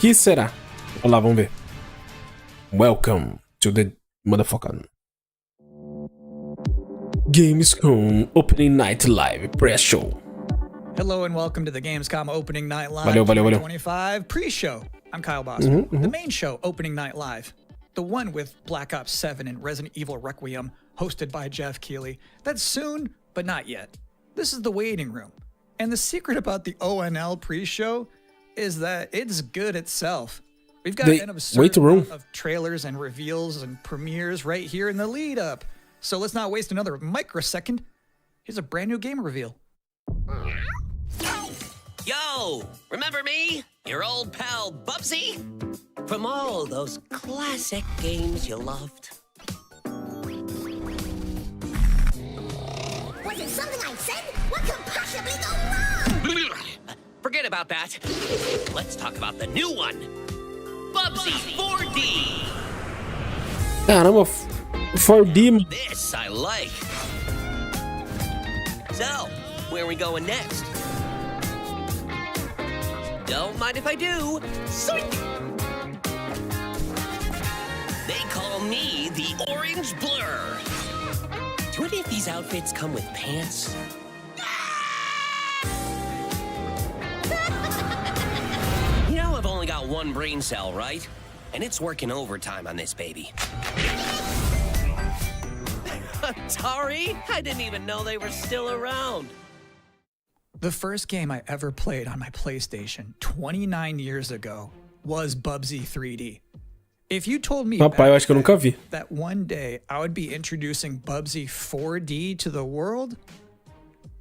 que será? Vamos lá, vamos ver. Welcome to the motherfucker Gamescom Opening Night Live Pre-Show. Hello and welcome to the Gamescom Opening Night Live Valeu. 2025 pre-show. I'm Kyle Bosman. The main show, Opening Night Live. The one with Black Ops 7 and Resident Evil Requiem, hosted by Jeff Keighley. That's soon, but not yet. This is the waiting room. And the secret about the ONL pre-show is that it's good itself. We've got an absurd amount of trailers and reveals and premieres right here in the lead up. So let's not waste another microsecond. Here's a brand new game reveal. Yo, remember me? Your old pal Bubsy? From all those classic games you loved. Was it something I said? What could possibly go wrong? Forget about that. Let's talk about the new one. Bubsy 4D. Caramba, 4D. This I like. So, where are we going next? Don't mind if I do. Zoink! They call me the Orange Blur. Do any of these outfits come with pants? You know I've only got one brain cell, right? And it's working overtime on this baby. Atari? I didn't even know they were still around. The first game I ever played on my PlayStation 29 years ago was Bubsy 3D. If you told me Rapaz, eu acho que eu nunca vi. that one day I would be introducing Bubsy 4D to the world,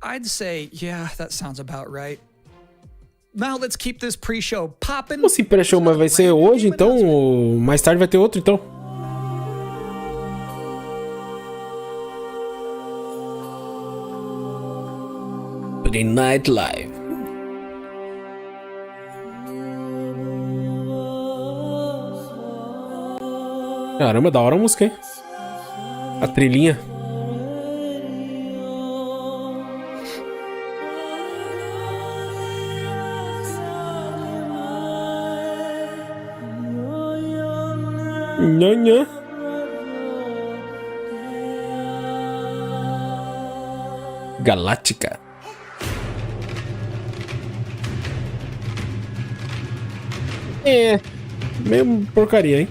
I'd say, yeah, that sounds about right. Now let's keep this pre-show popping. Como assim pré-show? Mas vai ser hoje, então? Ou mais tarde vai ter outro, então? Opening Night Live. Caramba, da hora a música, hein? A trilhinha. Nhanhã. Galáctica. É, meio porcaria, hein?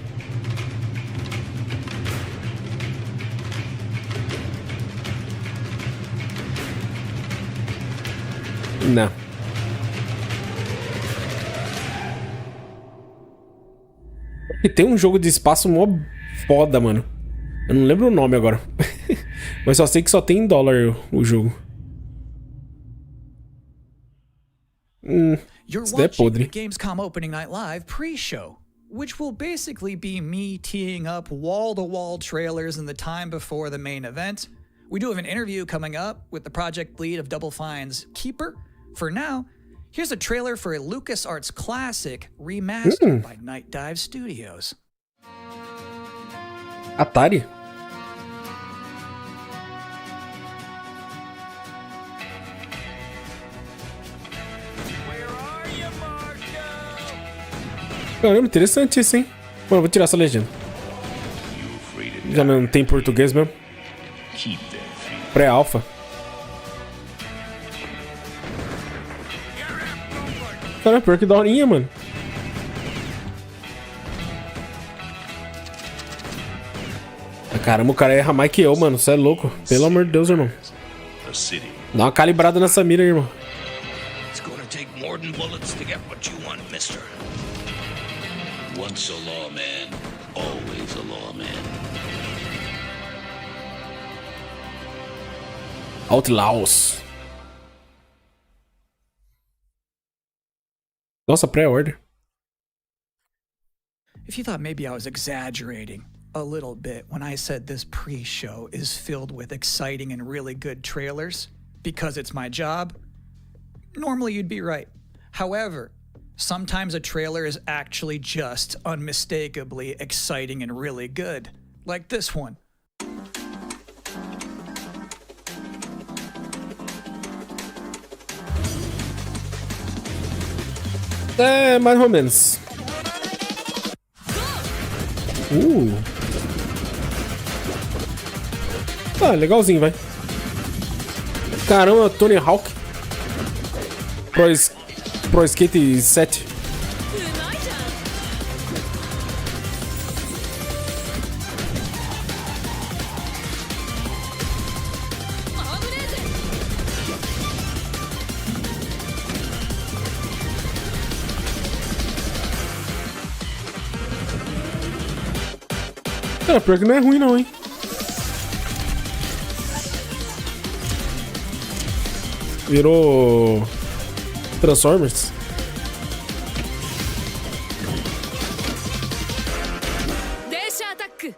Não. E tem um jogo de espaço mó foda, mano. Eu não lembro o nome agora. Mas só sei que só tem em dólar o jogo. You're Isso daí é watching podre. the Gamescom Opening Night Live pre-show, which will basically be me teeing up wall-to-wall trailers in the time before the main event. We do have an interview coming up with the project lead of Double Fine's Keeper. For now, here's a trailer for a LucasArts classic remastered by Night Dive Studios. Atari? Caramba, interessante isso, hein? Bom, eu vou tirar essa legenda. Já não tem português mesmo. Pré-alpha. Caramba, pior que daorinha, mano. Caramba, o cara erra mais que eu, mano. Você é louco. Pelo amor de Deus, irmão. Dá uma calibrada nessa mira, irmão. Once a lawman, always a lawman. Outlaws. Nossa, pré-order. If you thought maybe I was exaggerating a little bit when I said this pre-show is filled with exciting and really good trailers because it's my job, normally you'd be right. However, sometimes a trailer is actually just unmistakably exciting and really good, like this one. É, mais ou menos. Ah, legalzinho, vai. Caramba, Tony Hawk. Pro Skate 7. Cara, pior que não é ruim não, hein? Virou Transformers. Deixa attack.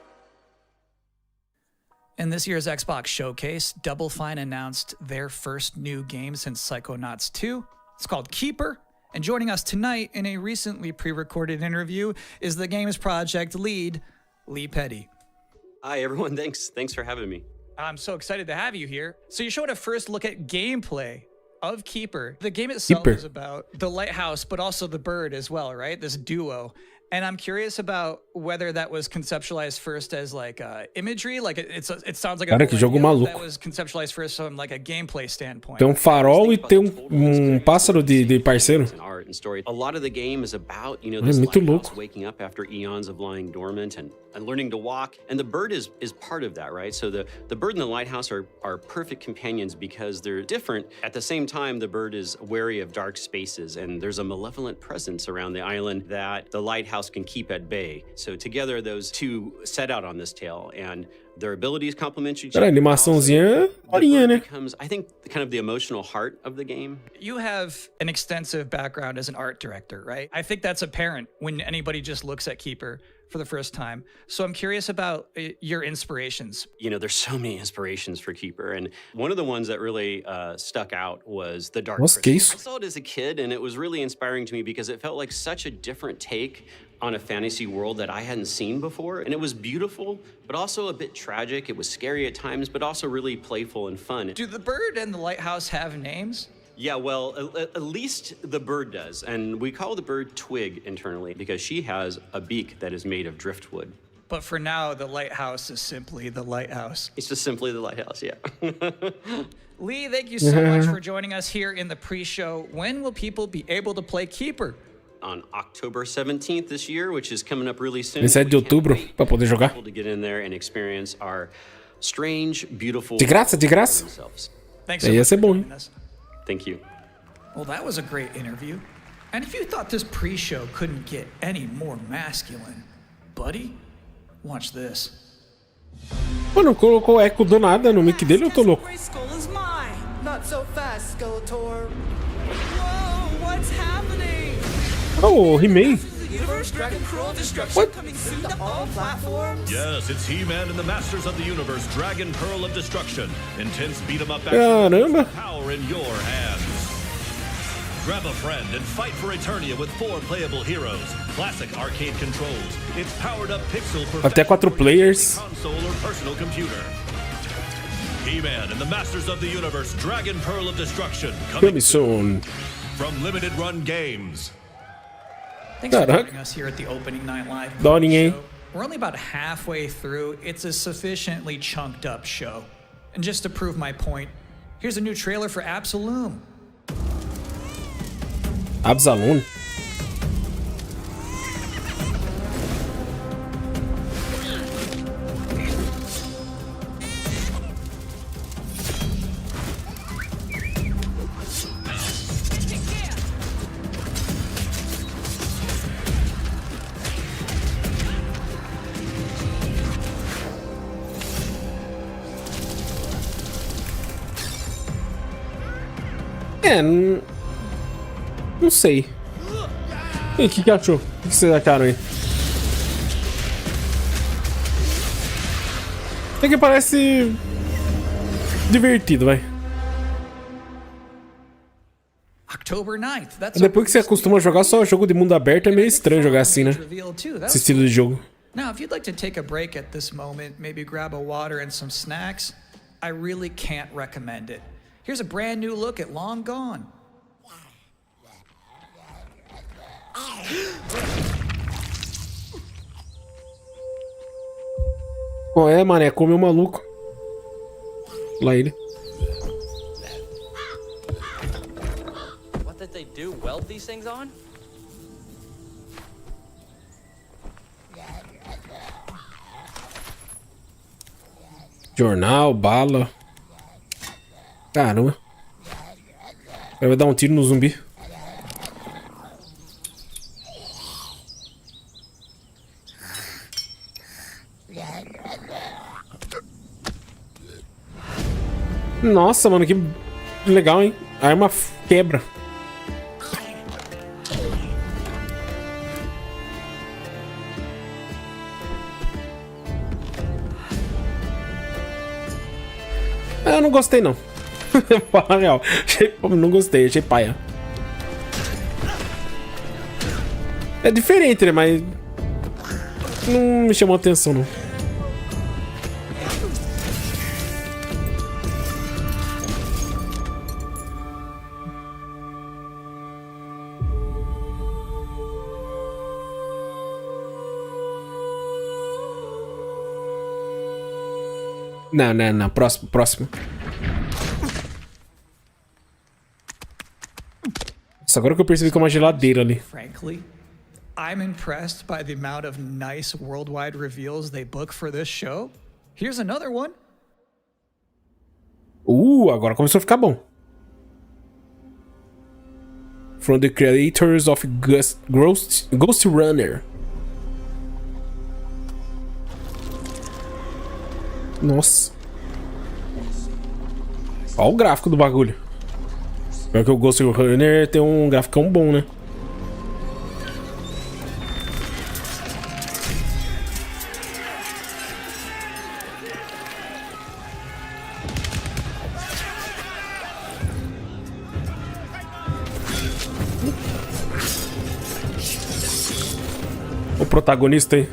In this year's Xbox showcase, Double Fine announced their first new game since Psychonauts 2. It's called Keeper. And joining us tonight in a recently pre-recorded interview is the game's project lead, Lee Petty. Hi, everyone. Thanks for having me. I'm so excited to have you here. So you showed a first look at gameplay of Keeper. The game itself is about the lighthouse, but also the bird as well, right? This duo. And I'm curious about whether that was conceptualized first as like imagery, like it sounds like Cara, que jogo maluco. that was conceptualized first from like a gameplay standpoint. Tem farol e tem pássaro de parceiro. Art and story. A lot of the game is about, this lighthouse waking up after eons of lying dormant and learning to walk. And the bird is part of that, right? So the bird and the lighthouse are perfect companions because they're different. At the same time, the bird is wary of dark spaces and there's a malevolent presence around the island that the lighthouse can keep at bay. So together, those two set out on this tale and their abilities complement each other. Cara, animaçãozinha horinha, né? Becomes, I think, kind of the emotional heart of the game. You have an extensive background as an art director, right? I think that's apparent when anybody just looks at Keeper for the first time. So I'm curious about your inspirations. There's so many inspirations for Keeper, and one of the ones that really stuck out was the Dark Nossa, Crystal. I saw it as a kid, and it was really inspiring to me because it felt like such a different take on a fantasy world that I hadn't seen before. And it was beautiful, but also a bit tragic. It was scary at times, but also really playful and fun. Do the bird and the lighthouse have names? Yeah, well, at least the bird does. And we call the bird Twig internally because she has a beak that is made of driftwood. But for now, the lighthouse is simply the lighthouse. It's just simply the lighthouse, yeah. Lee, thank you so much for joining us here in the pre-show. When will people be able to play Keeper? On October 17th this year, which is coming up really soon. 17 de outubro, pra poder jogar. To get in there and experience our strange, beautiful. De graça, de graça. Thanks so much for joining us. Thank you. Well, that was a great interview. And if you thought this pre-show couldn't get any more masculine, buddy, watch this. Mano, colocou eco do nada no mic dele, eu tô louco. Not so fast, Skeletor. Whoa, what's happening? Oh, He-Man. What? Coming soon to all platforms? Yes, it's He-Man and the Masters of the Universe, Dragon Pearl of Destruction. Intense beat-em-up action. Caramba. Power in your hands. Grab a friend and fight for Eternia with 4 playable heroes. Classic arcade controls. It's powered up pixel perfection. Até 4 players. Console or personal computer. He-Man and the Masters of the Universe, Dragon Pearl of Destruction. Coming soon. From Limited Run Games. Thanks for joining us here at the Opening Night Live show. We're only about halfway through. It's a sufficiently chunked up show. And just to prove my point, here's a new trailer for Absalom. Absalom? Não sei. E o que achou? O que vocês acharam aí? Até que parece divertido, vai. Depois que você acostuma a jogar só jogo de mundo aberto, é meio estranho jogar assim, né? Esse estilo de jogo. Now, if you'd like to take a break at this moment, maybe grab a water and some snacks, I really can't recommend it. Here's a brand new look at Long Gone. Qual é, mané? Comeu o maluco. Lá ele. What did they do? Weld these things on? Jornal, bala. Caramba. Ele vai dar um tiro no zumbi. Nossa, mano, que legal, hein? A arma quebra. Eu não gostei, não. Fala real. Não gostei, achei paia. É diferente, né? Mas não me chamou atenção, não. Não. Próximo. Só agora que eu percebi que é uma geladeira ali. Frankly, I'm impressed by the amount of nice worldwide reveals they book for this show. Here's another one. Agora começou a ficar bom. From the creators of Ghost Runner. Nossa. Olha o gráfico do bagulho. Pior que o Ghost Runner tem um gráfico bom, né? O protagonista aí.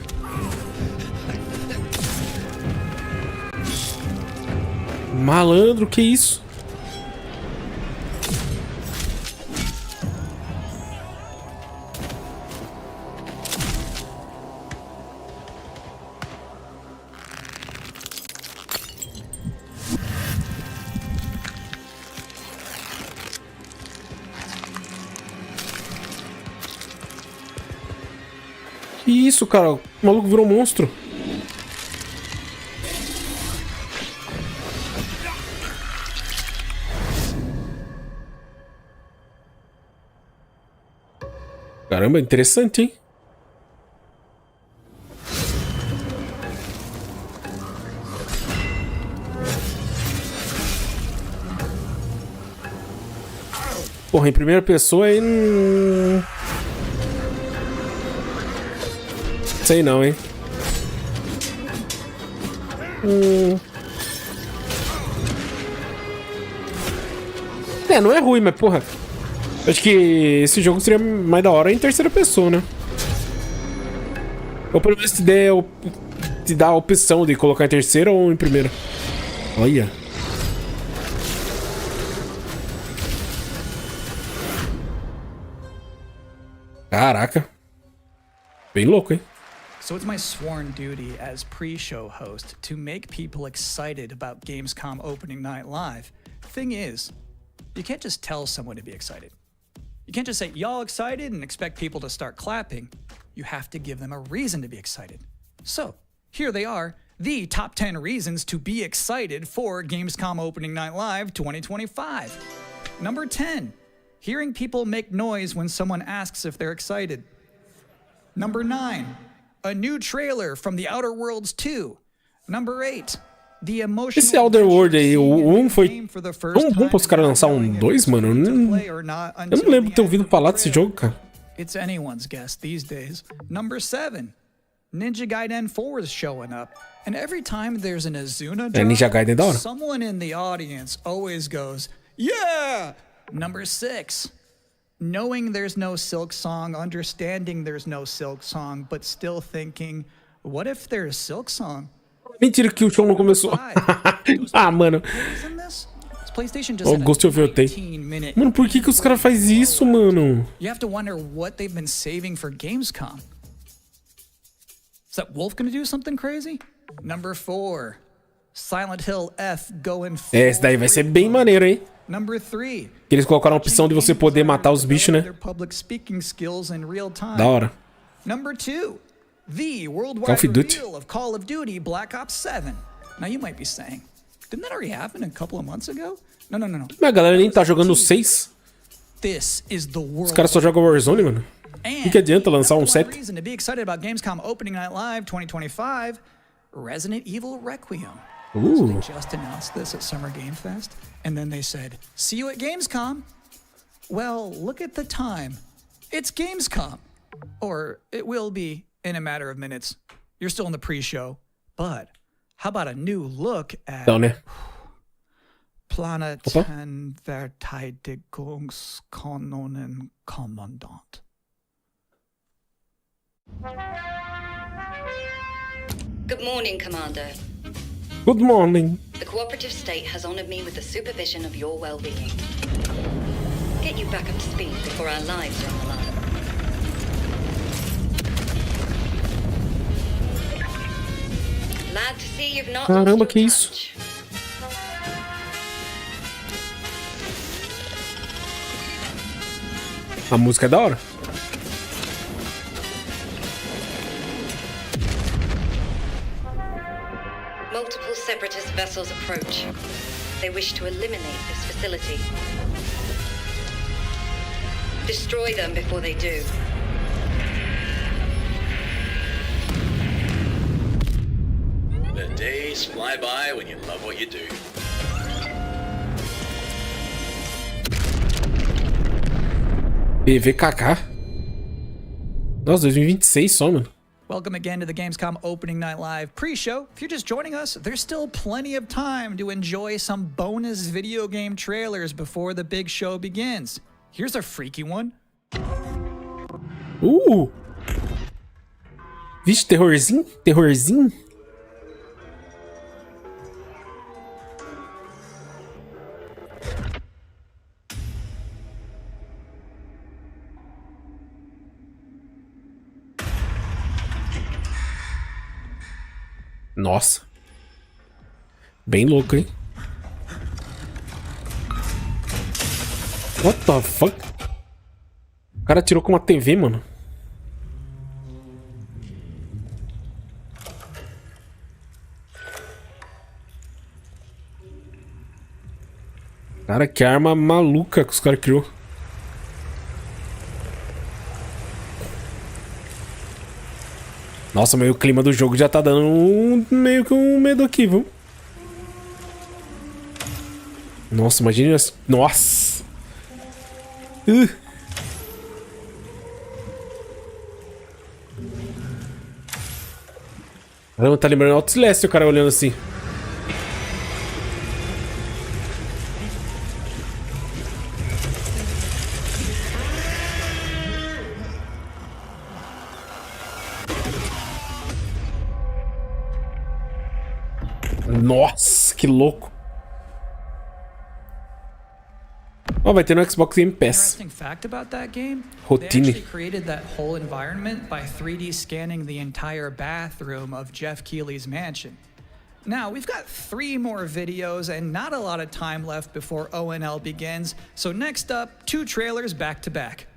Malandro, que isso? Que isso, cara? O maluco virou um monstro. Caramba, interessante, hein? Porra, em primeira pessoa aí... Sei não, hein? Não é ruim, mas porra... Acho que esse jogo seria mais da hora em terceira pessoa, né? Ou pelo menos te dá a opção de colocar em terceira ou em primeira. Olha. Caraca. Bem louco, hein? So it's my sworn duty as pre-show host to make people excited about Gamescom opening night live. Thing is, you can't just tell someone to be excited. You can't just say, y'all excited, and expect people to start clapping. You have to give them a reason to be excited. So, here they are, the top 10 reasons to be excited for Gamescom Opening Night Live 2025. Number 10, hearing people make noise when someone asks if they're excited. Number 9, a new trailer from The Outer Worlds 2. Number 8, esse Outer World aí, o 1 foi tão bom para os caras lançar um 2, mano. Eu não lembro de ter ouvido falar desse jogo, cara. It's anyone's guess these days. Number 7, Ninja Gaiden 4 is showing up. And every time there's an Azuna drop, Ninja Gaiden é da hora. someone in the audience always goes, yeah! Number 6, knowing there's no Silk Song, understanding there's no Silk Song, but still thinking, what if there's Silk Song? Mentira que o show não começou. Ah, mano. O Gostou eu voltei. Mano, por que os caras fazem isso, mano? You have to wonder what they've been saving for Gamescom. Is that Wolf gonna do something crazy? Number 4, Silent Hill F going full. Esse daí vai ser bem maneiro, hein? Number 3. Que eles colocaram a opção de você poder matar os bichos, né? Public speaking skills in real time. Da hora. Number 2, the Call worldwide of Duty. reveal of Call of Duty Black Ops 7. Now you might be saying, didn't that already happen a couple of months ago? No. Mas a galera nem tá jogando 6. This is the world. Os caras só jogam Warzone, mano. O que adianta lançar um 7? Reason to be excited about Gamescom Opening Night Live 2025, Resident Evil Requiem. So they just announced this at Summer Game Fest, and then they said, "See you at Gamescom." Well, look at the time. It's Gamescom, or it will be in a matter of minutes. You're still in the pre-show, but how about a new look at Então, né? Planetverteidigungskanonen-Kommandant. Good morning, Commander. Good morning. The cooperative state has honored me with the supervision of your well-being. Get you back up to speed before our lives are on the line. Glad to see you've not Caramba, que isso? A música é da hora. Multiple separatist vessels approach. They wish to eliminate this facility. Destroy them before they do. The days fly by when you love what you do. PVKK. Nossa, 2026 só, mano. Welcome again to the Gamescom Opening Night Live pre-show. If you're just joining us, there's still plenty of time to enjoy some bonus video game trailers before the big show begins. Here's a freaky one. Vixe, terrorzinho? Terrorzinho? Nossa. Bem louco, hein? What the fuck? O cara atirou com uma TV, mano. Cara, que arma maluca que os caras criou. Nossa, mas o clima do jogo já tá dando meio que um medo aqui, viu? Nossa, imagina... Nossa! Caramba, tá lembrando Outlast o cara olhando assim. Nossa, que louco. Oh, vai ter no Xbox Game Pass. Interesting fact about that game, Routine. they actually created that whole environment by 3D scanning the entire bathroom of Jeff Keighley's mansion. Now, we've got 3 more videos and not a lot of time left before ONL begins, so next up, 2 trailers back to back.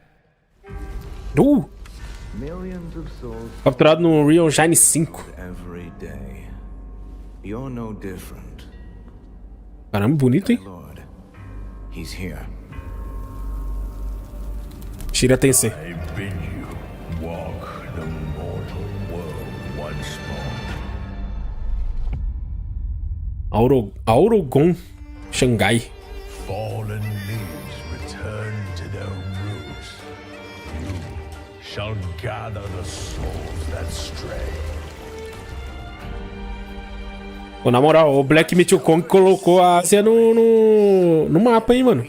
Capturado no Real Engine 5. Every day. You're no different. Caramba, bonito, hein? Lord, he's here. Tira atenção. I bid you walk the mortal world once more. Aurogon Xangai. Fallen leaves return to their roots. You shall gather the souls that stray. Pô, na moral, o Black Myth Kong colocou a Ásia no mapa, hein, mano?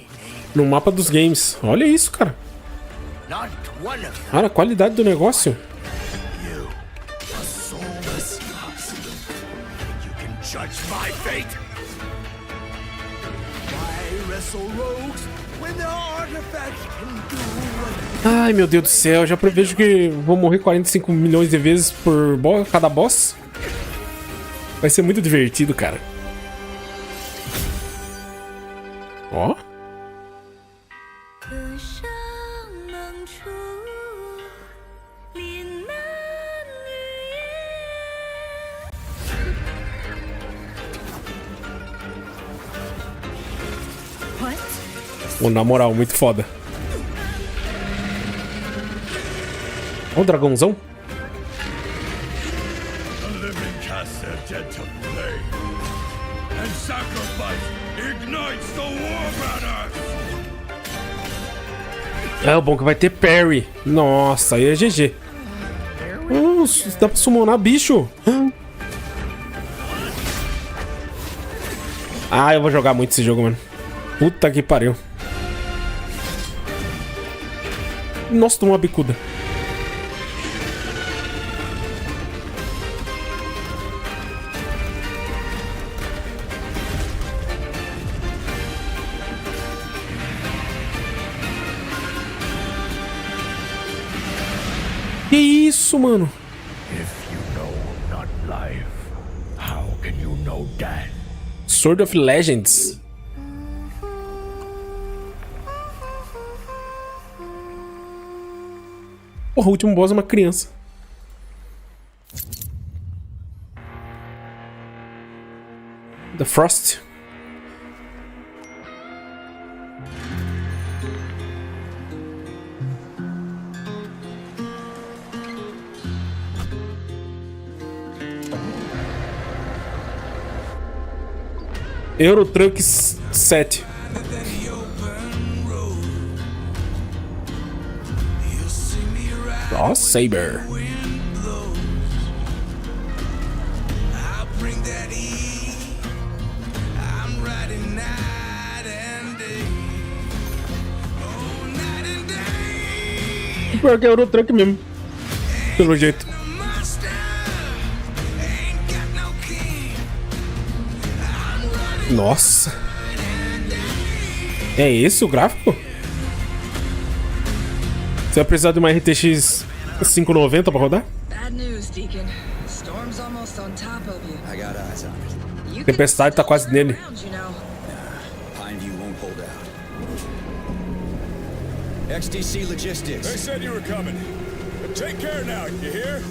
No mapa dos games. Olha isso, cara. Cara, a qualidade do negócio. Ai, meu Deus do céu, eu já prevejo que vou morrer 45 milhões de vezes por cada boss. Vai ser muito divertido, cara. Ó. Oh, na moral, muito foda. Ó o dragãozão. É o bom que vai ter parry. Nossa, aí é GG. Dá pra summonar bicho. Ah, eu vou jogar muito esse jogo, mano. Puta que pariu. Nossa, tomou uma bicuda. Que isso, mano? Sword of Legends. Porra, o último boss é uma criança. The Frost. Euro Truck 7. Ó, Saber. Pior que é Euro Truck mesmo. Pelo jeito. Nossa. É esse o gráfico? Você vai precisar de uma RTX 590 pra rodar? Tempestade tá quase nele. XTC Logistics. They said you were coming. Take care now, you hear?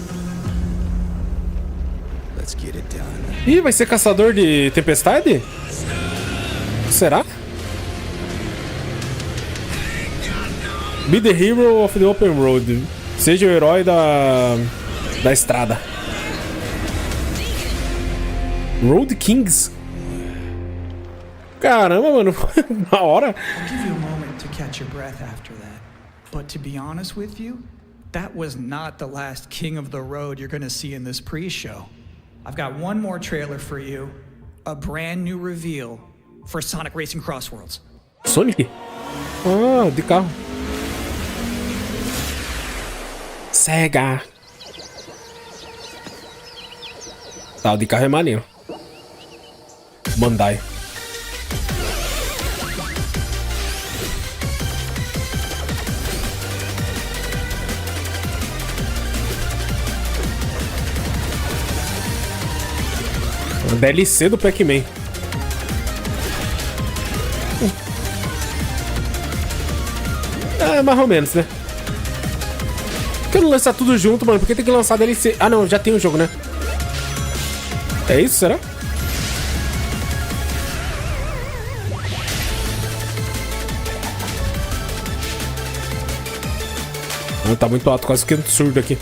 Let's get it done. Ih, vai ser caçador de tempestade? Será? Be the hero of the open road. Seja o herói da estrada. Road Kings. Caramba, mano. Na hora. I'll give you a moment to catch your breath after that. But to be honest with you, that was not the last king of the road you're gonna see in this pre-show. I've got one more trailer for you. A brand new reveal for Sonic Racing Crossworlds. Sonic? Ah, de carro. Sega. Tá, o de carro é maneiro. Bandai. A DLC do Pac-Man. É, mais ou menos, né? Por que não lançar tudo junto, mano? Porque tem que lançar DLC. Ah, não, já tem o jogo, né? É isso, será? Ah, tá muito alto, quase ficando surdo aqui.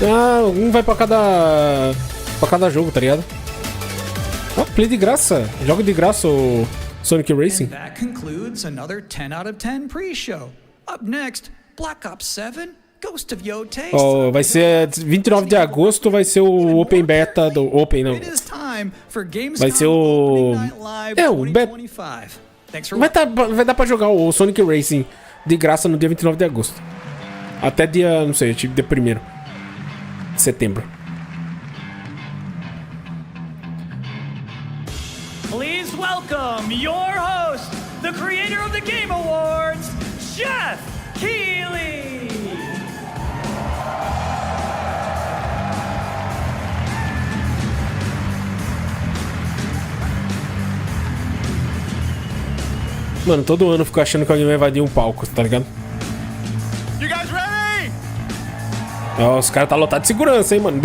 Ah, um vai pra cada jogo, tá ligado? Ó, play de graça. Jogo de graça o Sonic Racing. And that concludes another 10 out of 10 pre-show. Up next, Black Ops 7, Ghost of Yote. Ó, vai ser 29 de agosto, vai ser o Open Beta do Open, não. Vai ser o o beta. Vai dar pra jogar o Sonic Racing de graça no dia 29 de agosto. Até dia, não sei, dia 1º de setembro. Please welcome your host, the creator of the Game Awards, Jeff Keighley. Mano, todo ano eu fico achando que alguém vai invadir um palco, tá ligado? Ó, os caras tá lotado de segurança, hein, mano.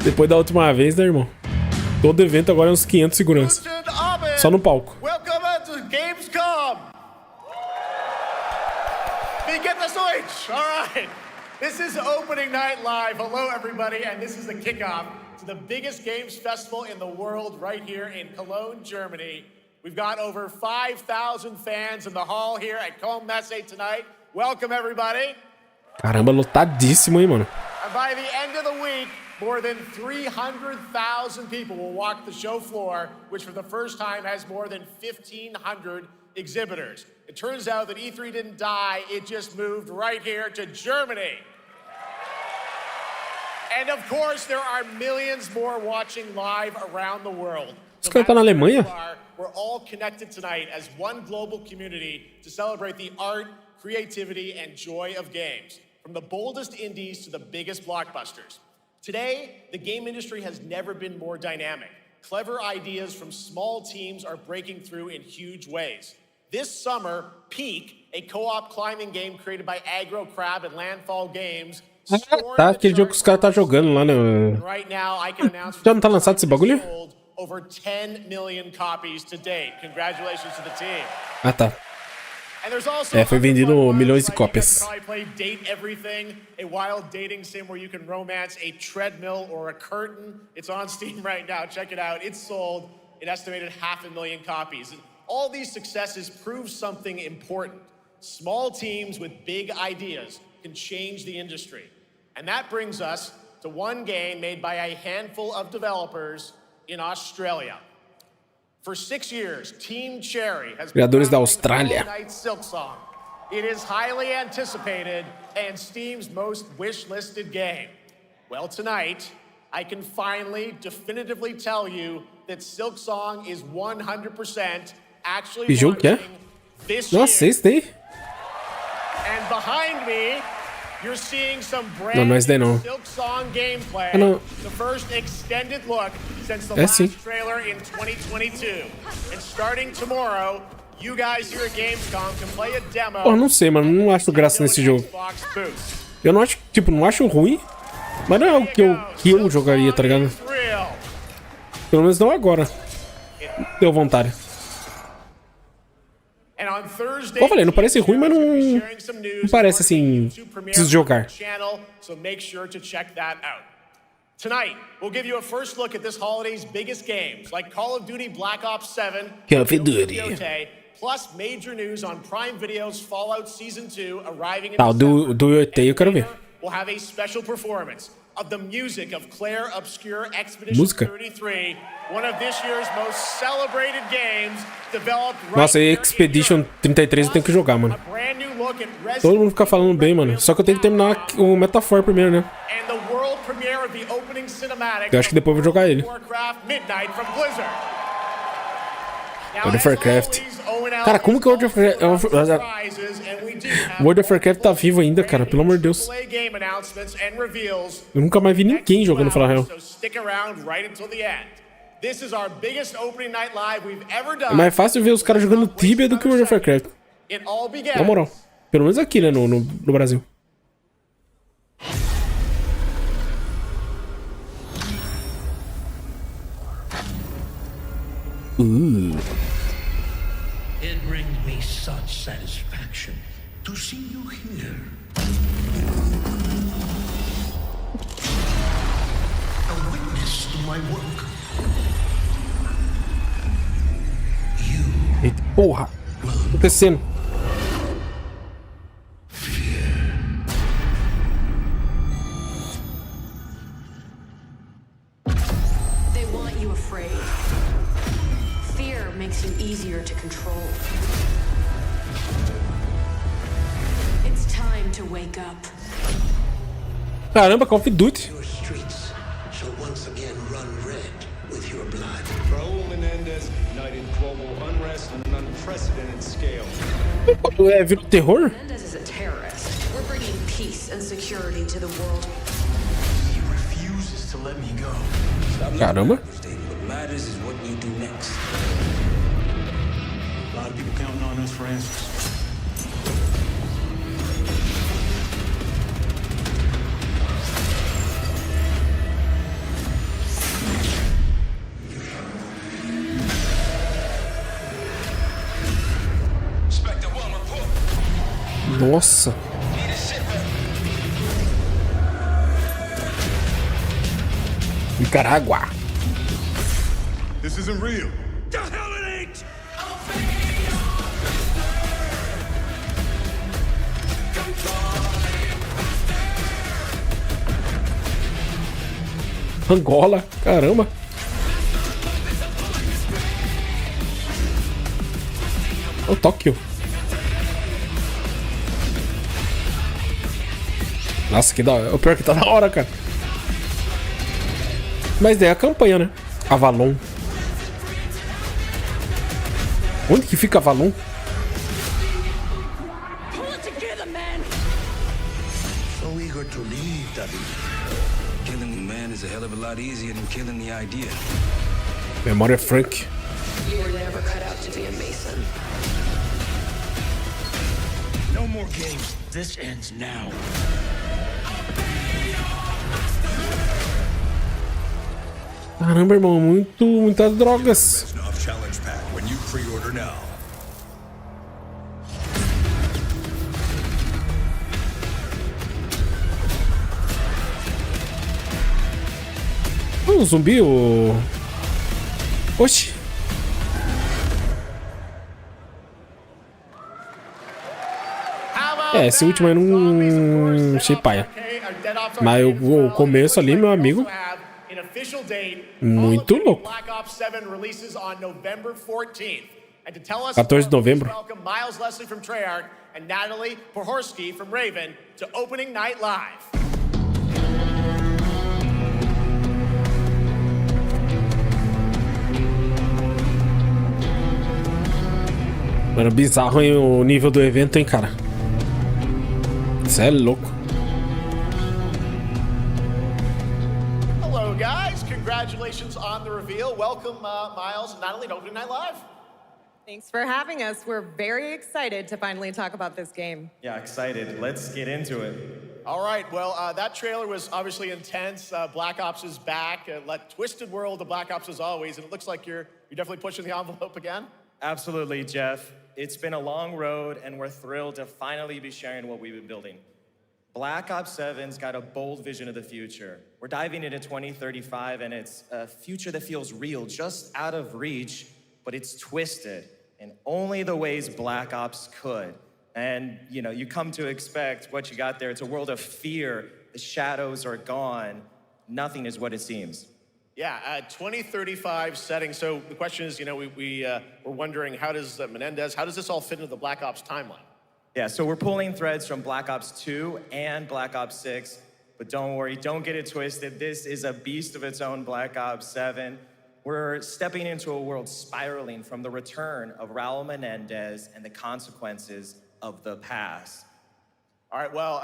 Depois da última vez, né, irmão? Todo evento agora é uns 500 segurança. Só no palco. Welcome to Gamescom. Get the switch. All right. This is opening night live. Hello, everybody, and this is the kickoff to the biggest games festival in the world right here in Cologne, Germany. We've got over 5,000 fans in the hall here at Cologne Messe tonight. Welcome, everybody. Caramba, lotadíssimo, hein, mano. And by the end of the week, more than 300,000 people will walk the show floor, which for the first time has more than 1,500 exhibitors. It turns out that E3 didn't die, it just moved right here to Germany. And of course, there are millions more watching live around the world. Esse cara tá na Alemanha? We're all connected tonight as one global community to celebrate the art, creativity, and joy of games, from the boldest indies to the biggest blockbusters. Today, the game industry has never been more dynamic. Clever ideas from small teams are breaking through in huge ways. This summer, Peak, a co-op climbing game created by Aggro Crab and Landfall Games, tá, aquele jogo que os caras tá jogando lá no... Já não tá lançado esse bagulho? Over 10 million copies to date. Congratulations to the team. Ah, tá. É, foi vendido milhões de cópias. Date Everything, a wild dating sim where you can romance a treadmill or a curtain. It's on Steam right now. Check it out. It's sold an estimated 500,000 copies. And all these successes prove something important. Small teams with big ideas can change the industry. And that brings us to one game made by a handful of developers in Australia. For 6 years, Team Cherry has been Criadores da Austrália. Silk Song. It is highly anticipated and Steam's most wish-listed game. Well, tonight, I can finally definitively tell you that Silk Song is 100% actually launching this year. Nossa, esse daí? And behind me, you're seeing some brand new Silk Song gameplay. The first extended look since the last trailer in 2022. And starting tomorrow, you guys here at Gamescom can play a demo. Pô, não sei, mano, não acho graça nesse jogo. Eu não acho, tipo, não acho ruim, mas não é o que eu jogaria, tá ligado? Pelo menos não agora. Deu vontade. Como eu falei, não parece ruim, mas não parece assim, preciso jogar. Tonight, we'll give you a first look at this holiday's biggest games, like Call of Duty Black Ops 7, Call of Duty, plus major news on Prime Video's Fallout Season 2 arriving in Tá, do ET eu quero ver. We'll have a special performance of the music of Claire Obscure Expedition 33, one of this year's most celebrated games developed right. Nossa, Expedition 33 eu tenho que jogar, mano. Todo mundo fica falando bem, mano. Só que eu tenho que terminar o Metaphor primeiro, né? Eu acho que depois eu vou jogar ele. World of Warcraft. Cara, como que o World of Warcraft tá vivo ainda, cara? Pelo amor de Deus. Eu nunca mais vi ninguém jogando, falar a real. É mais fácil ver os caras jogando Tibia do que o World of Warcraft. Na moral. Pelo menos aqui, né, no Brasil. It brings me such satisfaction to see you here. A witness to my work. Eita porra! O que tá acontecendo? They want you afraid. Fear makes you easier to control. It's time to wake up. Caramba, Call of Duty. Your streets shall once again run red with your blood. Raul Menendez ignited global unrest on an unprecedented scale. É vídeo terror? Menendez is a terrorist. We're bringing peace and security to the world. He refuses to let me go. Caramba. What matters is what you do next. lot of people counting on us for answers. Nossa. Nicarágua. This isn't real. The hell it ain't. Angola, caramba. O Tóquio. Nossa, que da hora. O pior que tá da hora, cara. Mas daí é a campanha, né? Avalon. Onde que fica Avalon? So eager to leave, David. Killing the man is a hell of a lot easier than killing the idea. Memória Frank. You were never cut out to be a Mason. No more games. This ends now. Caramba, irmão, muitas drogas. Um zumbi, o... Oxi. É, esse último eu não achei paia. Mas o começo ali, meu amigo, muito louco. 14 de novembro. Mano, bizarro, hein, o nível do evento, hein, cara. Isso é louco. Hello, guys. Congratulations on the reveal. Welcome, Miles and Natalie to Opening Night Live. Thanks for having us. We're very excited to finally talk about this game. Yeah, excited. Let's get into it. All right. Well, that trailer was obviously intense. Black Ops is back. Twisted world of Black Ops as always, and it looks like you're definitely pushing the envelope again. Absolutely, Jeff. It's been a long road, and we're thrilled to finally be sharing what we've been building. Black Ops 7's got a bold vision of the future. We're diving into 2035, and it's a future that feels real, just out of reach, but it's twisted in only the ways Black Ops could. And, you know, you come to expect what you got there. It's a world of fear. The shadows are gone. Nothing is what it seems. Yeah, 2035 setting. So the question is, you know, we're wondering, how does Menendez, how does this all fit into the Black Ops timeline? Yeah, so we're pulling threads from Black Ops 2 and Black Ops 6, but don't worry, don't get it twisted. This is a beast of its own, Black Ops 7. We're stepping into a world spiraling from the return of Raul Menendez and the consequences of the past. All right, well,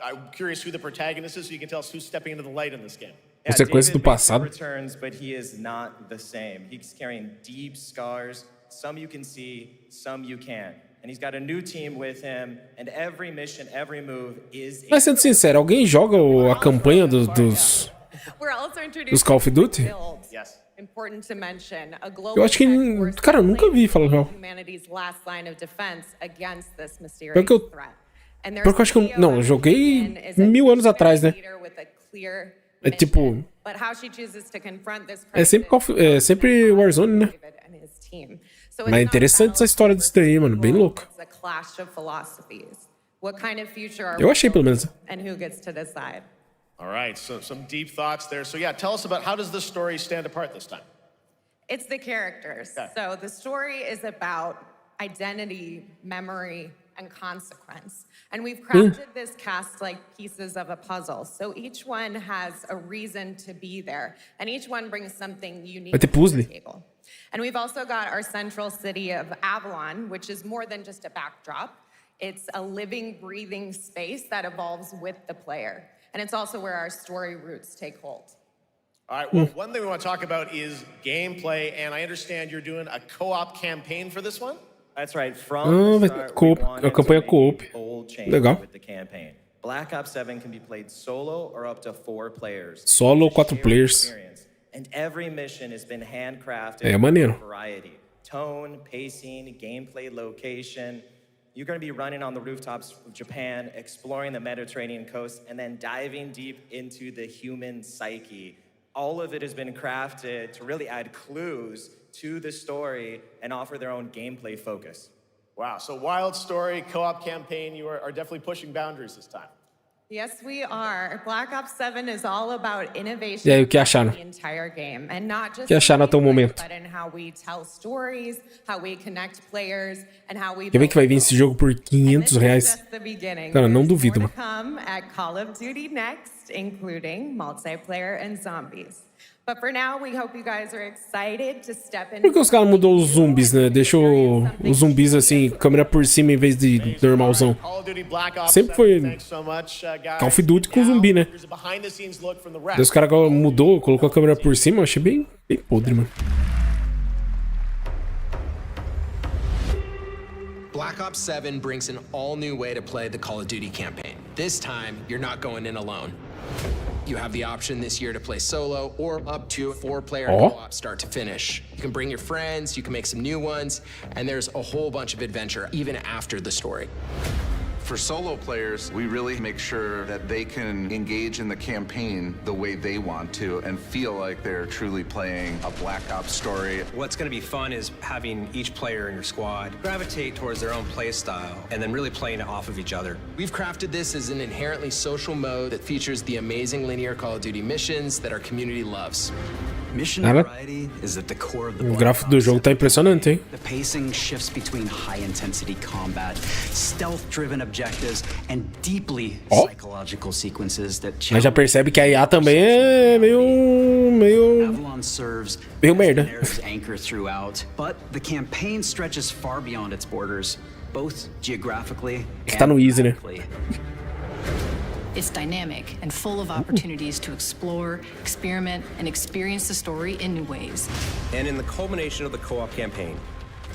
I'm curious who the protagonist is, so you can tell us who's stepping into the light in this game. Yeah, Sequência do passado. Returns, but he is not the same. He's carrying deep scars. Some you can see, some you can't. And he's got a new team with him, and every mission, every move is... Mas sendo sincero, alguém joga a campanha dos Call of Duty? Yes. Important to mention, a global Eu acho que, cara, eu nunca vi, falar real. humanity's last line of defense against this mysterious Porque eu acho que eu não, joguei 1000 anos atrás, né? É tipo, é sempre Warzone, né? Mas é interessante essa história disso daí, mano, bem louca. Eu achei, pelo menos. All right, so some deep thoughts there. So yeah, tell us about, how does this story stand apart this time? It's the characters. Okay. So the story is about identity, memory, and consequence. And we've crafted this cast like pieces of a puzzle. So each one has a reason to be there. And each one brings something unique to the table. And we've also got our central city of Avalon, which is more than just a backdrop. It's a living, breathing space that evolves with the player. And it's also where our story roots take hold. All right, well, one thing we want to talk about is gameplay, and I understand you're doing a co-op campaign for this one? That's right. From the start, we wanted a campanha to co-op. make a bold change Legal. with the campaign. Black Ops 7 can be played solo or up to 4 players. Solo ou 4 players. And every mission has been handcrafted É maneiro. with variety. Tone, pacing, gameplay, location. You're going to be running on the rooftops of Japan, exploring the Mediterranean coast, and then diving deep into the human psyche. All of it has been crafted to really add clues to the story and offer their own gameplay focus. Wow, so wild story, co-op campaign, you are definitely pushing boundaries this time. Yes, we are. Black Ops 7 is all about innovation E aí, o que acharam? the entire game, and not just O que acharam até o momento? but in how we tell stories, how we connect players, and how we Quer ver que vai vir esse jogo por R$500? just the beginning. Cara, não There's duvido, more mano. to come at Call of Duty next, including multiplayer and zombies. But for now, we hope you guys are excited to step in. Por que os caras mudou os zumbis, né? Deixou os zumbis assim, câmera por cima em vez de normalzão. Sempre foi Call of Duty com zumbi, né? Daí os caras agora mudou, colocou a câmera por cima, eu achei bem podre, mano. Black Ops 7 brings an all-new way to play the Call of Duty campaign. This time, you're not going in alone. You have the option this year to play solo or up to 4-player co-op start to finish. You can bring your friends, you can make some new ones, and there's a whole bunch of adventure even after the story. For solo players, we really make sure that they can engage in the campaign the way they want to and feel like they're truly playing a Black Ops story. What's going to be fun is having each player in your squad gravitate towards their own play style and then really playing it off of each other. We've crafted this as an inherently social mode that features the amazing linear Call of Duty missions that our community loves. Mission Cara, variety is at the core of the o gráfico do jogo tá impressionante, hein? The pacing shifts between high-intensity combat, stealth-driven objectives, and deeply psychological sequences that Mas já percebe que a IA também é meio AV1 serves merda. as anchor throughout, but the campaign stretches far beyond its borders, both geographically Está no easy, né? It's dynamic and full of opportunities to explore, experiment, and experience the story in new ways. And in the culmination of the co-op campaign,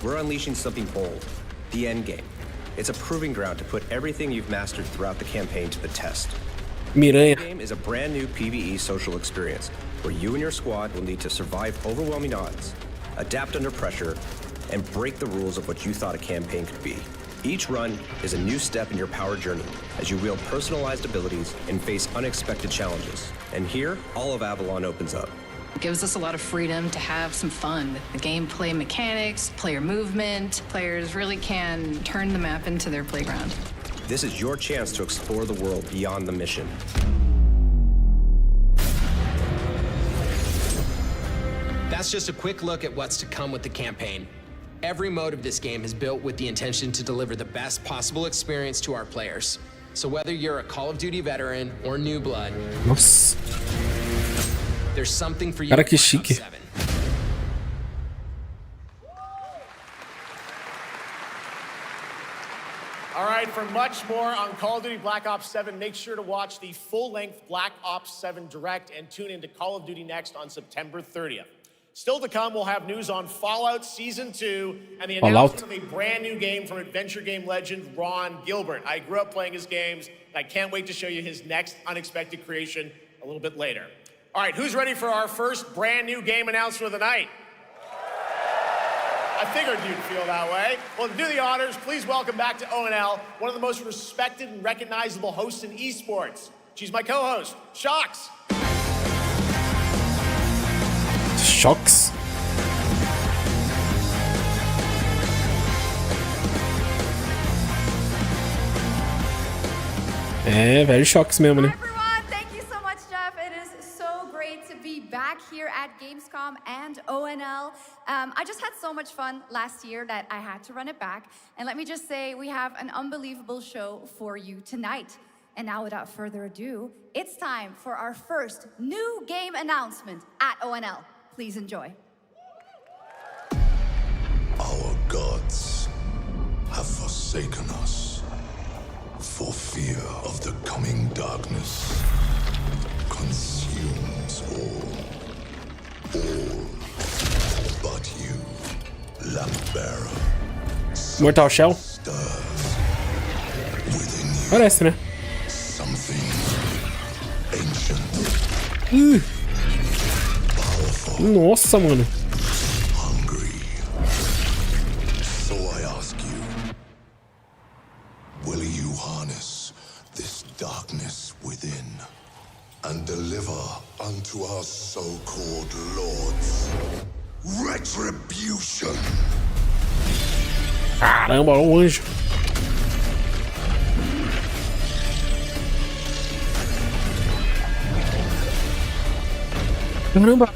we're unleashing something bold, the end game. It's a proving ground to put everything you've mastered throughout the campaign to the test. Miranha. The game is a brand new PvE social experience where you and your squad will need to survive overwhelming odds, adapt under pressure, and break the rules of what you thought a campaign could be. Each run is a new step in your power journey as you wield personalized abilities and face unexpected challenges. And here, all of Avalon opens up. It gives us a lot of freedom to have some fun with the gameplay mechanics, player movement. Players really can turn the map into their playground. This is your chance to explore the world beyond the mission. That's just a quick look at what's to come with the campaign. Every mode of this game is built with the intention to deliver the best possible experience to our players. So whether you're a Call of Duty veteran or new blood, Nossa. there's something for you. Cara, que chique. All right, for much more on Call of Duty Black Ops 7, make sure to watch the full-length Black Ops 7 Direct and tune into Call of Duty Next on September 30th. Still to come, we'll have news on Fallout Season 2 and the announcement of a brand new game from adventure game legend Ron Gilbert. I grew up playing his games, and I can't wait to show you his next unexpected creation a little bit later. All right, who's ready for our first brand new game announcement of the night? I figured you'd feel that way. Well, to do the honors, please welcome back to ONL one of the most respected and recognizable hosts in esports. She's my co-host, Shox. Shox. É, velho Shox mesmo, né? Thank you so much, Jeff. It is so great to be back here at Gamescom and ONL. I just had so much fun last year that I had to run it back. And let me just say, we have an unbelievable show for you tonight. And now, without further ado, it's time for our first new game announcement at ONL. Please enjoy. Our gods have forsaken us for fear of the coming darkness consumes all but you, lamp bearer. Mortal Shell? Parece, né? Nossa, mano. So I ask you, will you harness this darkness within and deliver unto our so-called lords retribution? Caramba, olha um anjo. Caramba,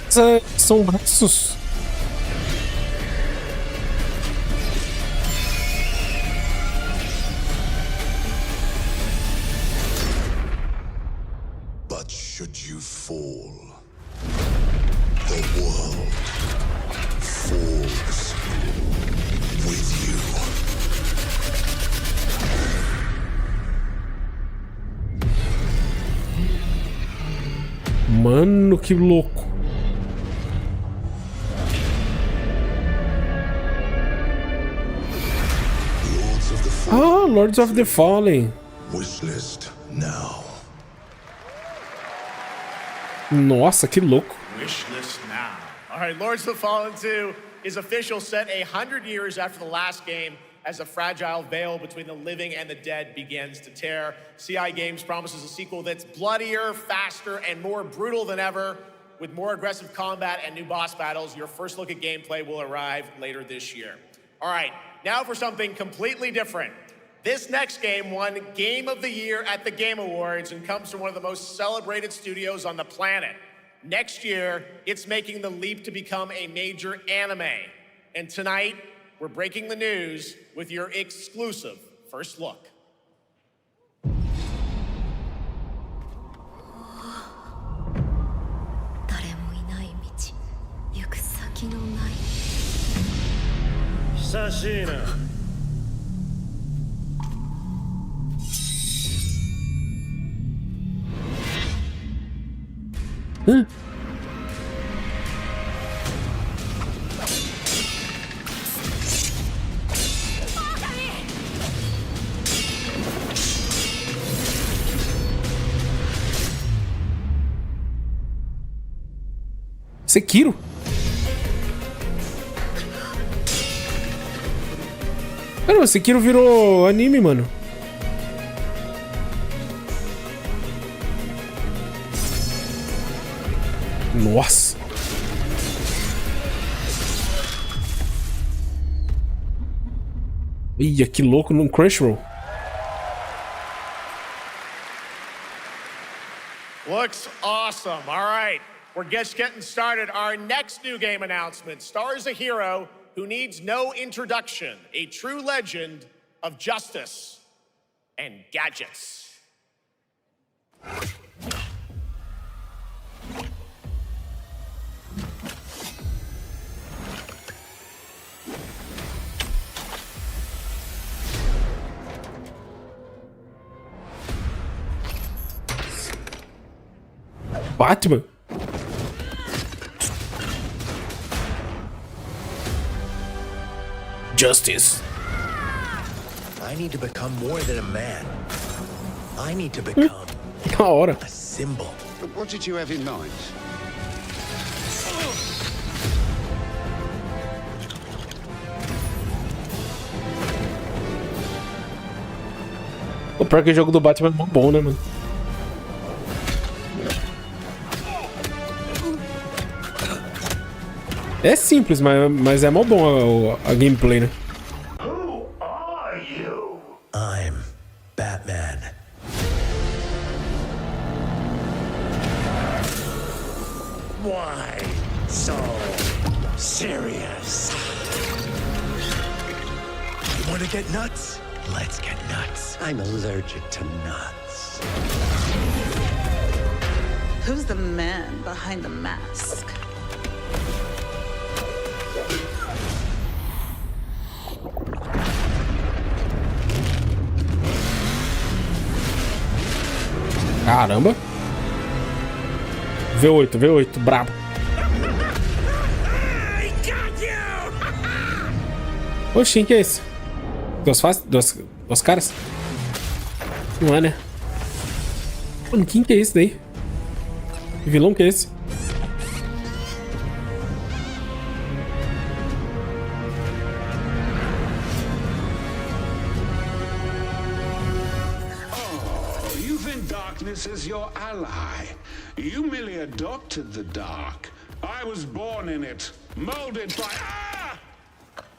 são braços. But should you fall, the world falls with you. Mano, que louco. Ah, Lords of the Fallen. Wishlist now. Nossa, que louco. Wishlist now. All right, Lords of the Fallen 2 is official, set 100 years after the last game, as a fragile veil between the living and the dead begins to tear. CI Games promises a sequel that's bloodier, faster, and more brutal than ever. With more aggressive combat and new boss battles, your first look at gameplay will arrive later this year. All right, now for something completely different. This next game won Game of the Year at the Game Awards and comes from one of the most celebrated studios on the planet. Next year, it's making the leap to become a major anime. And tonight, we're breaking the news with your exclusive first look. Sashina. Huh? Sekiro? Caramba, Sekiro virou anime, mano. Nossa. Ia, que louco, num Crunchyroll. Looks awesome. All right, we're just getting started. Our next new game announcement stars a hero who needs no introduction, a true legend of justice and gadgets. Batman? Justice. I need to become more than a man. I need to become Da hora. a symbol. What did you have in mind? O pior que o jogo do Batman é mó bom, né, mano? É simples, mas é mó bom a gameplay, né? Who are you? I'm Batman. Why so serious? You want to get nuts? Let's get nuts. I'm allergic to nuts. Who's the man behind the mask? Caramba. V8, brabo. Oxi, que é esse? Duas caras? Não é, né? Mano, quem que é esse daí? Que vilão que é esse? You think darkness is your ally. You merely adopted the dark. I was born in it, molded by... Ah!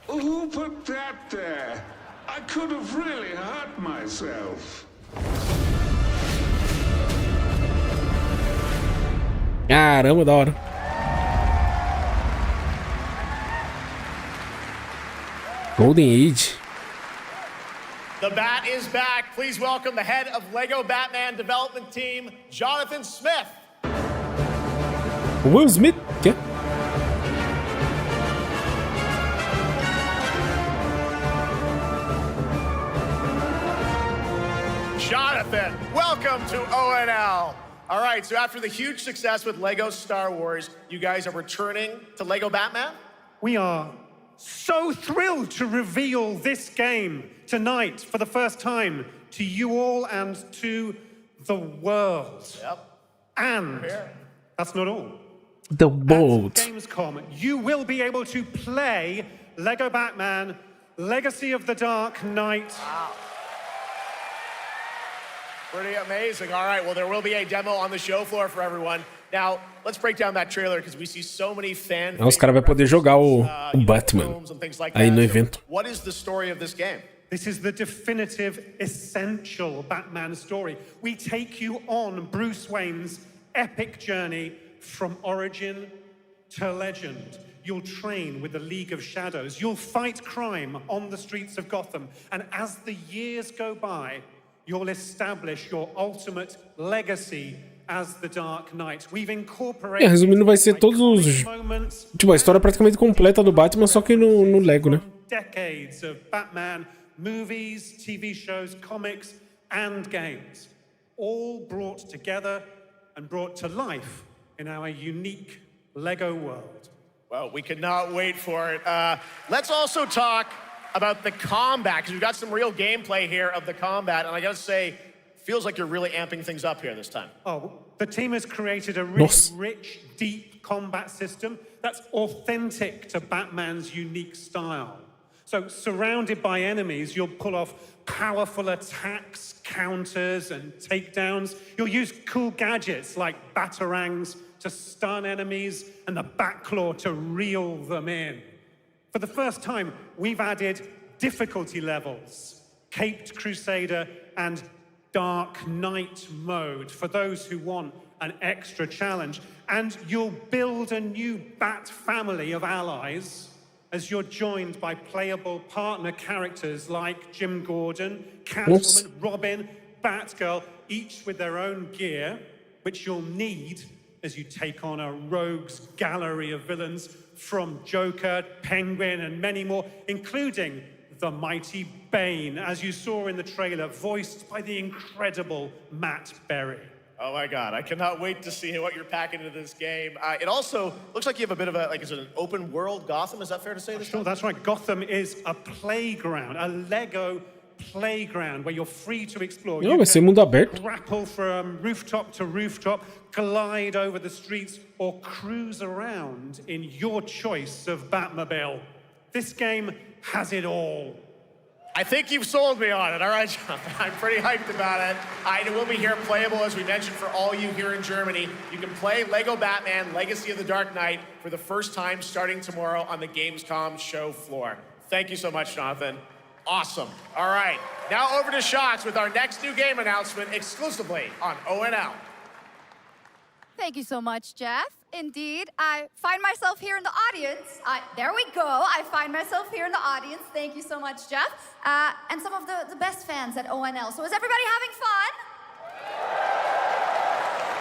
Who put that there? I could have really hurt myself. Caramba, da hora. Golden Age. The Bat is back. Please welcome the head of LEGO Batman development team, Jonathan Smith. Will Smith? Quê? Jonathan, welcome to ONL. All right, so after the huge success with LEGO Star Wars, you guys are returning to LEGO Batman? We are so thrilled to reveal this game tonight for the first time to you all and to the world. Yep. And that's not all. The world. At Gamescom, you will be able to play LEGO Batman, Legacy of the Dark Knight. Wow. Pretty amazing. All right, well, there will be a demo on the show floor for everyone. Now, let's break down that trailer because we see so many fan. Os caras vão poder jogar o Batman aí no evento. What is the story of this game? This is the definitive, essential Batman story. We take you on Bruce Wayne's epic journey from origin to legend. You'll train with the League of Shadows. You'll fight crime on the streets of Gotham. And as the years go by, you'll establish your ultimate legacy as the Dark Knight. We've incorporated... resumindo, vai ser todos os... Tipo, a história praticamente completa do Batman, só que no Lego, né? Decades of Batman movies, TV shows, comics, and games. All brought together and brought to life in our unique LEGO world. Well, we cannot wait for it. Let's also talk about the combat, because we've got some real gameplay here of the combat, and I gotta say, feels like you're really amping things up here this time. Oh, the team has created a really rich, deep combat system that's authentic to Batman's unique style. So, surrounded by enemies, you'll pull off powerful attacks, counters, and takedowns. You'll use cool gadgets like batarangs to stun enemies and the Batclaw to reel them in. For the first time, we've added difficulty levels, Caped Crusader and Dark Knight mode for those who want an extra challenge. And you'll build a new Bat family of allies as you're joined by playable partner characters like Jim Gordon, Catwoman, Robin, Batgirl, each with their own gear, which you'll need as you take on a rogues gallery of villains from Joker, Penguin, and many more, including the mighty Bane, as you saw in the trailer, voiced by the incredible Matt Berry. Oh my God, I cannot wait to see what you're packing into this game. It also looks like you have a bit of a, like, is it an open world Gotham? Is that fair to say? Sure, that's right. Gotham is a playground, a Lego playground where you're free to explore. Não, vai ser mundo aberto. Grapple from rooftop to rooftop, glide over the streets, or cruise around in your choice of Batmobile. This game has it all. I think you've sold me on it. All right, Jonathan, I'm pretty hyped about it. It will be here playable, as we mentioned, for all you here in Germany. You can play LEGO Batman Legacy of the Dark Knight for the first time starting tomorrow on the Gamescom show floor. Thank you so much, Jonathan. Awesome. All right, now over to Shots with our next new game announcement exclusively on ONL. Thank you so much, Jeff. Indeed, I find myself here in the audience. There we go. I find myself here in the audience. Thank you so much, Jeff. And some of the best fans at ONL. So is everybody having fun?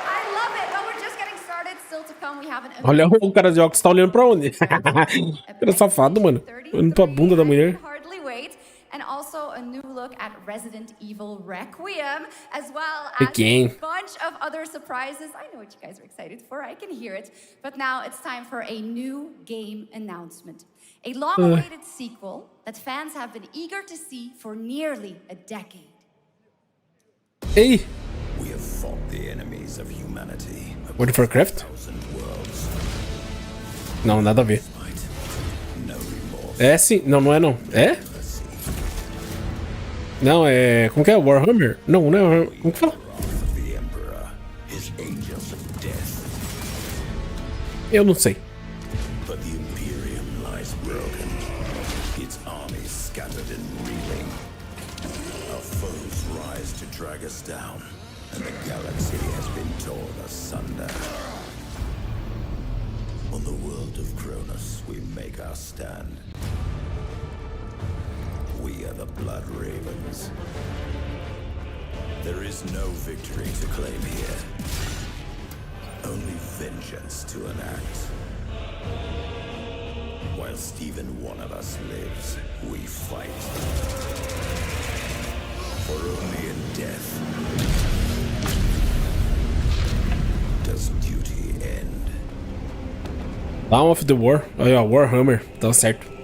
I love it. Well, we're just getting started. Still to come, we have an... Olha, o cara de óculos tá olhando pra onde? Cara safado, mano. Olhando pra bunda da mulher. Hardly wait. And also a new look at Resident Evil Requiem, as well as Again. a bunch of other surprises. I know what you guys are excited for, I can hear it. But now it's time for a new game announcement. A long-awaited sequel that fans have been eager to see for nearly a decade. Ei! We have fought the enemies of humanity. World of Warcraft? Não, nada a ver. É sim. Não, não é não. É? Não, é... Como que é? Warhammer? Não, não é... Como que fala? Eu não sei. But the Imperium lies broken. Its armies scattered and reeling. Our foes rise to drag us down, and the galaxy has been torn asunder. On the world of Cronus, we make our stand. We are the Blood Ravens. There is no victory to claim here. Only vengeance to enact. Whilst even one of us lives, we fight. For only in death does duty end. Dawn of the War. Aí, ó, Warhammer. Tá certo.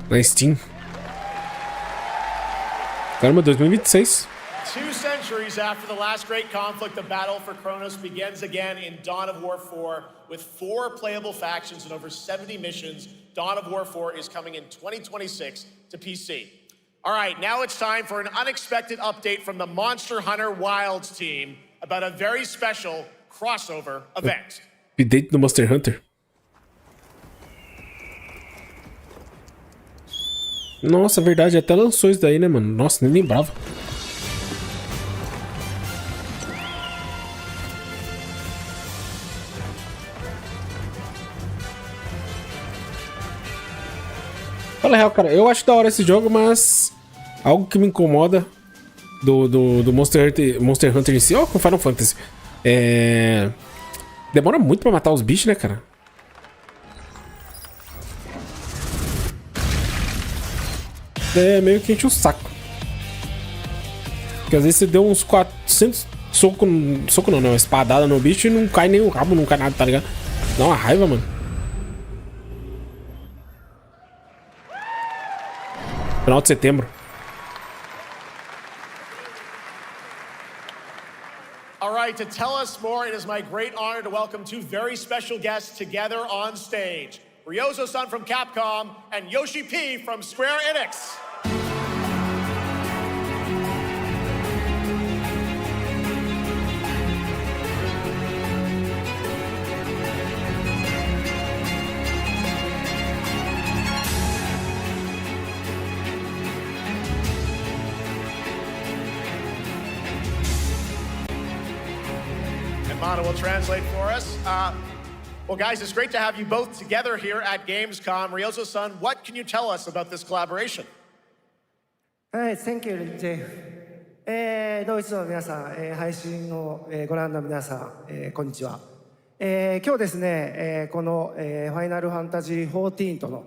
Na Steam. Caramba, 2026. 2 centuries after the last great conflict, the battle for Cronus begins again in Dawn of War 4 with 4 playable factions and over 70 missions. Dawn of War 4 is coming in 2026 to PC. All right, now it's time for an unexpected update from the Monster Hunter Wilds team about a very special crossover event. Update do Monster Hunter. Nossa, verdade, até lançou isso daí, né, mano? Nossa, nem lembrava. Fala real, cara, eu acho da hora esse jogo, mas algo que me incomoda do Monster Hunter em si, ó, com Final Fantasy, demora muito pra matar os bichos, né, cara? É meio que enche o saco. Porque às vezes você deu uns 400 soco não, né? Uma espadada no bicho e não cai nem o rabo, não cai nada, tá ligado? Dá uma raiva, mano. Final de setembro. All right, to tell us more, it is my great honor to welcome 2 very special guests together on stage. Ryozo-san from Capcom and Yoshi P from Square Enix. And Mana will translate for us. Well, guys, it's great to have you both together here at Gamescom. Ryozo-san, what can you tell us about this collaboration? Thank you, Jay. ドイツの皆さん、配信をご覧の皆さん、こんにちは。今日ですね、このファイナルファンタジー14との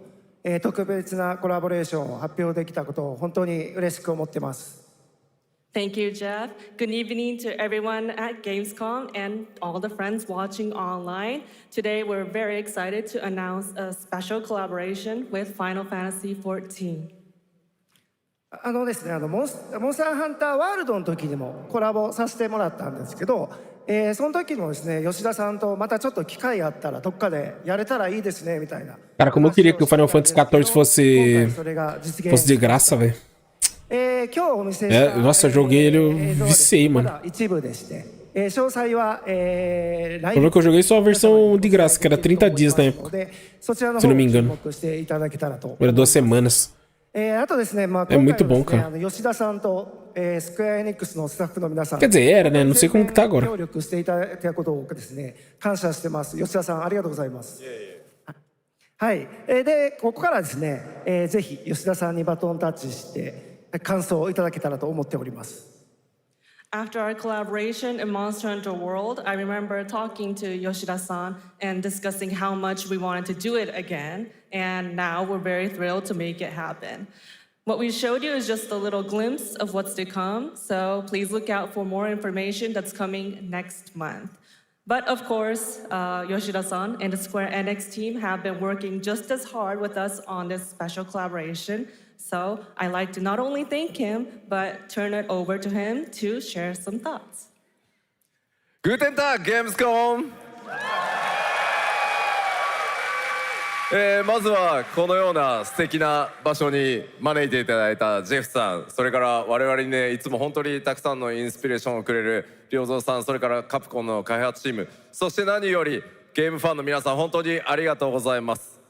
特別なコラボレーションを発表できたことを本当に嬉しく思ってます。Thank you, Jeff. Good evening to everyone at Gamescom and all the friends watching online. Today, we're very excited to announce a special collaboration with Final Fantasy XIV. ですね、モンスターハンターワールドの時にもコラボさせてもらったんですけど、その時もですね、吉田さんとまたちょっと機会あったらどっかでやれたらいいですねみたいな。Cara, como eu queria que o Final Fantasy XIV fosse de graça, velho. Nossa, eu joguei ele, eu viciei, mano. O problema é que eu joguei só a versão de graça, que era 30 dias na época, se não me engano. Era 2 semanas. É muito bom, cara. スクエア・エニックスのスタッフの皆さん、 Quer dizer, era, né? Não sei como que tá agora. 協力していただいたことをですね、感謝してます。吉田さん、ありがとうございます。はい、でここからですね、ぜひ吉田さんにバトンタッチして感想をいただけたらと思っております。 After our collaboration in Monster Hunter World, I remember talking to Yoshida-san and discussing how much we wanted to do it again, and now we're very thrilled to make it happen. What we showed you is just a little glimpse of what's to come, so please look out for more information that's coming next month. But of course, Yoshida-san and the Square Enix team have been working just as hard with us on this special collaboration. So I'd like to not only thank him, but turn it over to him to share some thoughts. Guten Tag, Gamescom! まずはこのような素敵な場所に招いていただいたジェフさん、それから我々にね、いつも本当にたくさんのインスピレーションをくれる良三さん、それからカプコンの開発チーム、そして何よりゲームファンの皆さん、本当にありがとうございます。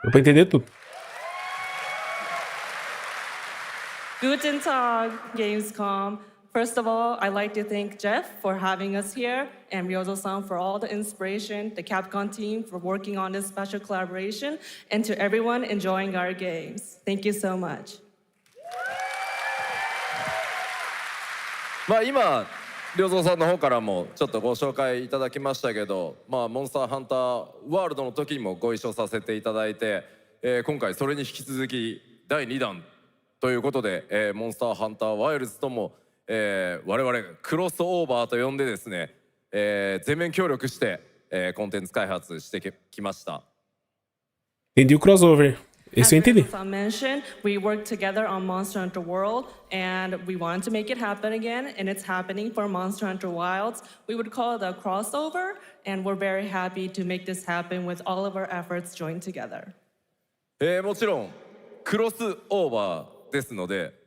Deu pra entender tudo. Guten Tag, Gamescom. First of all, I'd like to thank Jeff for having us here and Ryozo-san for all the inspiration, the Capcom team for working on this special collaboration, and to everyone enjoying our games. Thank you so much. 今、良三さんの方からもちょっとご紹介いただきましたけど、モンスターハンターワールドの時にもご一緒させていただいて、今回それに引き続き第2弾ということで、モンスターハンターワイルズとも、我々クロスオーバーと呼んでですね、全面協力して、コンテンツ開発してきました。Entendi o crossover. Esse eu entendi. As I mentioned, we worked together on Monster Hunter World, and we wanted to make it happen again, and it's happening for Monster Hunter Wilds. We would call it a crossover, and we're very happy to make this happen with all of our efforts joined together. もちろんクロスオーバーですので、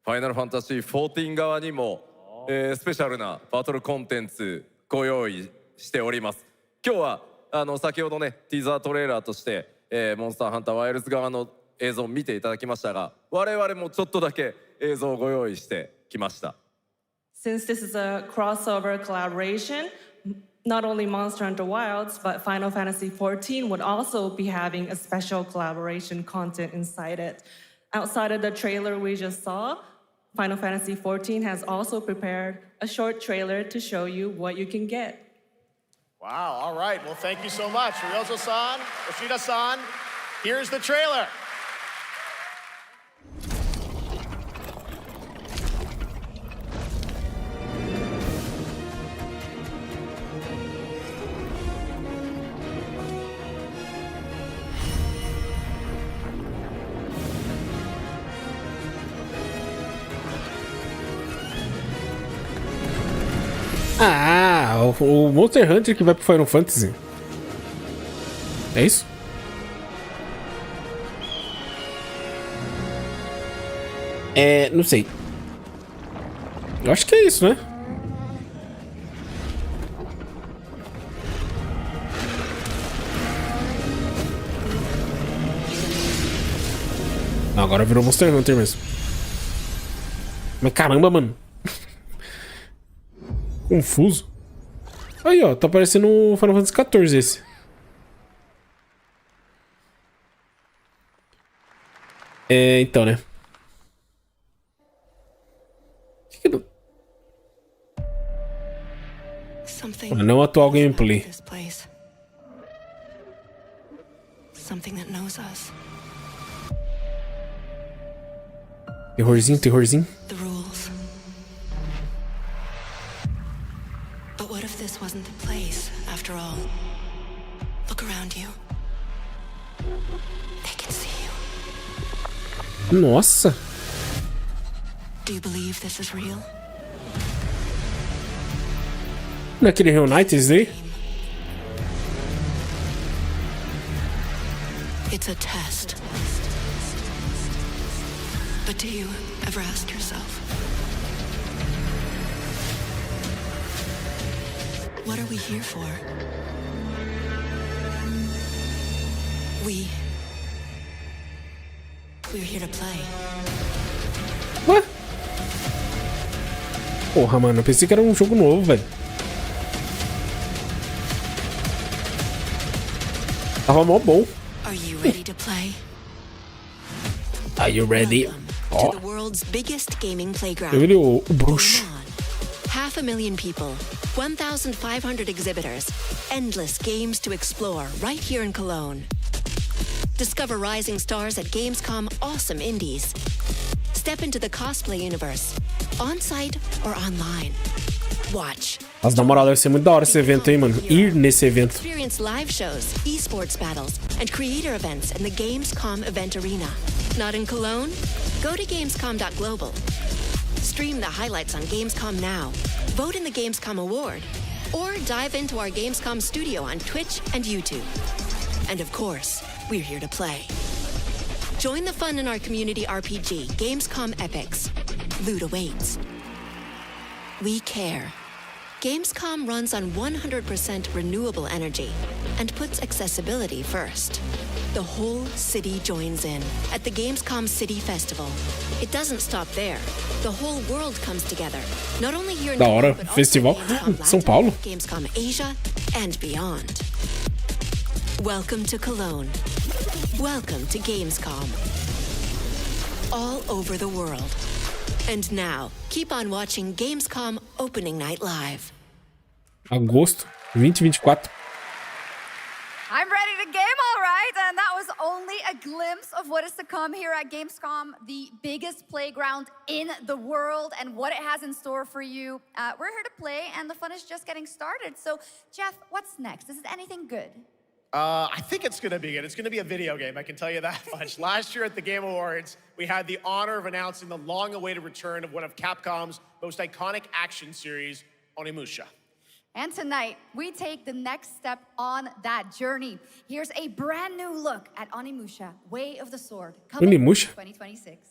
ファイナルファンタジー14側にも、スペシャルなバトルコンテンツご用意しております。今日は先ほどねティーザートレーラーとして、モンスターハンターワイルズ側の映像を見ていただきましたが、我々もちょっとだけ映像をご用意してきました。 Since this is a crossover collaboration, not only Monster Hunter Wilds, but Final Fantasy XIV would also be having a special collaboration content inside it. Outside of the trailer we just saw, Final Fantasy XIV has also prepared a short trailer to show you what you can get. Wow, all right. Well, thank you so much. Ryozo-san, Yoshida-san, here's the trailer. O Monster Hunter que vai pro Final Fantasy. É isso? Não sei. Eu acho que é isso, né? Não, agora virou Monster Hunter mesmo. Mas caramba, mano. Confuso. Aí, ó, tá parecendo o Final Fantasy XIV esse. Então, né? Não atual gameplay. Terrorzinho, terrorzinho. But what if this wasn't the place, after all? Look around you. They can see you. Nossa. Do you believe this is real? Não é aquele Reunite esse aí? It's a test. But do you ever ask yourself, what are we here for? We're here to play. What? Porra, mano, eu pensei que era um jogo novo, velho. Tava mó bom. Are you ready to play? Are you ready? Ó. To the world's biggest gaming playground. Eu vi o bruxo. 500,000 people, 1,500 exhibitors, endless games to explore right here in Cologne. Discover rising stars at Gamescom Awesome Indies. Step into the cosplay universe, on-site or online. Watch. Mas na moral, deve ser muito da hora esse evento, hein, mano. Ir nesse evento. Experience live shows, esports battles, and creator events in the Gamescom event arena. Not in Cologne? Go to Gamescom.global. Stream the highlights on Gamescom Now. Vote in the Gamescom Award. Or dive into our Gamescom studio on Twitch and YouTube. And of course, we're here to play. Join the fun in our community RPG, Gamescom Epics. Loot awaits. We care. Gamescom runs on 100% renewable energy and puts accessibility first. The whole city joins in at the Gamescom City Festival. It doesn't stop there. The whole world comes together. Not only here in Da hora, but also festival. Gamescom São Paulo. Gamescom Asia, and beyond. Welcome to Cologne. Welcome to Gamescom. All over the world. And now, keep on watching Gamescom Opening Night Live. Agosto 2024. I'm ready to game, all right, and that was only a glimpse of what is to come here at Gamescom, the biggest playground in the world, and what it has in store for you. We're here to play, and the fun is just getting started. So, Jeff, what's next? Is it anything good? I think it's going to be good. It's going to be a video game, I can tell you that much. Last year at the Game Awards, we had the honor of announcing the long-awaited return of one of Capcom's most iconic action series, Onimusha. And tonight, we take the next step on that journey. Here's a brand new look at Onimusha, Way of the Sword, coming in 2026.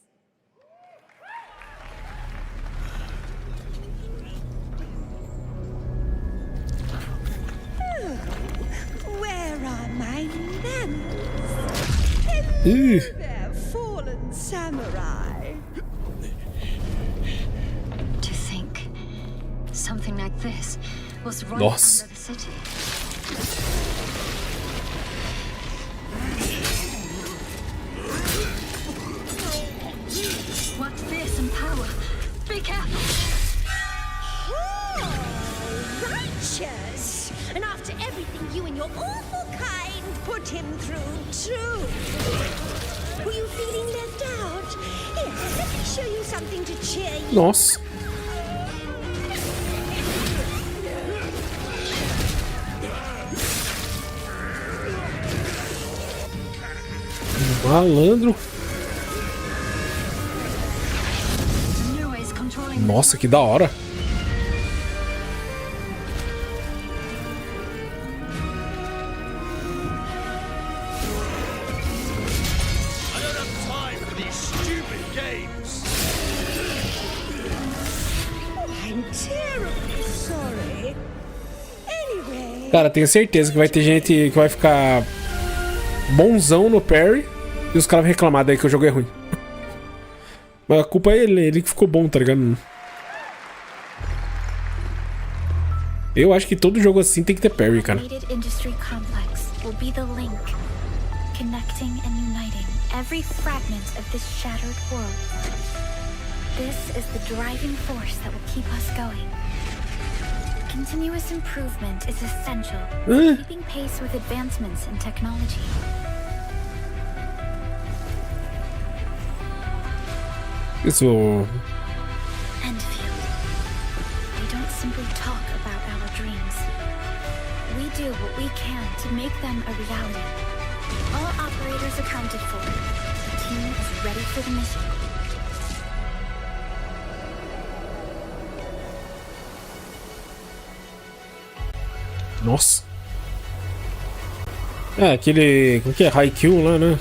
Where are my manners? Hello there, fallen samurai. To think something like this was right Nossa. under the city. What fearsome power! Be careful! Oh, righteous! And after everything you and your awful kind put him through, too. Were you feeling left out? Here, let me show you something to cheer you. Nossa. Malandro. Nossa, que da hora. Cara, tenho certeza que vai ter gente que vai ficar bonzão no parry e os caras vão reclamar daí que o jogo é ruim. Mas a culpa é ele que ficou bom, tá ligado? Eu acho que todo jogo assim tem que ter parry, cara. Industry complex will be the link, connecting and uniting every fragment of this shattered world. This is the driving force that will keep us going. Continuous improvement is essential, keeping pace with advancements in technology. Isso. Enfield. We don't simply talk about our dreams. We do what we can to make them a reality. All operators accounted for. The team is ready for the mission. Nossa. É, aquele... Como que é? Haikyuu lá, né?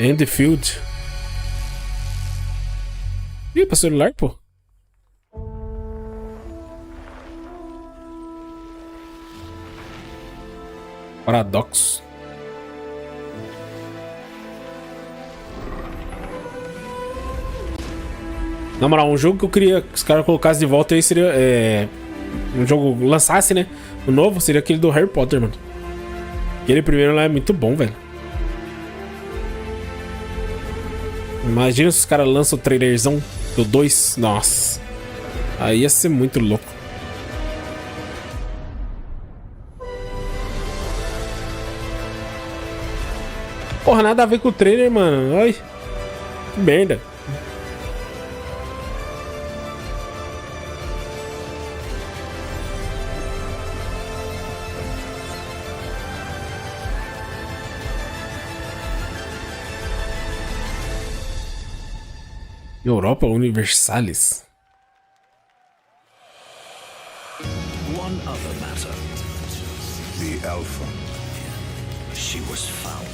And the Field. Ih, pra celular, pô. Paradoxo. Na moral, um jogo que eu queria que os caras colocassem de volta aí seria... um jogo lançasse, né? O novo seria aquele do Harry Potter, mano. Aquele primeiro lá é muito bom, velho. Imagina se os caras lançam o trailerzão do 2. Nossa. Aí ia ser muito louco. Porra, nada a ver com o trailer, mano. Ai. Que merda. Europa Universalis. One other matter. The Alpha. She was found.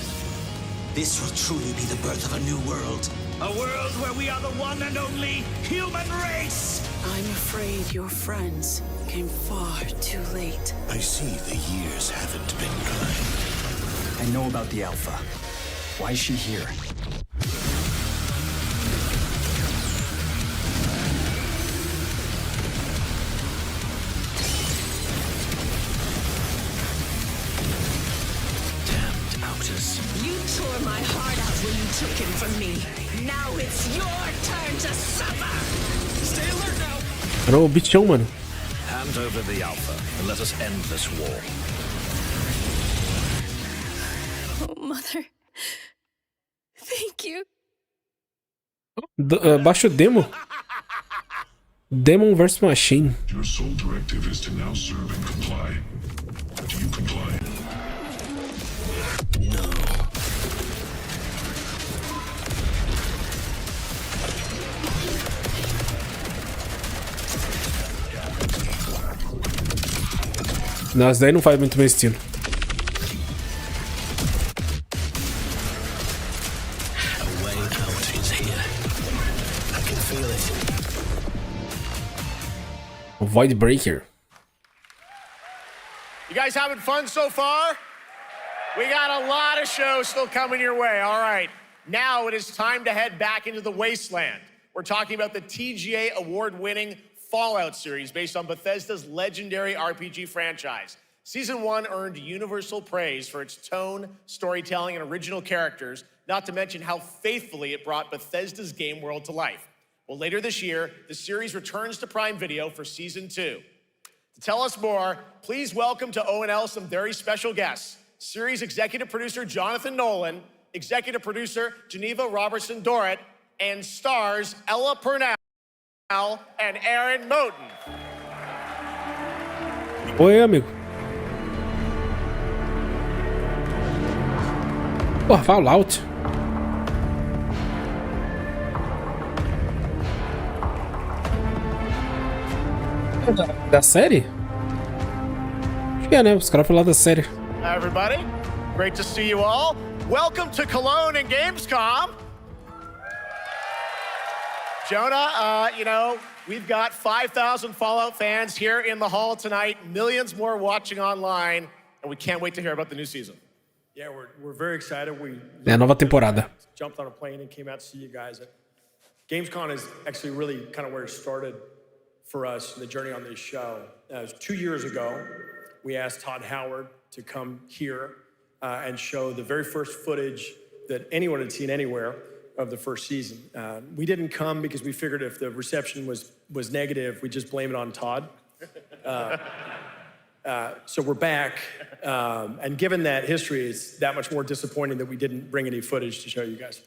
This will truly be the birth of a new world. A world where we are the one and only human race! I'm afraid your friends came far too late. I see the years haven't been kind. I know about the Alpha. Why is she here? You tore my heart out when you took him from me. Now it's your turn to suffer. Stay alert now. Era o bichão, mano. Hand over the Alpha and let us end this war. Oh, Mother. Thank you. Baixa o demo. Demon vs Machine. Your sole directive is to now serve and comply. Do you comply? Nossa, daí não faz muito meu estilo. A way out is here. I can feel it. Void Breaker. You guys having fun so far? We got a lot of shows still coming your way. All right, now it is time to head back into the wasteland. We're talking about the TGA award-winning Fallout series based on Bethesda's legendary RPG franchise. Season 1 earned universal praise for its tone, storytelling, and original characters, not to mention how faithfully it brought Bethesda's game world to life. Well, later this year, the series returns to Prime Video for Season 2. To tell us more, please welcome to ONL some very special guests. Series executive producer Jonathan Nolan, executive producer Geneva Robertson-Dorrit, and stars Ella Purnell and Aaron Moten. Oi, amigo. Porra, Fallout. Da série? Acho que é, né? Os caras falaram da série. Hi, everybody. Great to see you all. Welcome to Cologne and Gamescom. Jonah, you know, we've got 5,000 Fallout fans here in the hall tonight, millions more watching online, and we can't wait to hear about the new season. Yeah, we're very excited. We É a nova temporada. jumped on a plane and came out to see you guys. Gamescom is actually really kind of where it started for us in the journey on this show. It was 2 years ago. We asked Todd Howard to come here and show the very first footage that anyone had seen anywhere of the first season. We didn't come because we figured if the reception was negative, we'd just blame it on Todd. So we're back, and given that history, it's that much more disappointing that we didn't bring any footage to show you guys.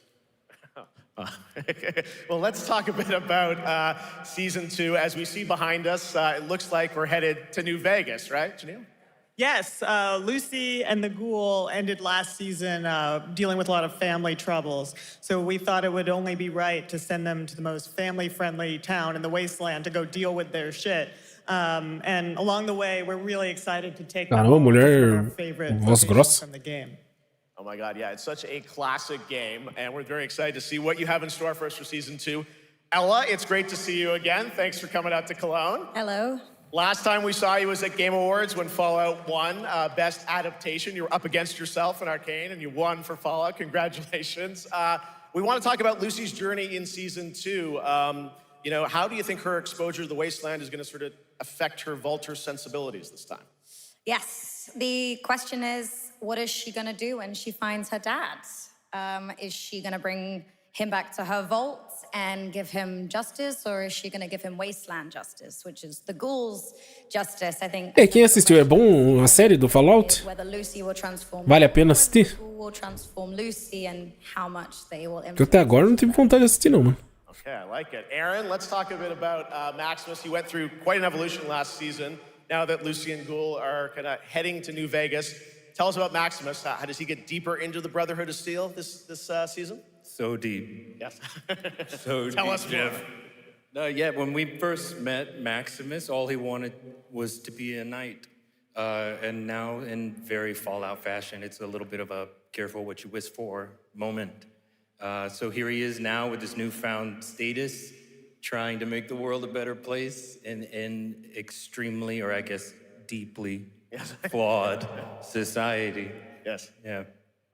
Well, let's talk a bit about Season 2. As we see behind us, it looks like we're headed to New Vegas, right, Janelle? Yes, Lucy and the Ghoul ended last season dealing with a lot of family troubles. So we thought it would only be right to send them to the most family-friendly town in the wasteland to go deal with their shit. And along the way, we're really excited to take them Caramba, to mulher our favorite voz grossa. from the game. Oh my God, yeah, it's such a classic game, and we're very excited to see what you have in store for us for Season 2. Ella, it's great to see you again. Thanks for coming out to Cologne. Hello. Last time we saw you was at Game Awards when Fallout won Best Adaptation. You were up against yourself in Arcane, and you won for Fallout. Congratulations. We want to talk about Lucy's journey in Season 2. How do you think her exposure to the Wasteland is going to sort of affect her Vulture sensibilities this time? Yes, the question is, what is she gonna do when she finds her dad? Is she gonna bring him back to her vault and give him justice, or is she gonna give him Wasteland justice, which is the ghouls' justice? I think. Quem assistiu, é bom a série do Fallout? Whether Lucy will transform. Vale a pena assistir? Will transform Lucy and how much they will. Porque até agora eu não tive vontade de assistir não, mano. Okay, I like it. Aaron, let's talk a bit about Maximus. He went through quite an evolution last season. Now that Lucy and Ghoul are kind of heading to New Vegas, tell us about Maximus. How does he get deeper into the Brotherhood of Steel this season? So deep. Yes. So tell deep, us more. Jeff. When we first met Maximus, all he wanted was to be a knight. And now, in very Fallout fashion, it's a little bit of a careful what you wish for moment. So here he is now with his newfound status, trying to make the world a better place in extremely, or I guess deeply, flawed society. Yes. Yeah.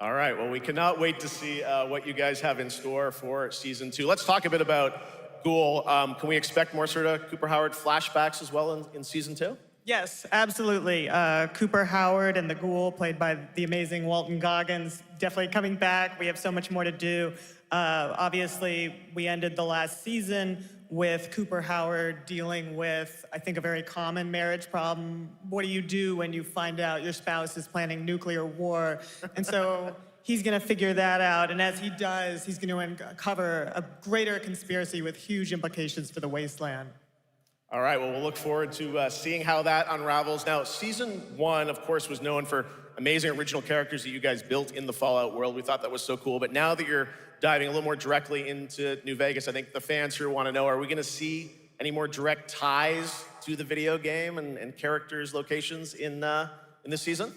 All right, well, we cannot wait to see what you guys have in store for Season 2. Let's talk a bit about Ghoul. Can we expect more sort of Cooper Howard flashbacks as well in Season 2? Yes, absolutely. Cooper Howard and the Ghoul, played by the amazing Walton Goggins, definitely coming back. We have so much more to do. Obviously, we ended the last season with Cooper Howard dealing with, I think, a very common marriage problem. What do you do when you find out your spouse is planning nuclear war? And so he's going to figure that out. And as he does, he's going to uncover a greater conspiracy with huge implications for the Wasteland. All right, well, we'll look forward to seeing how that unravels. Now, Season 1, of course, was known for amazing original characters that you guys built in the Fallout world. We thought that was so cool. But now that you're diving a little more directly into New Vegas, I think the fans here want to know, are we going to see any more direct ties to the video game and characters' locations in this season?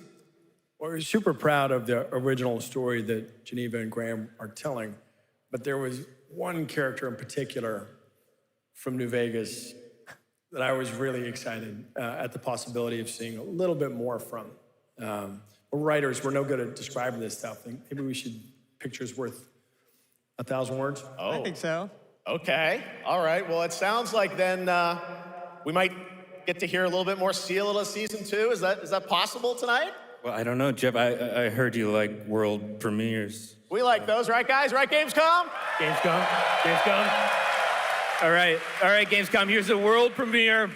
Well, we're super proud of the original story that Geneva and Graham are telling, but there was one character in particular from New Vegas that I was really excited at the possibility of seeing a little bit more from. We're writers, we're no good at describing this stuff. Maybe we should, pictures worth 1,000 words? Oh. I think so. Okay, all right. Well, it sounds like then we might get to hear a little bit more Seal of Season 2. Is that possible tonight? Well, I don't know, Jeff. I heard you like world premieres. We like those, right, guys? Right, Gamescom? Gamescom. All right, Gamescom. Here's the world premiere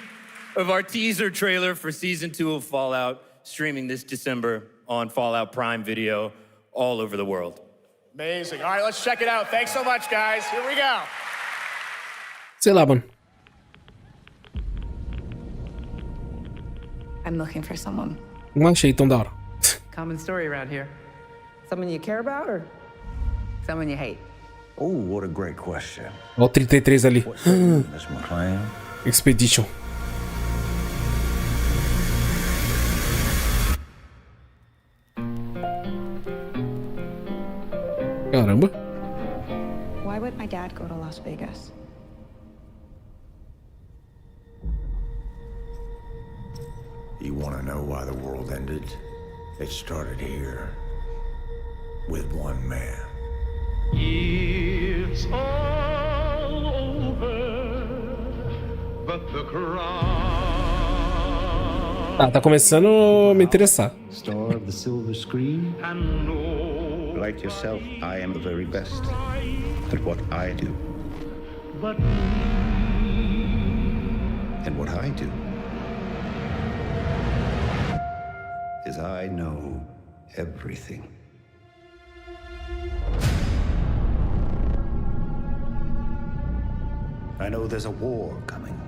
of our teaser trailer for Season 2 of Fallout, streaming this December on Fallout Prime Video all over the world. Amazing. All right, let's check it out. Thanks so much, guys. Here we go. Sei lá, mano. I'm looking for someone. Não achei tão da hora. Common story around here. Someone you care about or someone you hate? Oh, what a great question. Ó o 33 ali. Miss McLean. Expedition. Caramba. Why would my dad go to Las Vegas? You want to know why the world ended? It started here with one man. It's all over, but the crowd. Tá começando a me interessar. Star of the silver screen. Like yourself, I am the very best at what I do. But and what I do is I know everything. I know there's a war coming.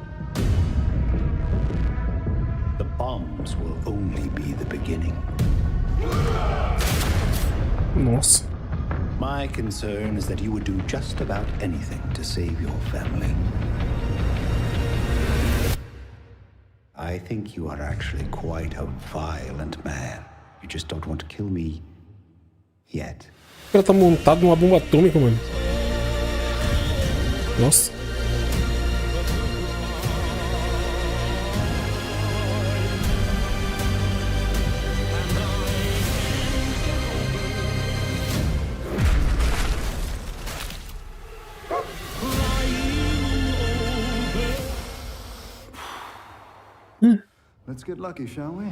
The bombs will only be the beginning. Nossa. My concern is that you would do just about anything to save your family. I think you are actually quite a violent man. You just don't want to kill me Yet. O cara tá montado numa bomba atômica, mano. Nossa. Let's get lucky, shall we?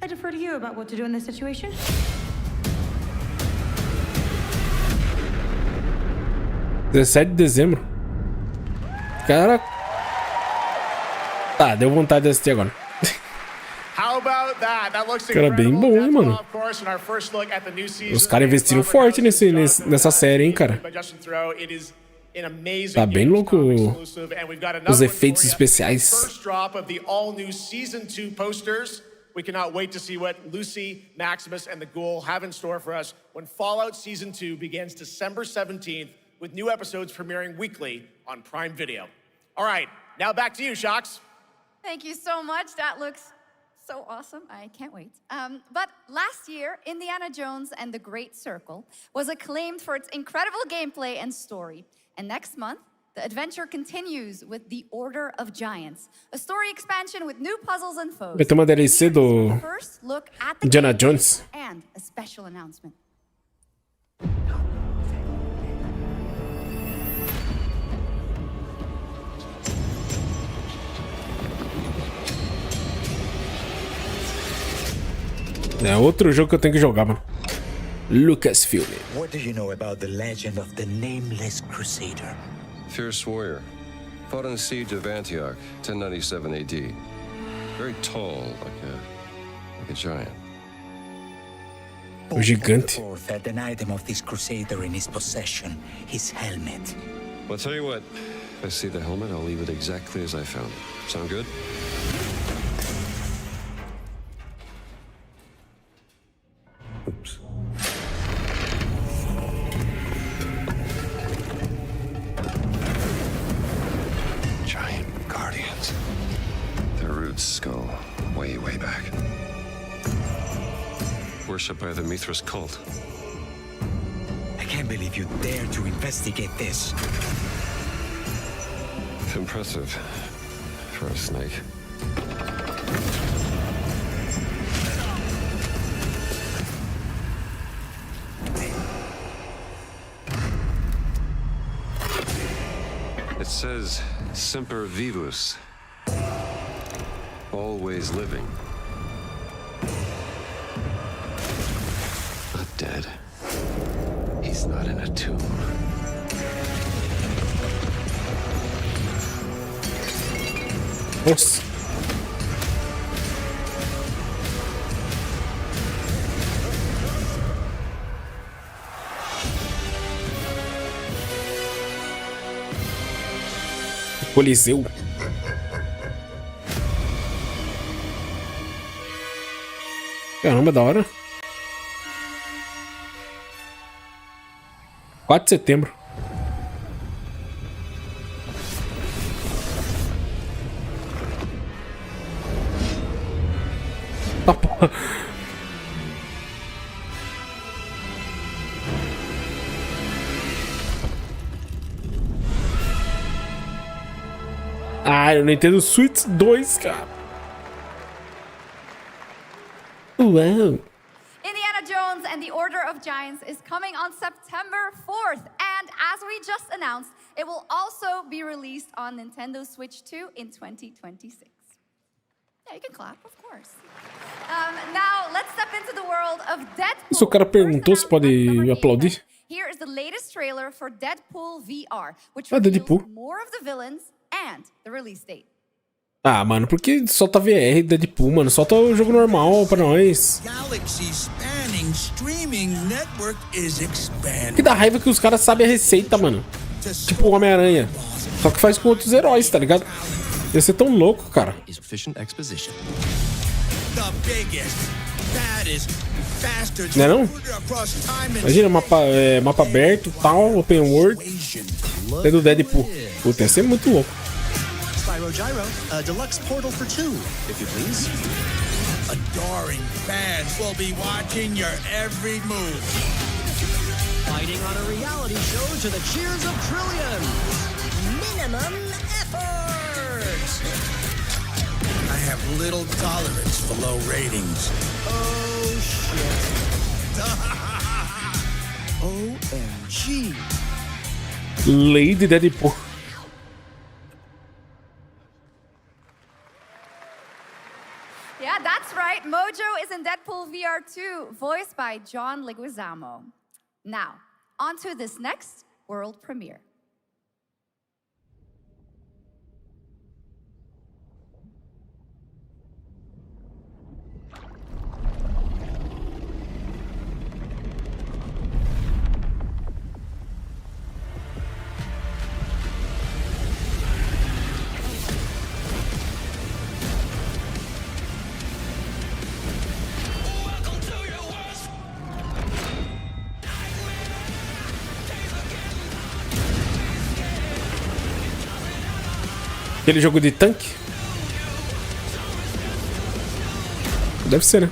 I defer to you about what to do in this situation. 17 de dezembro. Cara. Tá, deu vontade de assistir agora. Cara, bem bom, hein, mano. Os caras investiram forte nessa série, hein, cara. Tá bem louco os efeitos especiais. We cannot wait to see what Lucy, Maximus, and the Ghoul have in store for us when Fallout Season 2 begins December 17th, with new episodes premiering weekly on Prime Video. All right, now back to you, Shox. Thank you so much. That looks so awesome. I can't wait. But last year, Indiana Jones and the Great Circle was acclaimed for its incredible gameplay and story. And next month, the adventure continues with The Order of Giants, a story expansion with new puzzles and foes. Vai ter uma DLC do First look at the Indiana Jones. And a special announcement. É outro jogo que eu tenho que jogar, mano. Lucasfilm. What do you know about the legend of the Nameless Crusader? Fierce warrior. Fought in the siege of Antioch, 1097 AD. Very tall, like a giant. O gigante. Fourth had an item of this crusader in his possession, his helmet. Well, I'll tell you what. If I see the helmet, I'll leave it exactly as I found it. Sound good? Oops. Giant guardians. Their roots go way, way back. Worshipped by the Mithras cult. I can't believe you dare to investigate this. Impressive for a snake. It says semper vivus, always living. Not dead. He's not in a tomb. Nossa. Coliseu. Caramba, da hora. 4 de setembro. Tá porra. Ah, eu não entendo Switch 2, cara. Uau. Indiana Jones and the Order of Giants is coming on September 4th. And as we just announced, it will also be released on Nintendo Switch 2 in 2026. Yeah, you can clap, of course. Now, let's step into the world of Deadpool. Se o cara perguntou se pode aplaudir. Here is the latest trailer for Deadpool VR, which Deadpool. reveals more of the villains and the release date. Ah, mano, por que solta VR Deadpool, mano? Solta o jogo normal pra nós. Galaxy-spanning streaming network is expanding. Que dá raiva que os caras sabem a receita, mano. Tipo o Homem-Aranha. Só que faz com outros heróis, tá ligado? Ia ser tão louco, cara. Não é não? Imagina, mapa aberto, tal, open world. É do Deadpool. Puta, ia ser muito louco. Spyro Gyro, a deluxe portal for two, if you please. Adoring fans will be watching your every move. Fighting on a reality show to the cheers of trillions. Minimum effort. I have little tolerance for low ratings. Oh, shit. OMG. Lady Deadpool. Yeah, that's right. Mojo is in Deadpool VR 2, voiced by John Leguizamo. Now, on to this next world premiere. Aquele jogo de tanque? Deve ser, né?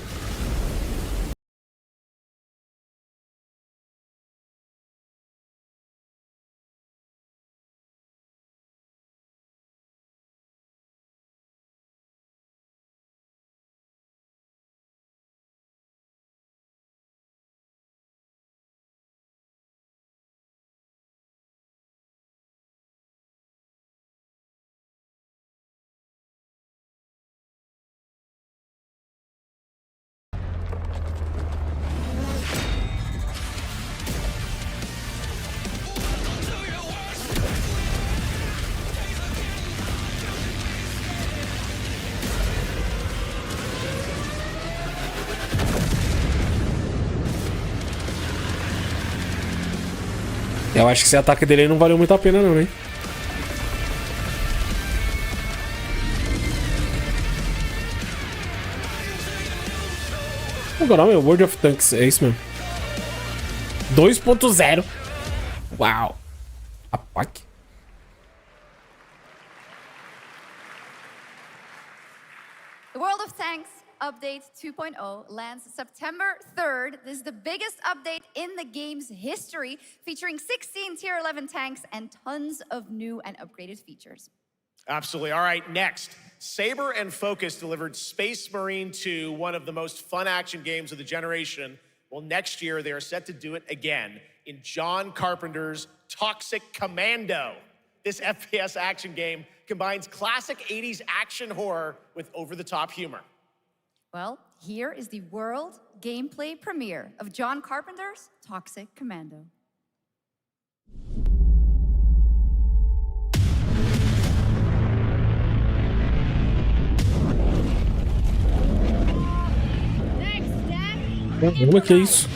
Eu acho que esse ataque dele não valeu muito a pena não, hein? Agora é o World of Tanks, é isso mesmo. 2.0. Uau. Ataque. The World of Tanks Update 2.0 lands September 3rd. This is the biggest update in the game's history, featuring 16 Tier 11 tanks and tons of new and upgraded features. Absolutely. All right, next. Saber and Focus delivered Space Marine 2, one of the most fun action games of the generation. Well, next year, they are set to do it again in John Carpenter's Toxic Commando. This FPS action game combines classic 80s action horror with over-the-top humor. Well, here is the world gameplay premiere of John Carpenter's Toxic Commando. Caramba, que é isso?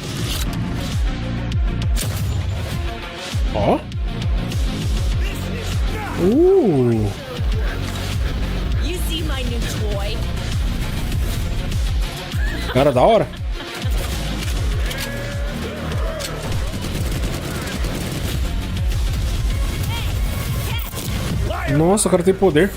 Ó. You see my new toy? Cara, da hora. Nossa, o cara tem poder.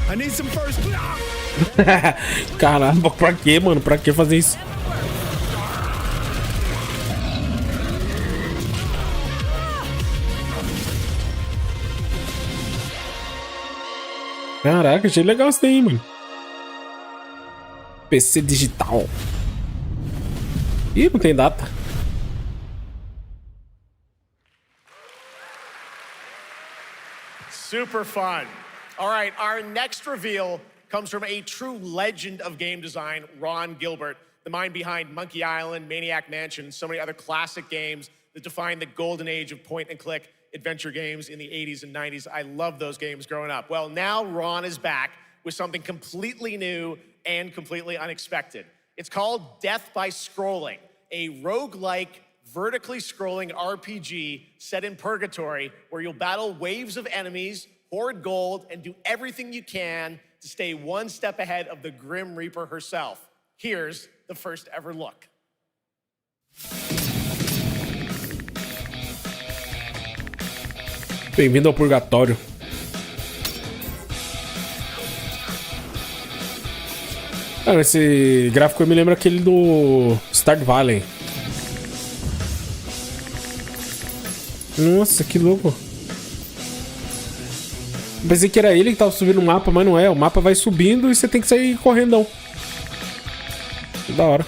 I need some first. Caramba, pra quê, mano? Pra que fazer isso? Caraca, achei legal isso daí, mano. PC digital. Ih, não tem data. Super fun. All right, our next reveal comes from a true legend of game design, Ron Gilbert, the mind behind Monkey Island, Maniac Mansion, and so many other classic games that define the golden age of point and click adventure games in the 80s and 90s. I loved those games growing up. Well, now Ron is back with something completely new and completely unexpected. It's called Death by Scrolling, a roguelike, vertically scrolling RPG set in purgatory where you'll battle waves of enemies, hoard gold, and do everything you can to stay one step ahead of the Grim Reaper herself. Here's the first ever look. Bem-vindo ao purgatório. Ah, esse gráfico me lembra aquele do Stardew Valley. Nossa, que louco. Pensei que era ele que tava subindo o mapa, mas não é. O mapa vai subindo e você tem que sair correndão. Da hora.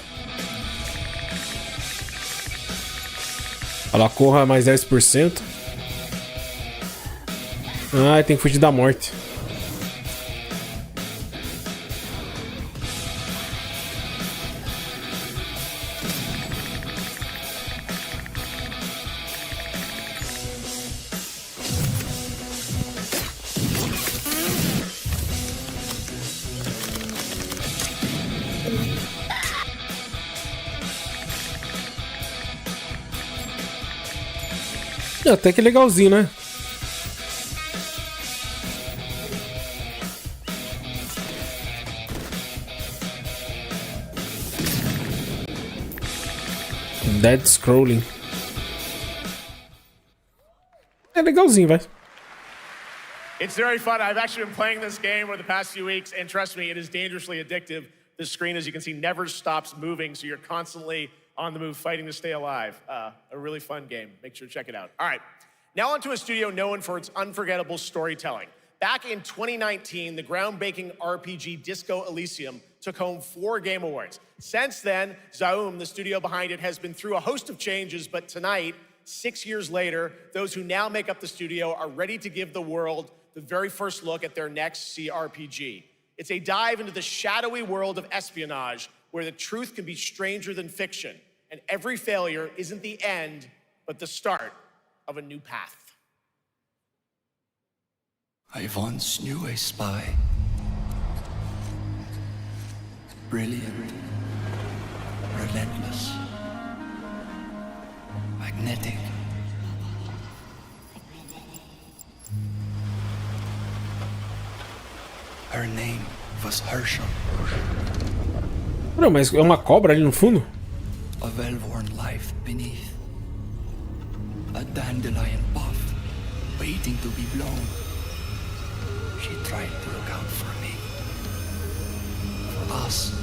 Olha lá, corra mais 10%. Ah, tem que fugir da morte. Até que legalzinho, né? Dead scrolling. É legalzinho, vai. It's very fun. I've actually been playing this game over the past few weeks, and trust me, it is dangerously addictive. The screen, as you can see, never stops moving, so you're constantly on the move fighting to stay alive. A really fun game. Make sure to check it out. All right, now onto a studio known for its unforgettable storytelling. Back in 2019, the groundbreaking RPG Disco Elysium took home 4 Game Awards. Since then, Zaum, the studio behind it, has been through a host of changes, but tonight, 6 years later, those who now make up the studio are ready to give the world the very first look at their next CRPG. It's a dive into the shadowy world of espionage, where the truth can be stranger than fiction, and every failure isn't the end, but the start of a new path. I once knew a spy. Brilliant, relentless, magnetic. Her name was Herschel. Não, mas é uma cobra ali no fundo? A well-worn life beneath. A dandelion puff waiting to be blown. She tried to look out for me. For us.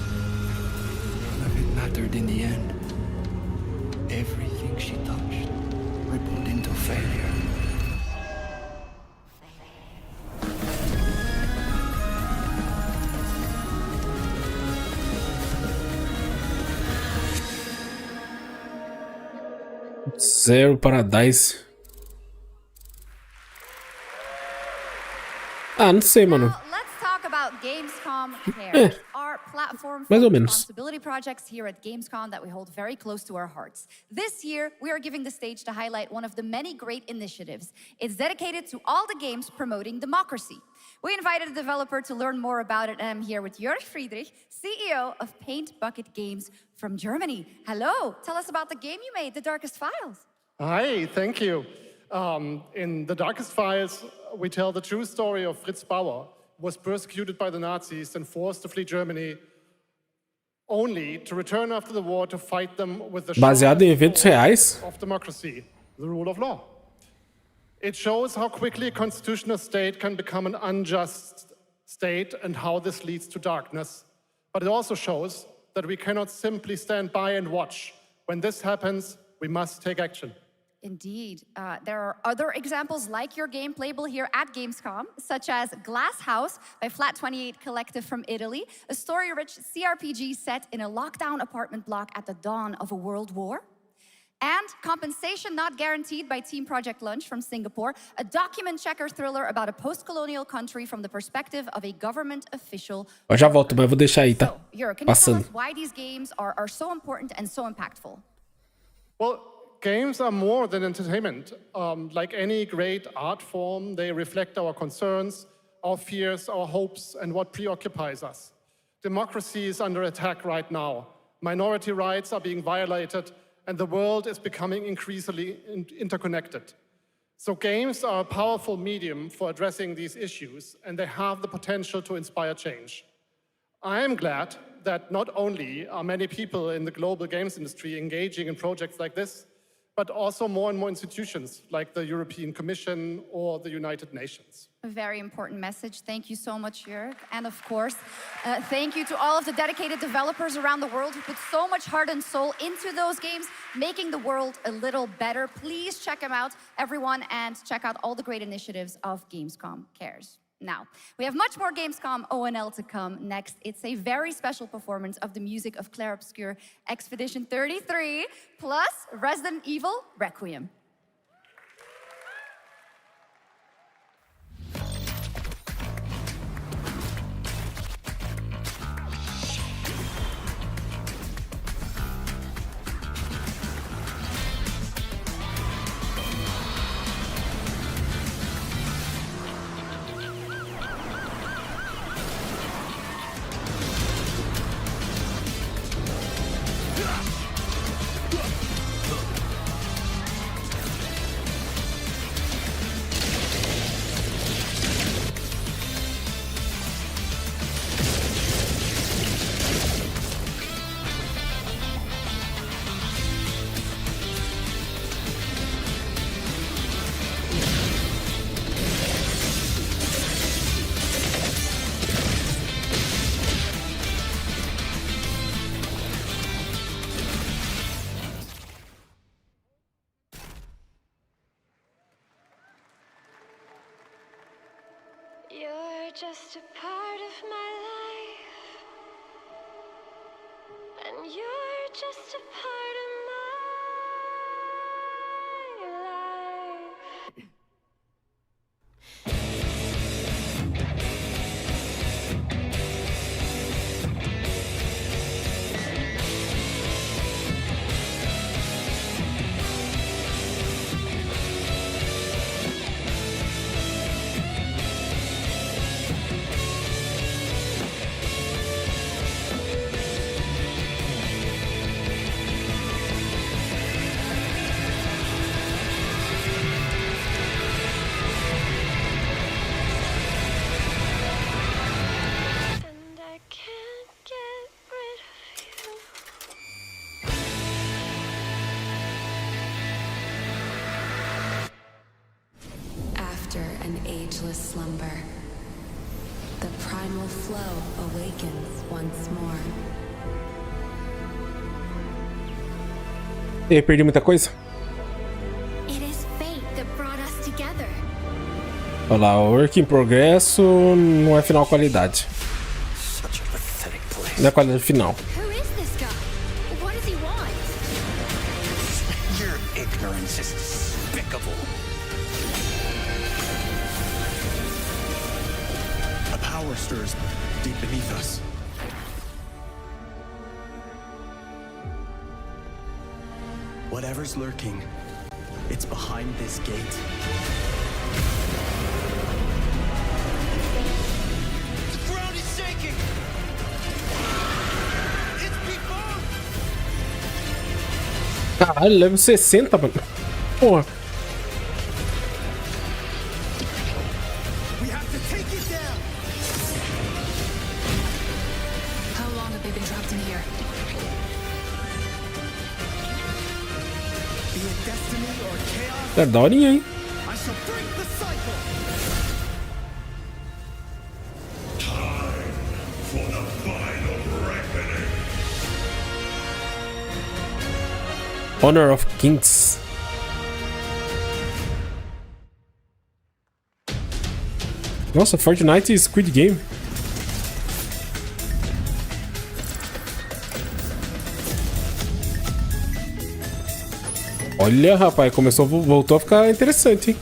None of it mattered in the end. Everything she touched rippled into failure. Zero Paradise. Ah, não sei, mano. Let's talk about Gamescom Cares, our platform for responsibility projects here at Gamescom that we hold very close to our hearts. This year, we are giving the stage to highlight one of the many great initiatives. It's dedicated to all the games promoting democracy. We invited a developer to learn more about it, and I'm here with Jörg Friedrich, CEO of Paint Bucket Games from Germany. Hello, tell us about the game you made, The Darkest Files. Hi, thank you. In The Darkest Files, we tell the true story of Fritz Bauer, who was persecuted by the Nazis and forced to flee Germany, only to return after the war to fight them with the baseado em eventos reais of democracy, the rule of law. It shows how quickly a constitutional state can become an unjust state and how this leads to darkness. But it also shows that we cannot simply stand by and watch. When this happens, we must take action. Indeed. There are other examples like your game playable here at Gamescom, such as Glass House by Flat 28 Collective from Italy, a story-rich CRPG set in a lockdown apartment block at the dawn of a world war. And Compensation Not Guaranteed by Team Project Lunch from Singapore, a document checker thriller about a post-colonial country from the perspective of a government official. Eu já volto, mas eu vou deixar aí, tá? Jörg, can you tell us why these games are so important and so impactful? Well, games are more than entertainment. Like any great art form, they reflect our concerns, our fears, our hopes, and what preoccupies us. Democracy is under attack right now. Minority rights are being violated, and the world is becoming increasingly interconnected. So games are a powerful medium for addressing these issues, and they have the potential to inspire change. I am glad that not only are many people in the global games industry engaging in projects like this, but also more and more institutions like the European Commission or the United Nations. A very important message. Thank you so much, Jörg. And of course, thank you to all of the dedicated developers around the world who put so much heart and soul into those games, making the world a little better. Please check them out, everyone, and check out all the great initiatives of Gamescom Cares. Now, we have much more Gamescom ONL to come next. It's a very special performance of the music of Clair Obscur Expedition 33, plus Resident Evil Requiem. You're just a part of my life, and you're just a part of my life. After an ageless slumber, the primal flow awakens once more. E aí, perdi muita coisa? It is fate that brought us together. Olha lá, work in progresso não é final qualidade. Não é qualidade final. Who is this guy? What does he want? Your ignorance is despicable. A power stirs deep beneath us. Whatever's lurking, it's behind this gate. The ground is shaking! It's people! Caralho, level 60, mano. Porra. We have to take it down! How long have they been trapped in here? Be it destiny or chaos, É daorinha, hein? I shall break the cycle! Time for the final reckoning. Honor of Kings. Nossa, Fortnite e Squid Game. Olha, rapaz, voltou a ficar interessante, hein?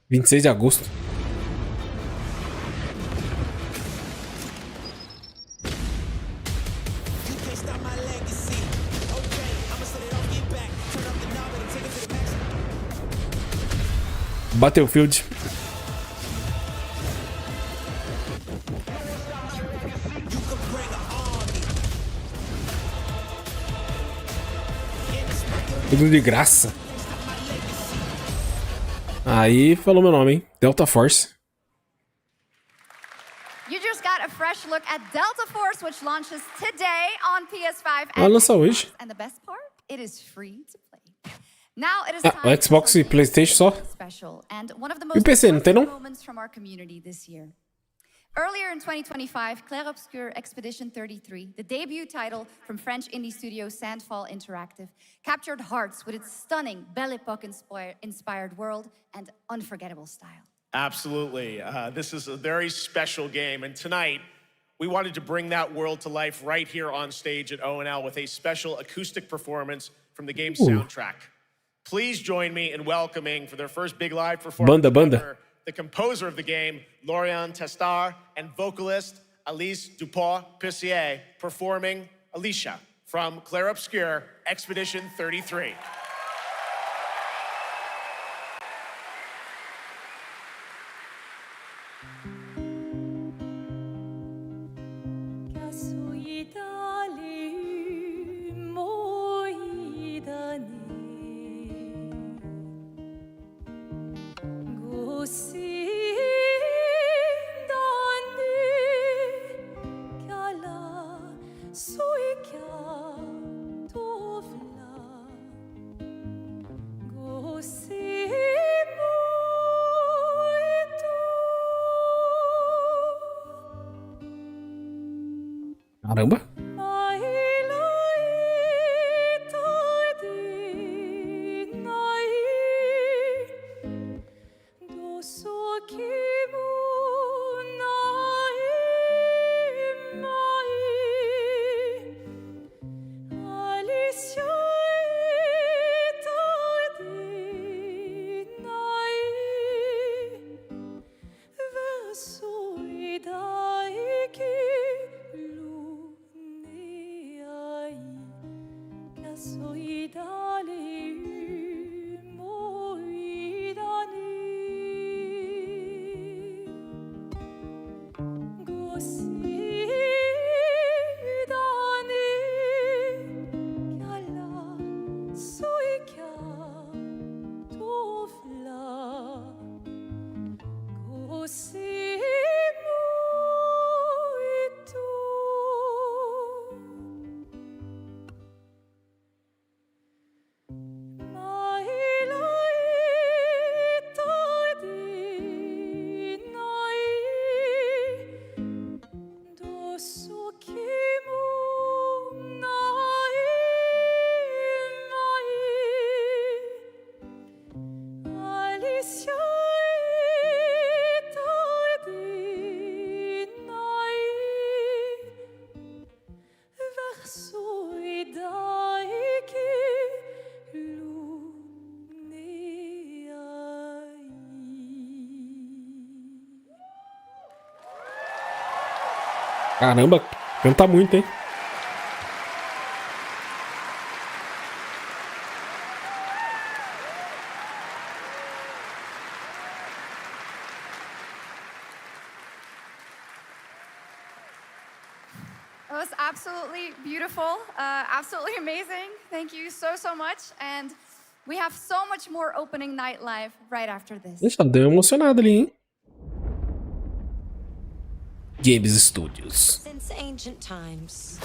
26 de agosto. Battlefield. Tudo de graça. Aí falou meu nome, hein? Delta Force. You just got a fresh look at Delta Force, which launches today on PS5 Ela lança hoje. and the best part, it is free to play. Now it is Ah, time o Xbox e PlayStation só. special and one of the E o most PC, não tem não? moments from our community this year. Earlier in 2025, Clair Obscur Expedition 33, the debut title from French indie studio Sandfall Interactive, captured hearts with its stunning Belle Epoque-inspired world and unforgettable style. Absolutely. This is a very special game, and tonight we wanted to bring that world to life right here on stage at ONL with a special acoustic performance from the game's soundtrack. Please join me in welcoming, for their first big live performance, Banda. the composer of the game, Lauriane Testar, and vocalist Alice Dupont-Pissier, performing Alicia from Clair Obscur Expedition 33. Caramba. Caramba, canta muito, hein? It was absolutely beautiful, absolutely amazing. Thank you so much. And we have so much more opening night live right after this. Deixa, deu emocionado ali, hein? Games Studios. Since ancient times,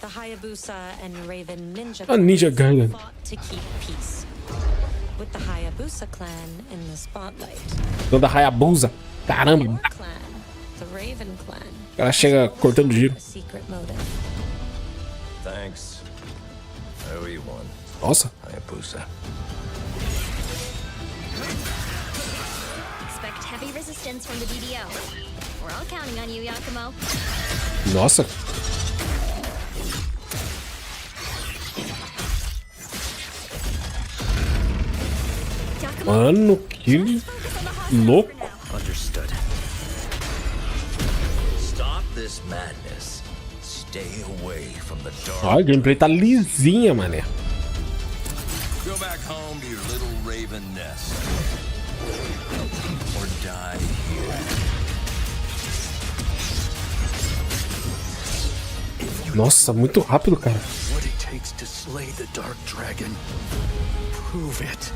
the Hayabusa and Raven Ninja Ninja Gaiden fought to keep peace. With the Hayabusa clan in the spotlight. Toda Hayabusa. Caramba. Your clan, the Raven clan. Ela chega cortando giro. A secret motive. Thanks. AV1. Nossa. Hayabusa. Expect heavy resistance from the DDO. We're all counting on you, Yakumo. Nossa. Mano, que... louco. Understood. Stop this madness. Stay away from the dark. Ó, a gameplay tá lisinha, mané. Go back home to your little raven nest. Or die here. Nossa, muito rápido, cara. What it takes to slay the dark dragon. Prove it.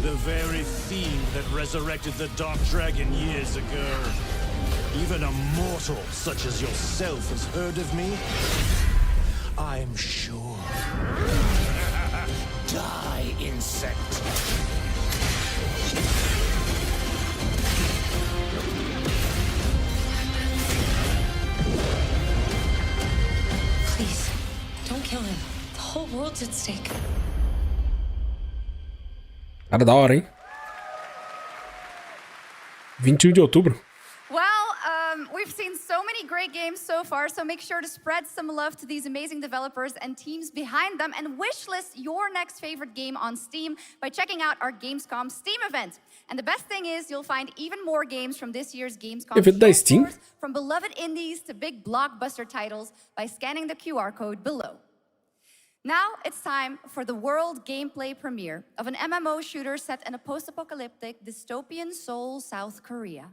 The very fiend that resurrected the dark dragon years ago. Even a mortal such as yourself has heard of me? I'm sure. Die, insect. Please, don't kill him. The whole world's at stake. Cara, da hora, hein? 21 de outubro. Well, we've seen so many great games so far, so make sure to spread some love to these amazing developers and teams behind them, and wishlist your next favorite game on Steam by checking out our Gamescom Steam event. And the best thing is, you'll find even more games from this year's Gamescom Event da Steam? from beloved indies to big blockbuster titles by scanning the QR code below. Now it's time for the world gameplay premiere of an MMO shooter set in a post-apocalyptic dystopian Seoul, South Korea.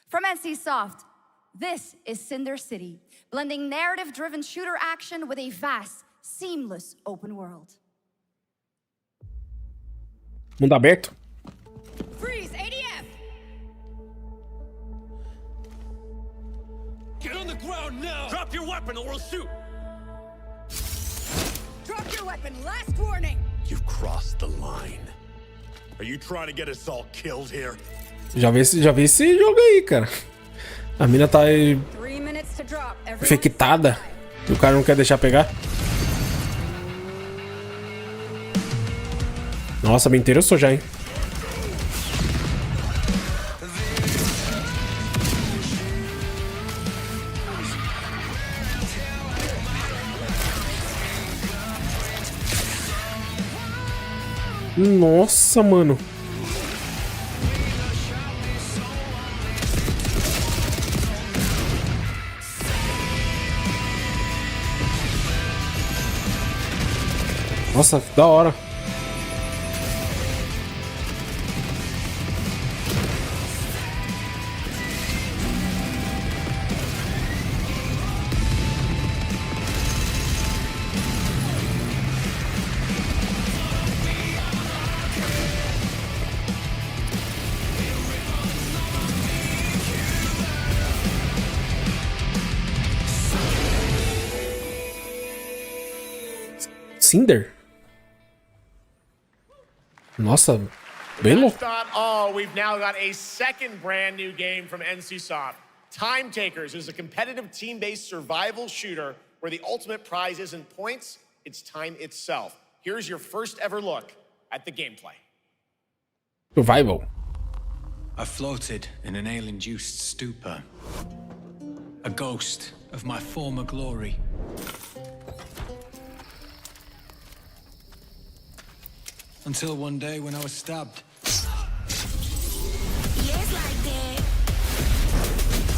From NCSoft, this is Cinder City, blending narrative-driven shooter action with a vast, seamless open world. Mundo aberto. Freeze, ADF! Get on the ground now! Drop your weapon or we'll shoot! Drop your weapon, last warning! You've crossed the line. Are you trying to get us all killed here? Já vi esse jogo aí, cara. A mina tá aí 3 minutes to drop. infectada e o cara não quer deixar pegar. Nossa, me interessou já, hein? Nossa, mano. Nossa, que da hora. Cinder? Nossa, bem louco. That's not all. We've now got a second brand new game from NCSoft. Time Takers is a competitive team-based survival shooter where the ultimate prize isn't points, it's time itself. Here's your first ever look at the gameplay. Survival. I floated in an ale-induced stupor. A ghost of my former glory. Until one day when I was stabbed. Yes, like that.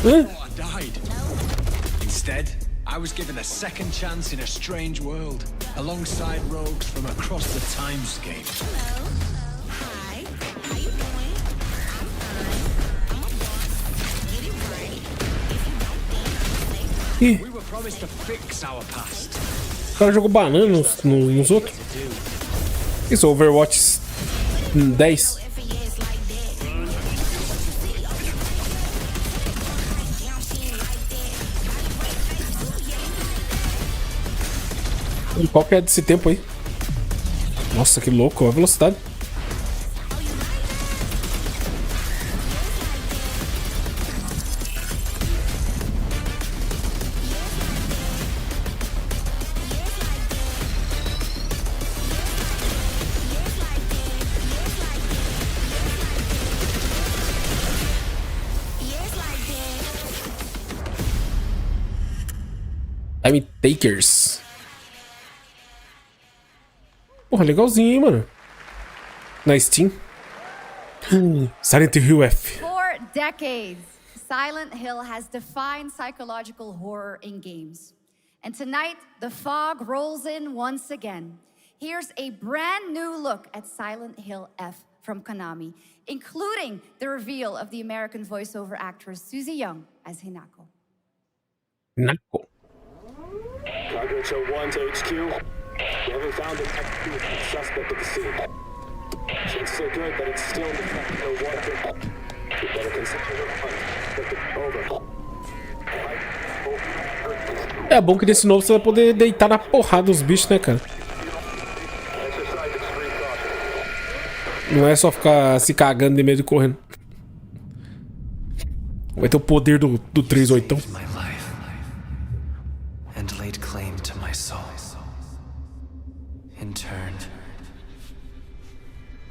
Oh, I died. Instead, I was given a second chance in a strange world, alongside rogues from across the timescape. Hello. Hi. How you doing? I'm fine. I'm a boss. Get it right. If you don't think, We were promised to fix our past. O cara jogou banana nos outros. Isso, Overwatch 10. Qual que é desse tempo aí? Nossa, que louco, a velocidade. Time Takers. Porra, legalzinho, hein, mano. Na Steam. Silent Hill F. For decades, Silent Hill has defined psychological horror in games. And tonight, the fog rolls in once again. Here's a brand new look at Silent Hill F from Konami, including the reveal of the American voiceover actress Susie Young as Hinako. Hinako. Cargo show 1 to HQ. We haven't found an active suspect at the scene. Chances are good that it's still in the fact no one. We better consider the hunt. Over. É bom que nesse novo você vai poder deitar na porrada dos bichos, né, cara? Não é só ficar se cagando de medo e correndo. Vai ter o poder do 3/8. And laid claim to my soul. In turn,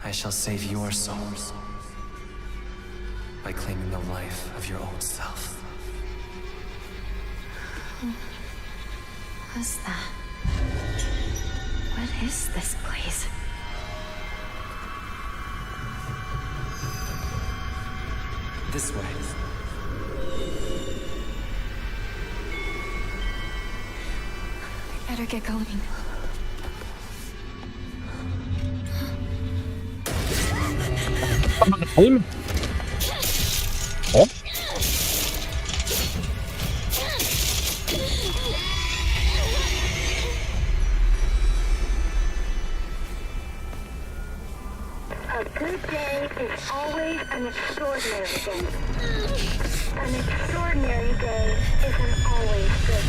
I shall save your souls by claiming the life of your old self. What's that? What is this place? This way. I better get going. Ó. A good day is always an extraordinary day. An extraordinary day isn't always good.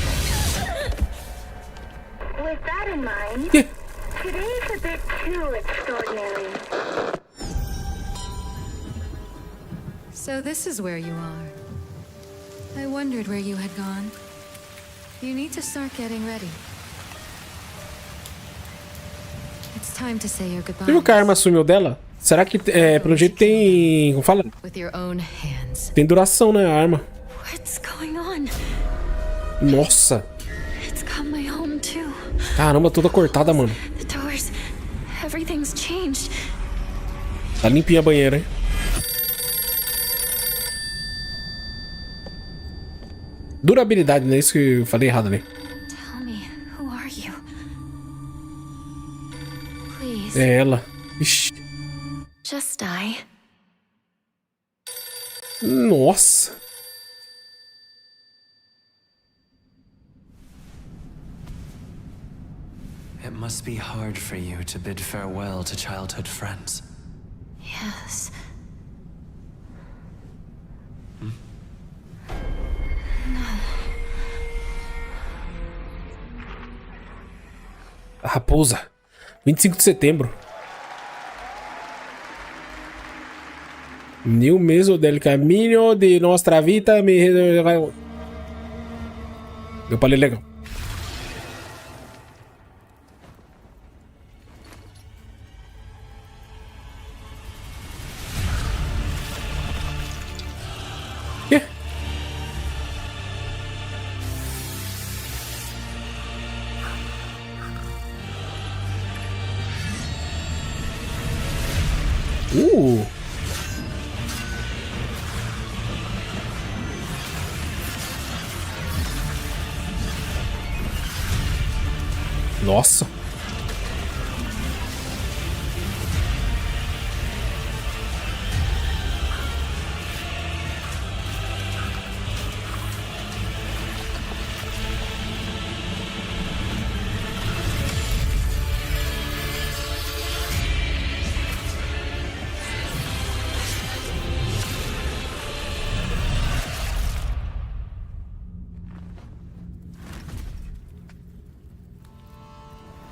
With that in mind, today's a bit too extraordinary. So this is where you are. I wondered where you had gone. You need to start getting ready. It's time to say your goodbyes. Você viu que a arma sumiu dela? Será que, pelo jeito tem... Como fala? With your own hands. Tem duração, né, a arma. What's going on? Nossa. It's got my home too. Caramba, toda cortada, mano. The doors. Everything's changed. Tá limpinha a banheira, hein? Durabilidade, não é isso que eu falei errado ali. Tell me, who are you? Please. É ela. Ixi. Just die. Nossa. It must be hard for you to bid farewell to childhood friends. Yes. A raposa. 25 de setembro. Nel mezzo del cammino de nostra vita me... Deu pra ler legal. Quê? Nossa.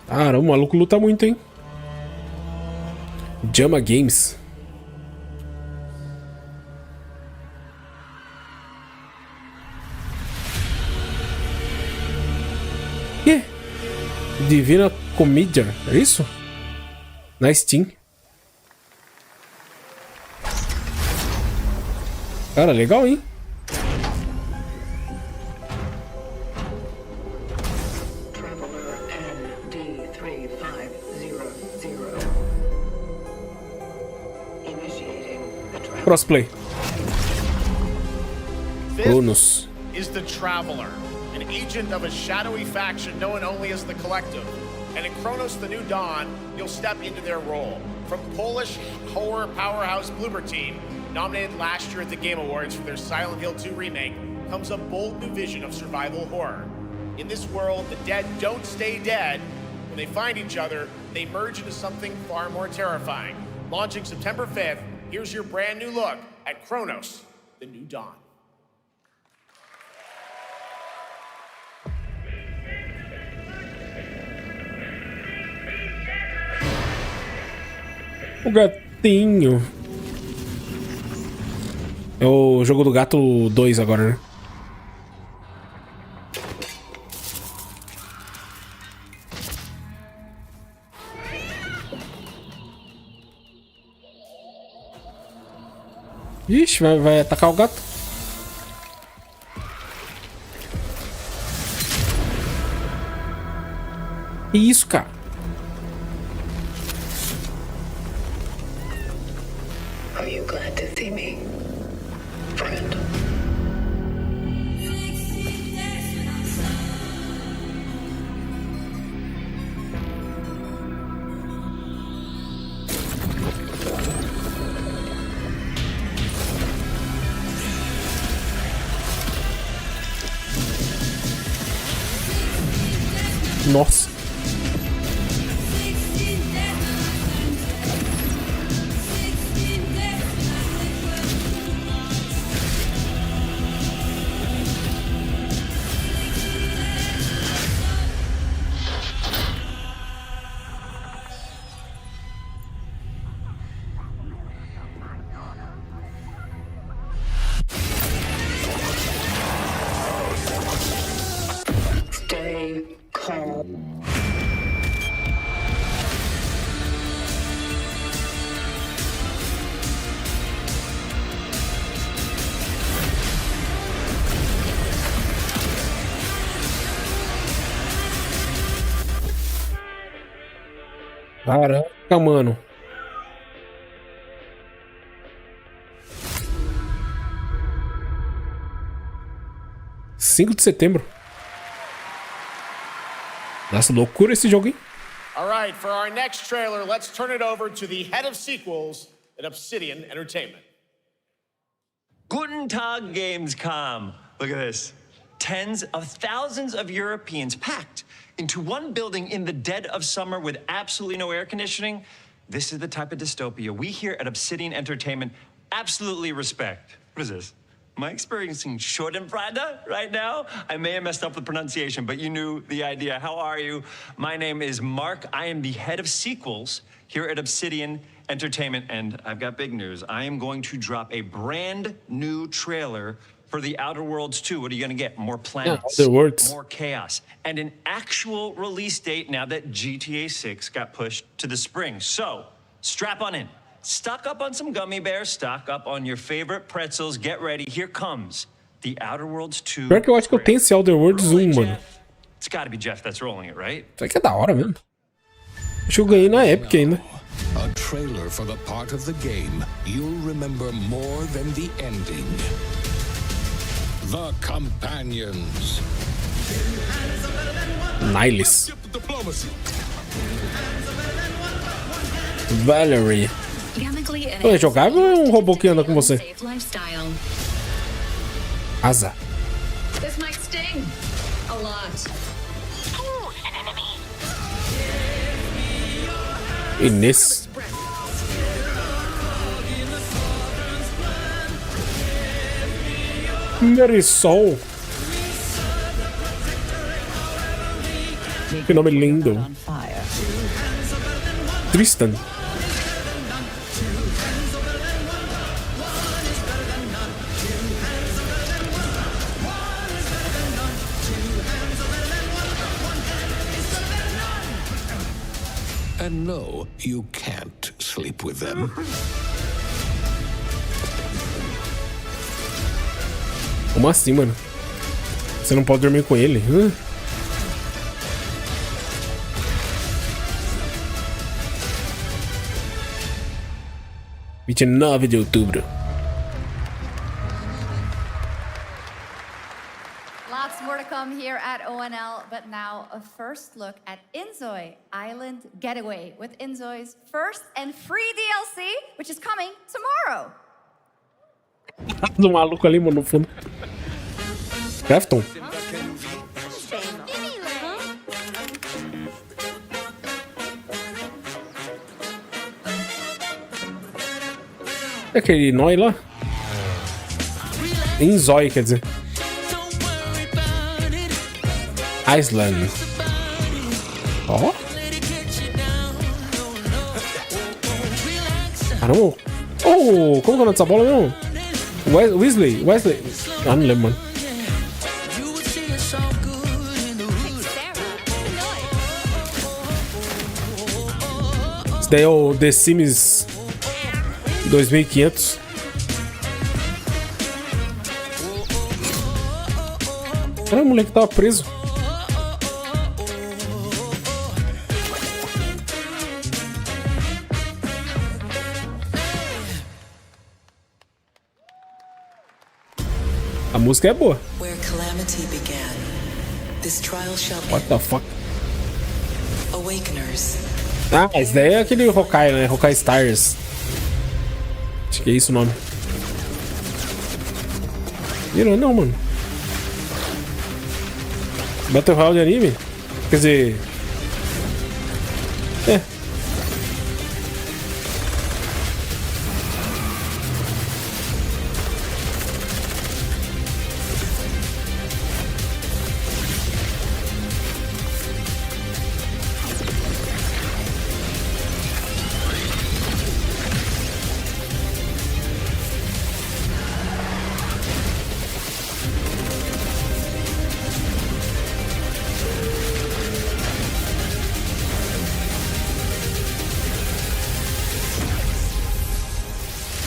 Caramba, o maluco luta muito, hein? Jama Games. Que? Divina Comédia, é isso? Na Steam. Cara, legal, hein? D3500. Initiating Crossplay. Cronos. Is the Traveler, an agent of a shadowy faction known only as the Collective. And in Kronos the New Dawn, you'll step into their role. From Polish horror powerhouse Bloober Team, nominated last year at the Game Awards for their Silent Hill 2 remake, comes a bold new vision of survival horror. In this world, the dead don't stay dead. When they find each other, they merge into something far more terrifying. Launching September 5th, here's your brand new look at Kronos, the New Dawn. O gatinho. É o jogo do gato 2 agora, né? Ixi, vai atacar o gato. Que isso, cara? Are you glad to see me, friend? Nossa. Stay calm. Caraca, mano. (5 de setembro). Nossa, loucura esse jogo, hein? All right, for our next trailer, let's turn it over to the head of sequels at Obsidian Entertainment. Guten Tag, Gamescom. Look at this. Tens of thousands of Europeans packed into one building in the dead of summer with absolutely no air conditioning. This is the type of dystopia we here at Obsidian Entertainment absolutely respect. What is this? Am I experiencing Schadenfreude right now? I may have messed up the pronunciation, but you knew the idea. How are you? My name is Mark. I am the head of sequels here at Obsidian Entertainment, and I've got big news. I am going to drop a brand new trailer for The Outer Worlds 2. What are you going to get? More planets, more chaos, and an actual release date now that GTA 6 got pushed to the spring. So, strap on in. Stock up on some gummy bears, stock up on your favorite pretzels, get ready. Here comes The Outer Worlds 2. Pior que eu acho que eu tenho esse Outer Worlds 1, mano. It's gotta be Jeff that's rolling it, right? Isso aqui é da hora mesmo. Acho que eu ganhei na Epic ainda. A trailer for the part of the game you'll remember more than the ending. The Companions. Niles. Valerie. É jogável ou é um robô que anda com você? Asa. This might sting a lot. Inês. Marisol. Que nome lindo. Tristan. And no, you can't sleep with them. Como assim, mano? Você não pode dormir com ele? 29 de outubro. here at ONL, but now a first look at Inzoi Island Getaway with Inzoi's first and free DLC, which is coming tomorrow. Do maluco ali, mano, no fundo. Crafton. É aquele Noi lá? Inzoi, quer dizer. Island. Ó. Caramba. Oh, como que é o nome dessa bola mesmo? Wesley. Ah, não lembro, mano. Esse daí é o The Sims 2500. Caramba, o moleque tava preso. A música é boa. What the fuck? Ah, esse daí é aquele Hokai, né? Hokai Stars. Acho que é isso o nome. Virou não, mano. Battle Royale de anime? Quer dizer... É.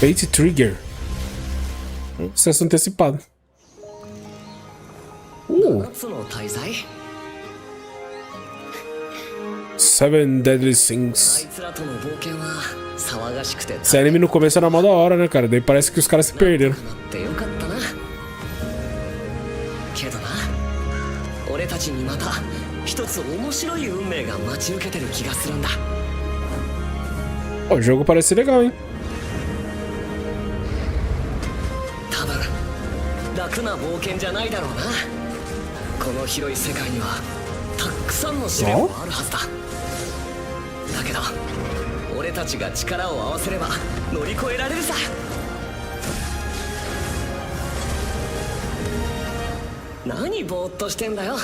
Fate Trigger. Acesso antecipado. Seven Deadly Sins. Esse anime no começo era mó da hora, né, cara? Daí parece que os caras se perderam. Ó, o jogo parece legal, hein? 楽な冒険じゃないだろうな。この広い世界にはたくさんの試練があるはずだ。だけど俺たちが力を合わせれば乗り越えられるさ。何ぼーっとしてんだよ。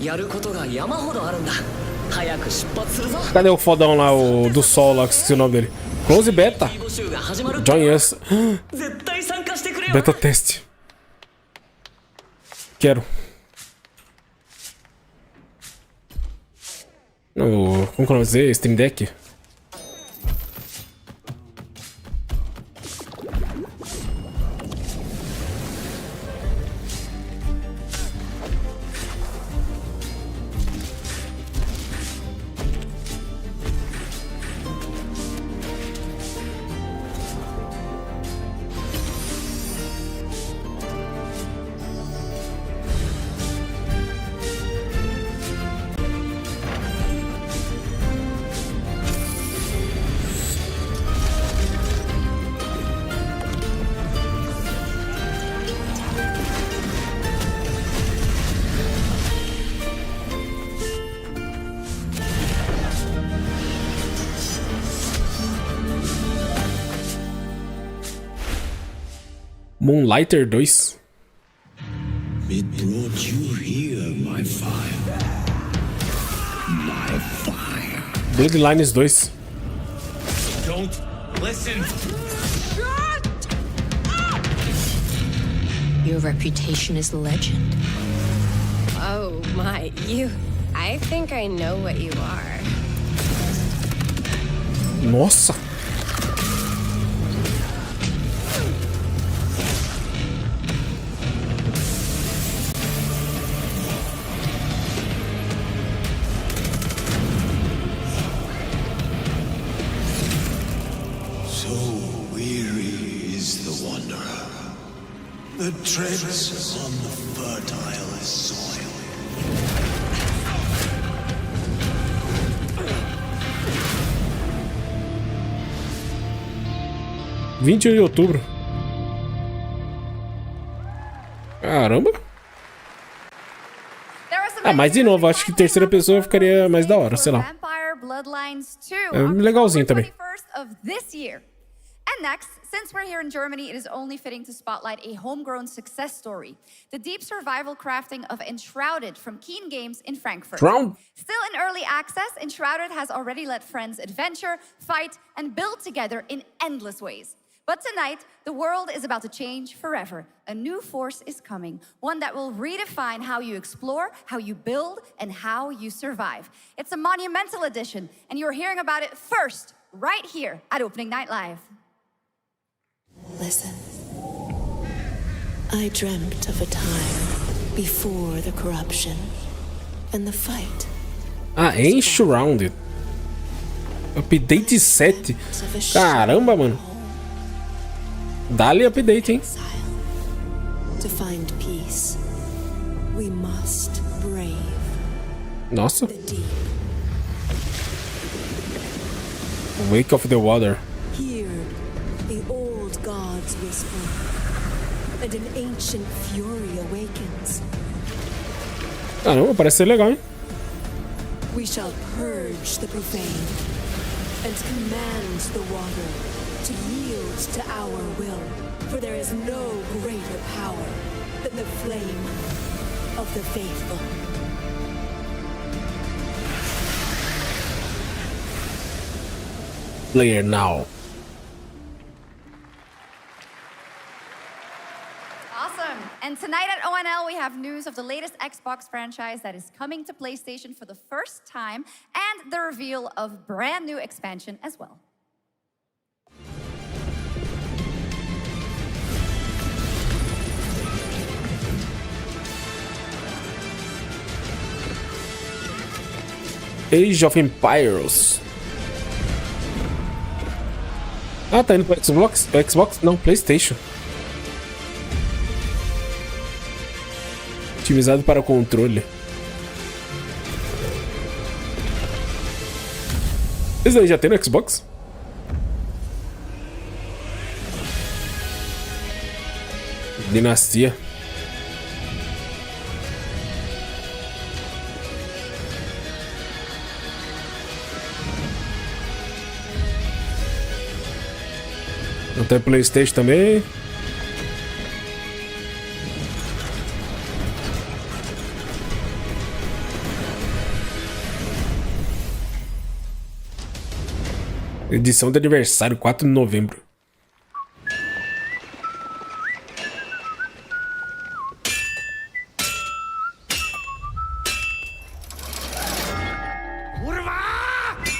やることが山ほどあるんだ。早く出発するぞ。 Cadê o fodão lá, o do sol lá, que esqueci o nome dele? Close Beta. Join us. Beta test. Quero. Como que eu vou dizer? Stream Deck? Moonlighter 2. It brought you here, my fire. My fire. Bloodlines 2. Don't listen. Your reputation is legend. Oh my, you... I think I know what you are. Nossa. The treads on the fertile soil. 21 de outubro. Caramba. Ah, mas de novo, acho que terceira pessoa ficaria mais da hora, sei lá. É legalzinho também. And next, since we're here in Germany, it is only fitting to spotlight a homegrown success story. The deep survival crafting of Enshrouded from Keen Games in Frankfurt. Drown. Still in early access, Enshrouded has already let friends adventure, fight, and build together in endless ways. But tonight, the world is about to change forever. A new force is coming, one that will redefine how you explore, how you build, and how you survive. It's a monumental edition, and you're hearing about it first, right here at Opening Night Live. Listen. I dreamt of a time before the corruption and the fight. Ah, Enshrouded. Update 7. Caramba, mano. Dá-lhe update, hein? To find peace, we must brave. Nossa. Wake of the Water. Hear the old gods whisper, and an ancient fury awakens. Caramba, parece ser legal, hein? We shall purge the profane and command the water to yield to our will, for there is no greater power than the flame of the faithful. Player now. Awesome. And tonight at ONL, we have news of the latest Xbox franchise that is coming to PlayStation for the first time, and the reveal of brand new expansion as well. Age of Empires. Ah, tá indo pro Xbox? Xbox? Não, PlayStation. Otimizado para controle. Esse daí já tem no Xbox? Dinastia. Não tem PlayStation também. Edição de aniversário, 4 de novembro.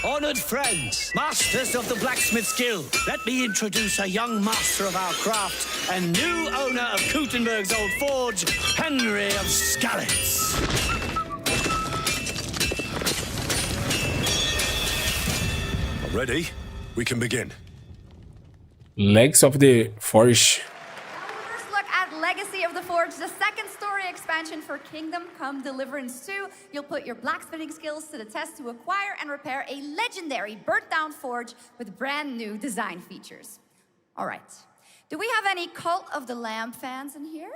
Honored friends, masters of the blacksmith guild, let me introduce a young master of our craft and new owner of Gutenberg's old forge, Henry of Skalitz. Ready? We can begin. Legs of the Forge. First look at Legacy of the Forge, the second story expansion for Kingdom Come Deliverance 2. You'll put your blacksmithing skills to the test to acquire and repair a legendary burnt-down forge with brand new design features. All right. Do we have any Cult of the Lamb fans in here?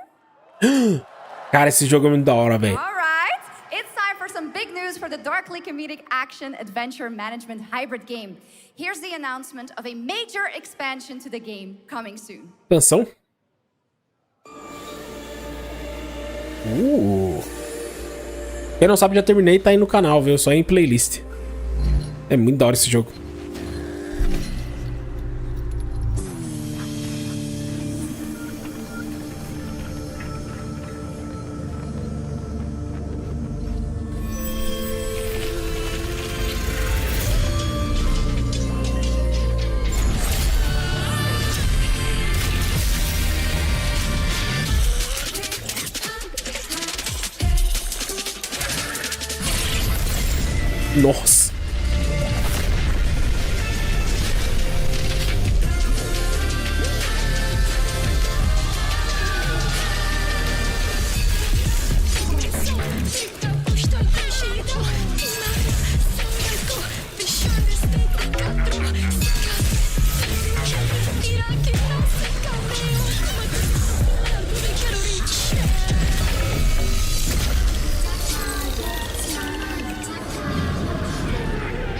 Cara, esse jogo é muito da hora, velho. All right. It's time for some big news for the darkly comedic action adventure management hybrid game. Here's the announcement of a major expansion to the game coming soon. Canção? Quem não sabe, já terminei, tá aí no canal, viu? Só em playlist. É muito da hora esse jogo. Nossa.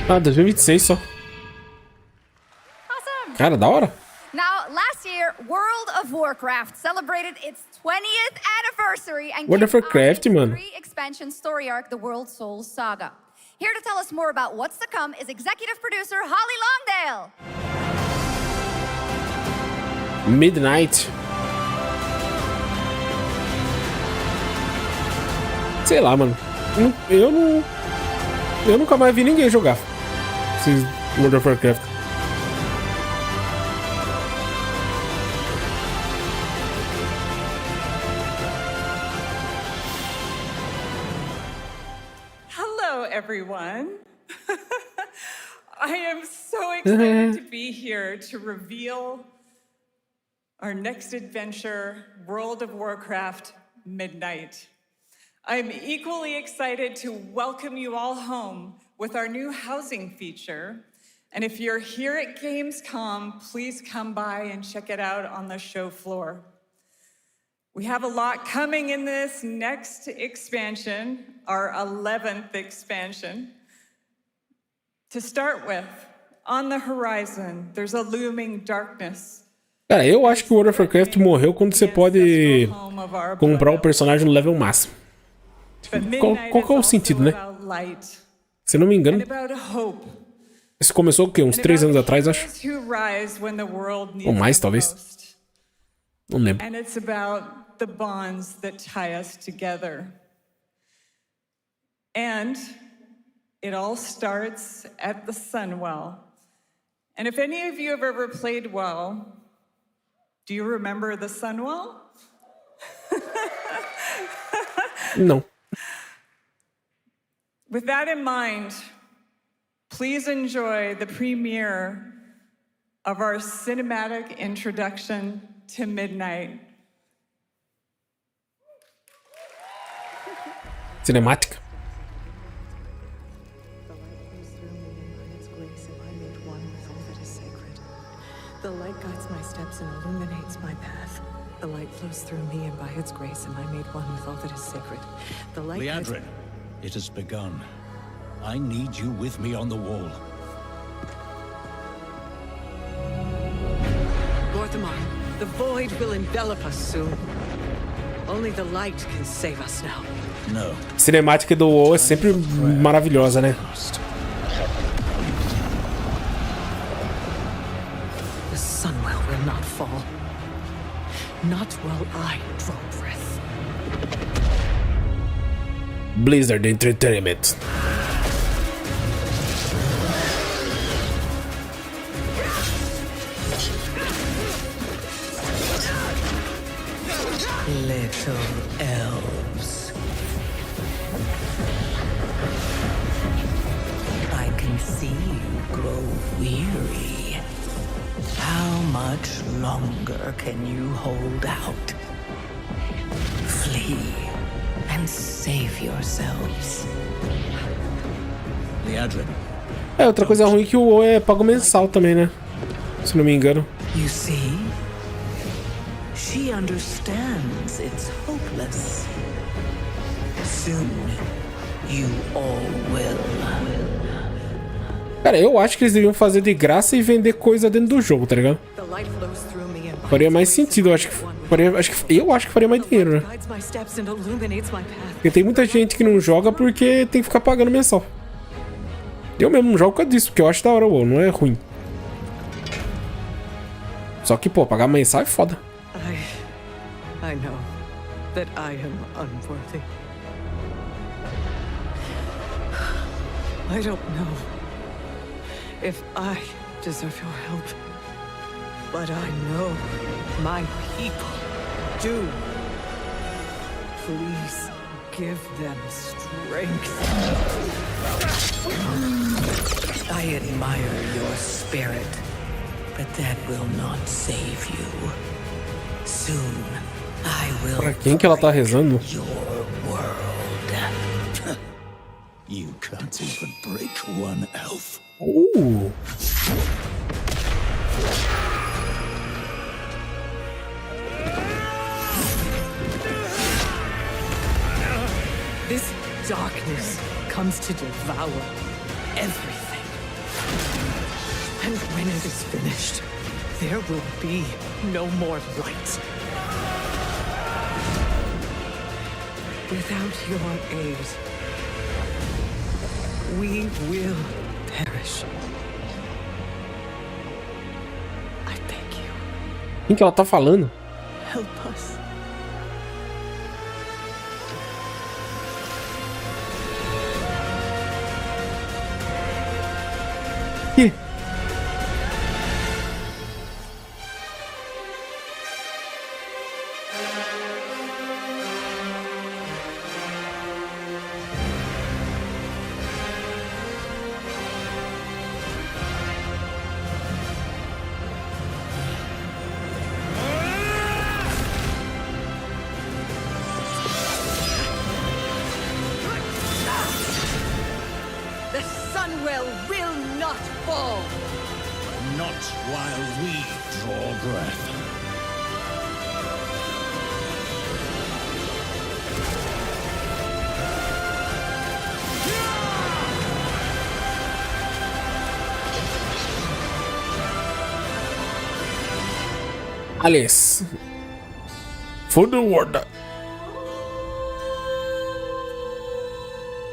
Ah, 2026 só. Awesome. Cara, da hora. Now, last year, World of Warcraft celebrated its 20th anniversary and World of Warcraft, mano. Expansion story arc, The World Souls Saga. Here to tell us more about what's to come is executive producer Holly Longdale. Midnight. Sei lá, mano. Eu nunca mais vi ninguém jogar esses World of Warcraft. Hello, everyone. I am so excited to be here to reveal our next adventure, World of Warcraft Midnight. I'm equally excited to welcome you all home with our new housing feature. And if you're here at Gamescom, please come by and check it out on the show floor. We have a lot coming in this next expansion, our 11th expansion. To start with, on the horizon, there's a looming darkness. Cara, eu acho que o World of Warcraft morreu quando você pode comprar o personagem no level máximo. Qual que é o sentido, né? Se não me engano, isso começou o quê? Uns 3 anos atrás, acho. Ou mais, talvez. Não lembro. And it's about the bonds that tie us together. And it all starts at the Sunwell. And if any of you have ever played WoW, do you remember the Sunwell? Não. With that in mind, please enjoy the premiere of our cinematic introduction to Midnight. Cinemática. The light guides my steps and illuminates my path. The light flows through me, and by its grace am I made one with all that is sacred. The light Leandrin, it has begun. I need you with me on the wall. Gorthamar, the void will envelop us soon. Only the light can save us now. No. A cinemática do WoW é sempre maravilhosa, né? The Sunwell will not fall. Not while I draw breath. Blizzard Entertainment. Little elves. I can see you grow weary. How much longer can you hold out? Flee and save yourselves. Leandrin. É, outra coisa ruim é que o WoW é pago mensal também, né? Se não me engano. You see? She understands it's hopeless. Soon, you all will. Cara, eu acho que eles deviam fazer de graça e vender coisa dentro do jogo, tá ligado? Faria mais sentido, eu acho que faria mais dinheiro, né? Porque tem muita gente que não joga porque tem que ficar pagando mensal. Eu mesmo não jogo por causa disso, porque eu acho da hora o WoW, não é ruim. Só que, pô, pagar mensal é foda. I know that I am unworthy. I don't know if I deserve your help, but I know my people do. Please give them strength. I admire your spirit, but that will not save you. Soon, I will. Pra quem que ela tá rezando? Your world. You can't even break one elf. This darkness comes to devour everything. When it is finished, there will be no more light. Without your aid, we will perish. I beg you. Quem que ela tá falando? Help us. Que? The Sunwell will not fall. Not while we draw breath. Alice. For the world.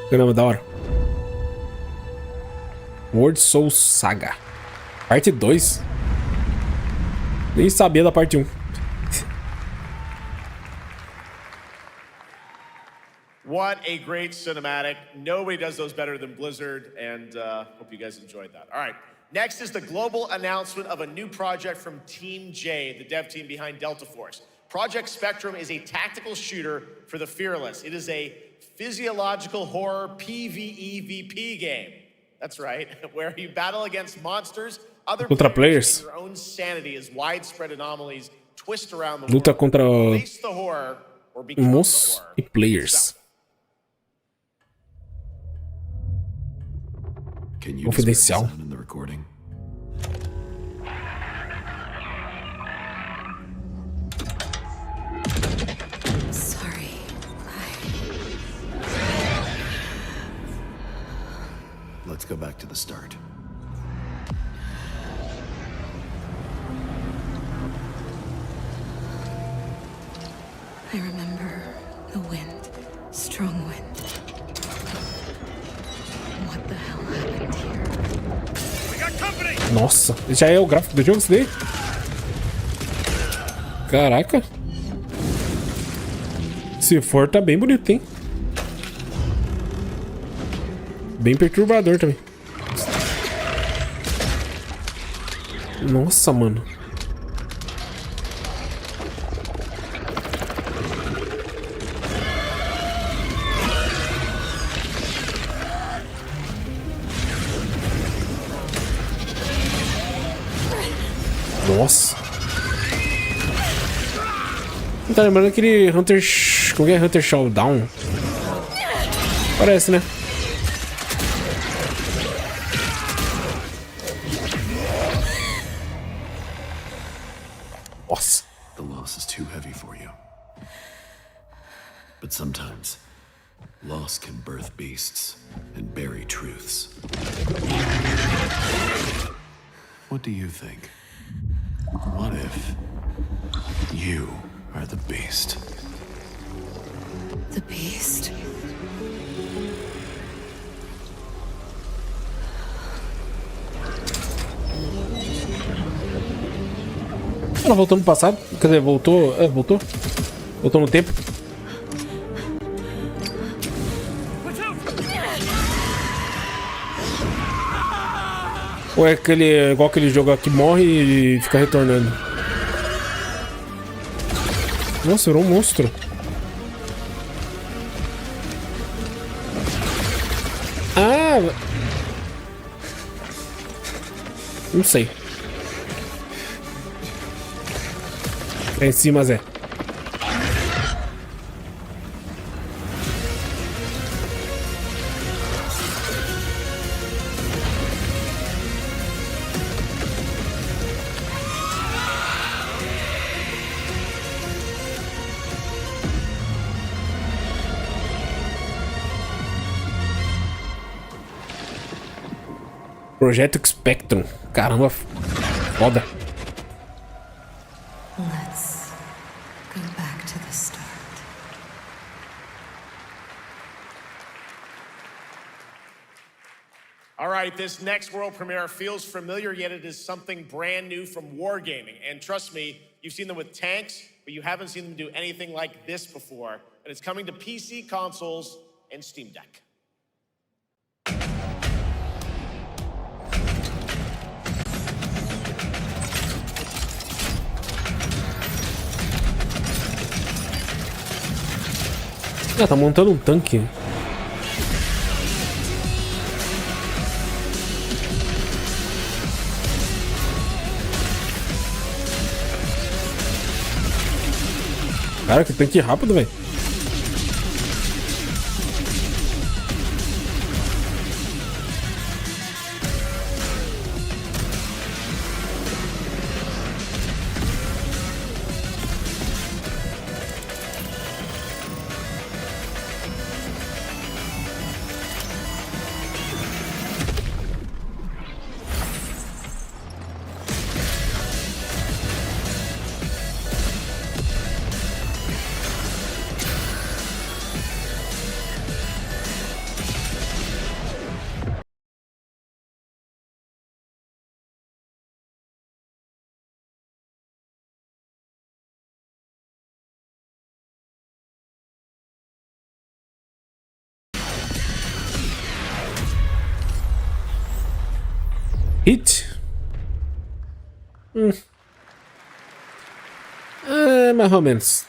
Caramba, da hora. World Soul Saga. Parte 2. Nem sabia da parte 1. What a great cinematic. Nobody does those better than Blizzard, and hope you guys enjoyed that. All right, next is the global announcement of a new project from Team J, the dev team behind Delta Force. Project Spectrum is a tactical shooter for the fearless. It is a physiological horror PvEVP game. That's right, where you battle against monsters, other players, and your own sanity as widespread anomalies twist around the Luta world. contra Face the horror or become the moços horror. e players. Can you Confidencial. describe the sound in the recording? Sorry. Let's go back to the start. I remember the wind. Strong wind. What the hell happened here? Nossa, já é o gráfico do jogo isso daí? Caraca. Se for, tá bem bonito, hein? Bem perturbador também. Nossa, mano. Nossa. Tá lembrando aquele Hunter... Como é? Hunter Showdown? Parece, né? Nossa. The loss is too heavy for you. But sometimes, loss can birth beasts and bury truths. What do you think? What if you are the beast? The beast? Ela voltou no passado? Quer dizer, voltou... É, voltou? Voltou no tempo? Ou é aquele, igual aquele jogo que morre e fica retornando? Nossa, era um monstro. Ah! Não sei. É em cima, Zé. Projeto Spectrum. Caramba, foda. Let's go back to the start. All right, this next world premiere feels familiar, yet it is something brand new from Wargaming. And trust me, you've seen them with tanks, but you haven't seen them do anything like this before. And it's coming to PC, consoles, and Steam Deck. Ah, tá montando um tanque. Cara, que tanque rápido, velho. Hit? Mais ou menos.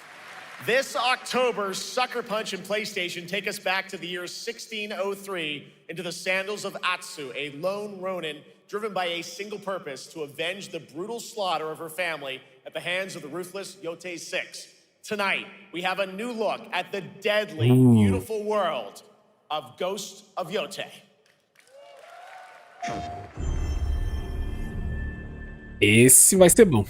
This October, Sucker Punch and PlayStation take us back to the year 1603 into the sandals of Atsu, a lone ronin driven by a single purpose to avenge the brutal slaughter of her family at the hands of the ruthless Yote 6. Tonight, we have a new look at the deadly, beautiful world of Ghost of Yote. Esse vai ser bom.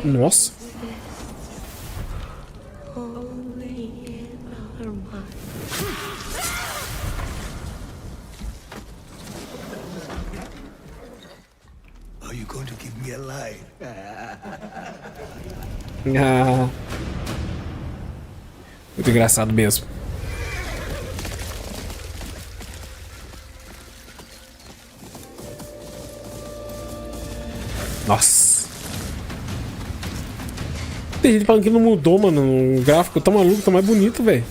Nossa. Are you going to give me a light? Ah. Muito engraçado mesmo. Nossa. Tem gente falando que não mudou, mano. O gráfico tá maluco, tá mais bonito, velho.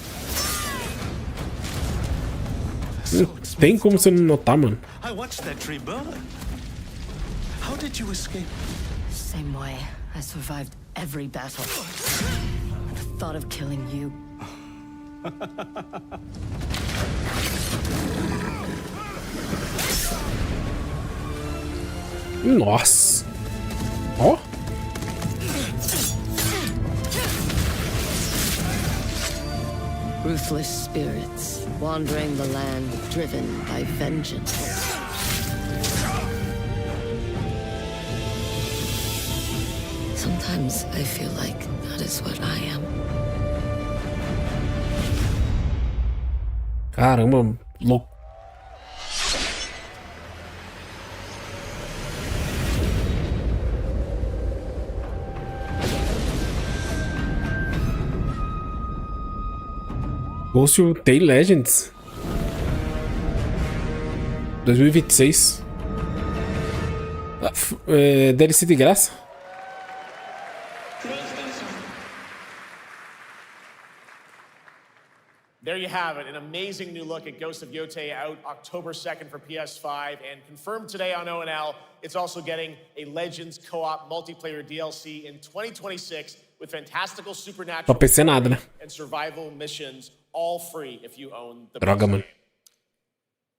Não tem como você não notar, mano. I watched that tree burn. How did you escape? Same way. I survived every battle. The thought of killing you. Nossa. Ó. Ruthless spirits wandering the land, driven by vengeance. Sometimes I feel like that is what I am. Caramba, louco. Gostou Legends 2026. DLC de graça. There you have it, an amazing new look at Ghost of Yote out October 2nd for PS5 and confirmed today on ONL. It's also getting a Legends co-op multiplayer DLC in 2026 with fantastical supernatural PC nada, né? and survival missions, all free if you own the Droga, mano.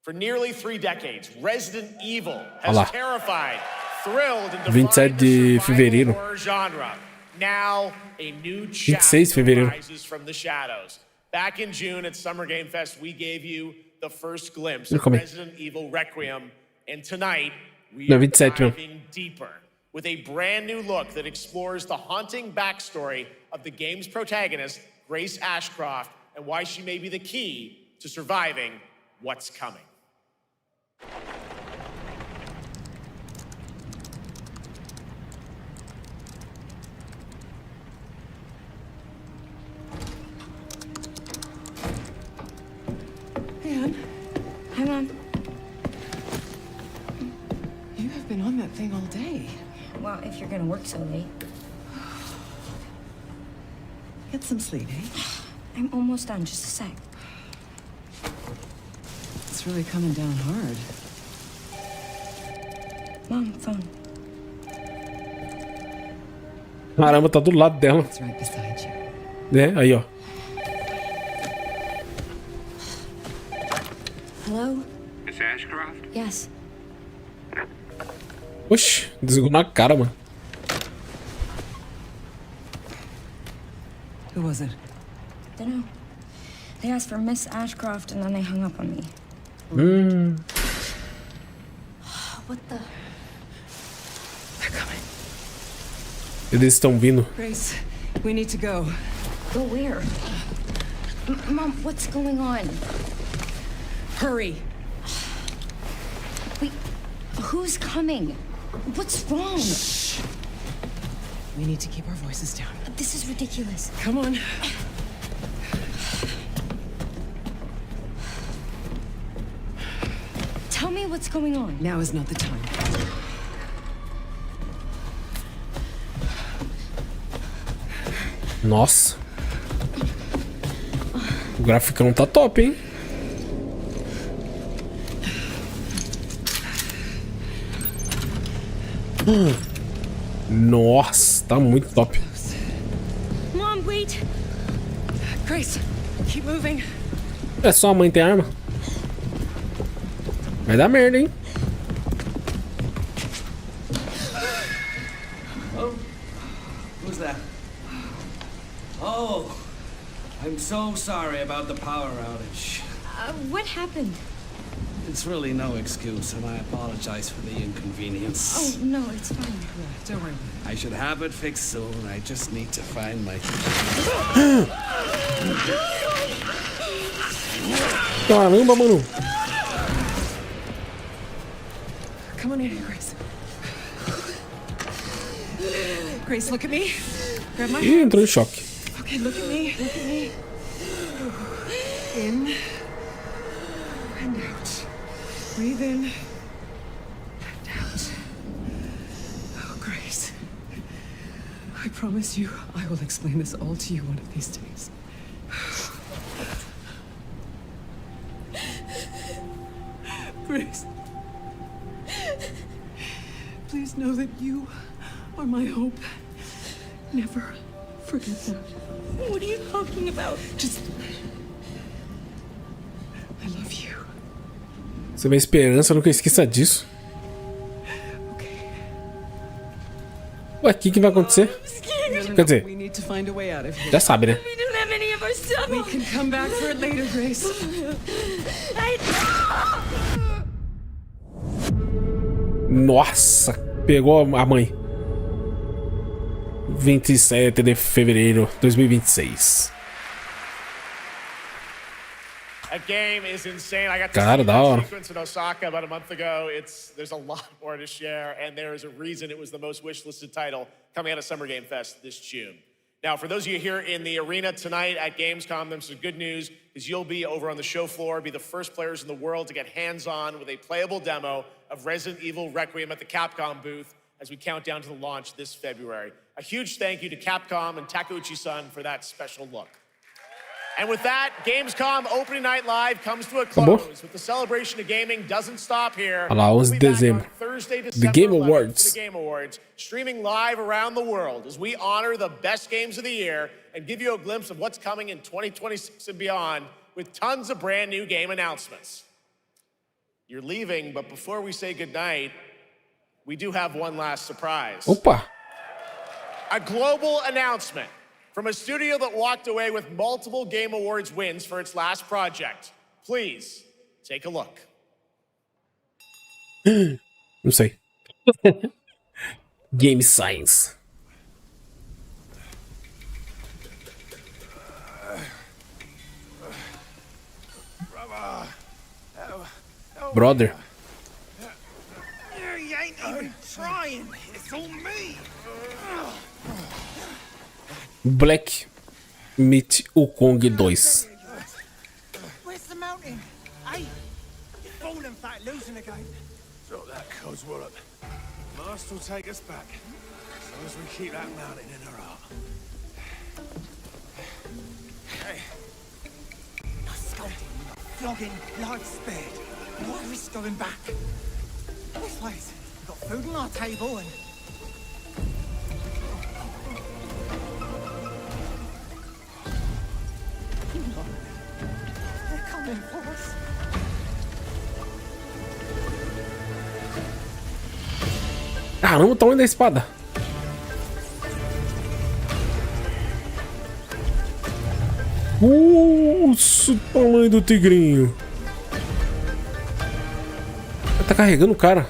For nearly 3 decades, Resident Evil has terrified, thrilled, and 27 de fevereiro. horror genre. Now, a new chapter rises from the shadows. Back in June at Summer Game Fest, we gave you the first glimpse of Resident Evil Requiem, and tonight we are diving deeper with a brand new look that explores the haunting backstory of the game's protagonist, Grace Ashcroft, and why she may be the key to surviving what's coming. Anne, Hi, Mom. you have been on that thing all day. Well, if you're gonna work so late. Get some sleep, eh? I'm almost done, just a sec. It's really coming down hard. Mom, phone. Caramba, tá do lado dela. It's right beside you. É, aí, ó. Hello? Miss Ashcroft? Yes. Oxi, desligou na cara, mano. Who was it? Dunno. They asked for Miss Ashcroft and then they hung up on me. What the? They're coming. Eles estão vindo. Grace, we need to go. Go where? Mom, what's going on? Hurry. Wait, who's coming? What's wrong? Shh. We need to keep our voices down. This is ridiculous. Come on. Tell me what's going on. Now is not the time. Nossa. O graficão tá top, hein? Nossa, tá muito top. Mom, wait. Grace, keep moving. É só a mãe ter arma. Vai dar merda, hein? Oh, who's that? Oh, I'm so sorry about the power outage. What happened? It's really no excuse, and I apologize for the inconvenience. Oh, no, it's fine. Don't worry. I should have it fixed soon. I just need to find my... Caramba, mano. Come on in, Grace. Grace, look at me. Grab my Ih, hand. entrou em choque. Okay, look at me. Look at me. In and out. Breathe in and out. Oh, Grace. I promise you, I will explain this all to you one of these days. Grace. Please know that you are my hope. Never forget that. What are you talking about? Just... I love you. Você vê esperança, nunca esqueça disso. Ué, o que vai acontecer? Quer dizer, We need to find a way out of here. já sabe, né? We don't have any of our stuff. We can come back for it later, Grace. Nossa, pegou a mãe. 27 de fevereiro de 2026. That game is insane. I got to Cara, see da that hora. sequence in Osaka about a month ago. There's a lot more to share, and there is a reason it was the most wishlisted title coming out of Summer Game Fest this June. Now, for those of you here in the arena tonight at Gamescom, there's some good news, because you'll be over on the show floor, be the first players in the world to get hands-on with a playable demo of Resident Evil Requiem at the Capcom booth as we count down to the launch this February. A huge thank you to Capcom and Takeuchi-san for that special look. And with that, Gamescom Opening Night Live comes to a close. But the celebration of gaming doesn't stop here. Olha lá, 11 de dezembro. Thursday, The December Game 11th, Awards. The Game Awards, streaming live around the world as we honor the best games of the year and give you a glimpse of what's coming in 2026 and beyond with tons of brand new game announcements. You're leaving, but before we say goodnight, we do have one last surprise. Opa! A global announcement from a studio that walked away with multiple Game Awards wins for its last project. Please, take a look. Não sei. Game Science. Brother. You ain't even trying. It's all me. Black Myth Wukong 2. Where's the mountain? Hey, you're falling back, losing again. Drop that, Coswallop. Master will take us back, as long as we keep that mountain in our heart. Hey. No scolding, no flogging, life spared. Why risk going back? This place, we've got food on our table and... They're coming for us. Caramba, o tamanho da espada. Nossa, o tamanho do tigrinho. Tá carregando o cara.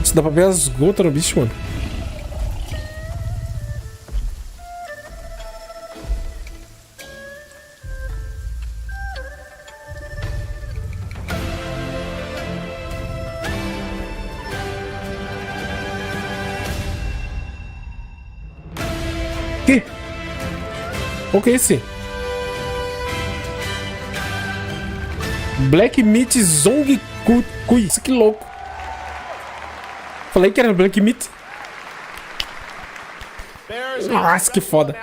Isso dá pra ver as gotas no bicho, mano. Que? Qual que é esse? Black Myth Zong Kui. Isso que louco. Falei que era Black Myth. Nossa, que foda.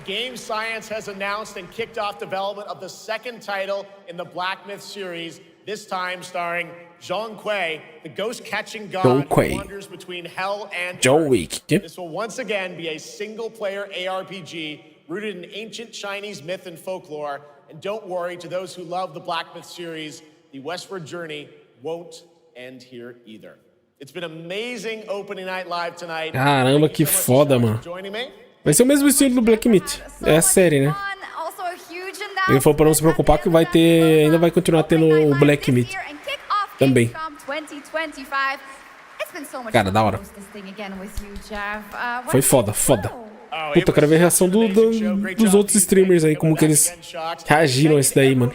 Game Science has announced and kicked off development of the second title in the Black Myth series, this time starring Zhong Kui, the ghost-catching god who wanders between hell and John Wick. This will once again be a single-player ARPG rooted in ancient Chinese myth and folklore. And don't worry, to those who love the Black Myth series, the westward journey won't end here either. It's been amazing opening night live tonight. Caramba, que foda, mano. Vai ser o mesmo estilo do Black Myth. É a série, né? Ele falou pra não se preocupar que vai ter... Ainda vai continuar tendo o Black Myth também. Cara, da hora. Foi foda, foda. Puta, eu quero ver a reação dos outros streamers aí, como que eles reagiram a esse daí, mano.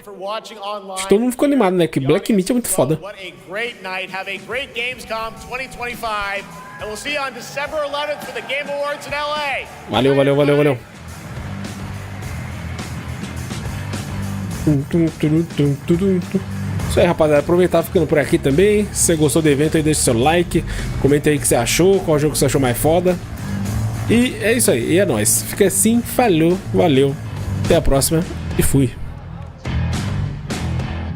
Acho que todo mundo ficou animado, né? Que Black Myth é muito foda. Valeu, valeu, valeu, valeu. Isso aí, rapaziada. Aproveitar ficando por aqui também. Se você gostou do evento aí, deixa seu like. Comenta aí o que você achou, qual jogo você achou mais foda. E é isso aí, e é nóis. Fica assim, falou, valeu. Até a próxima e fui.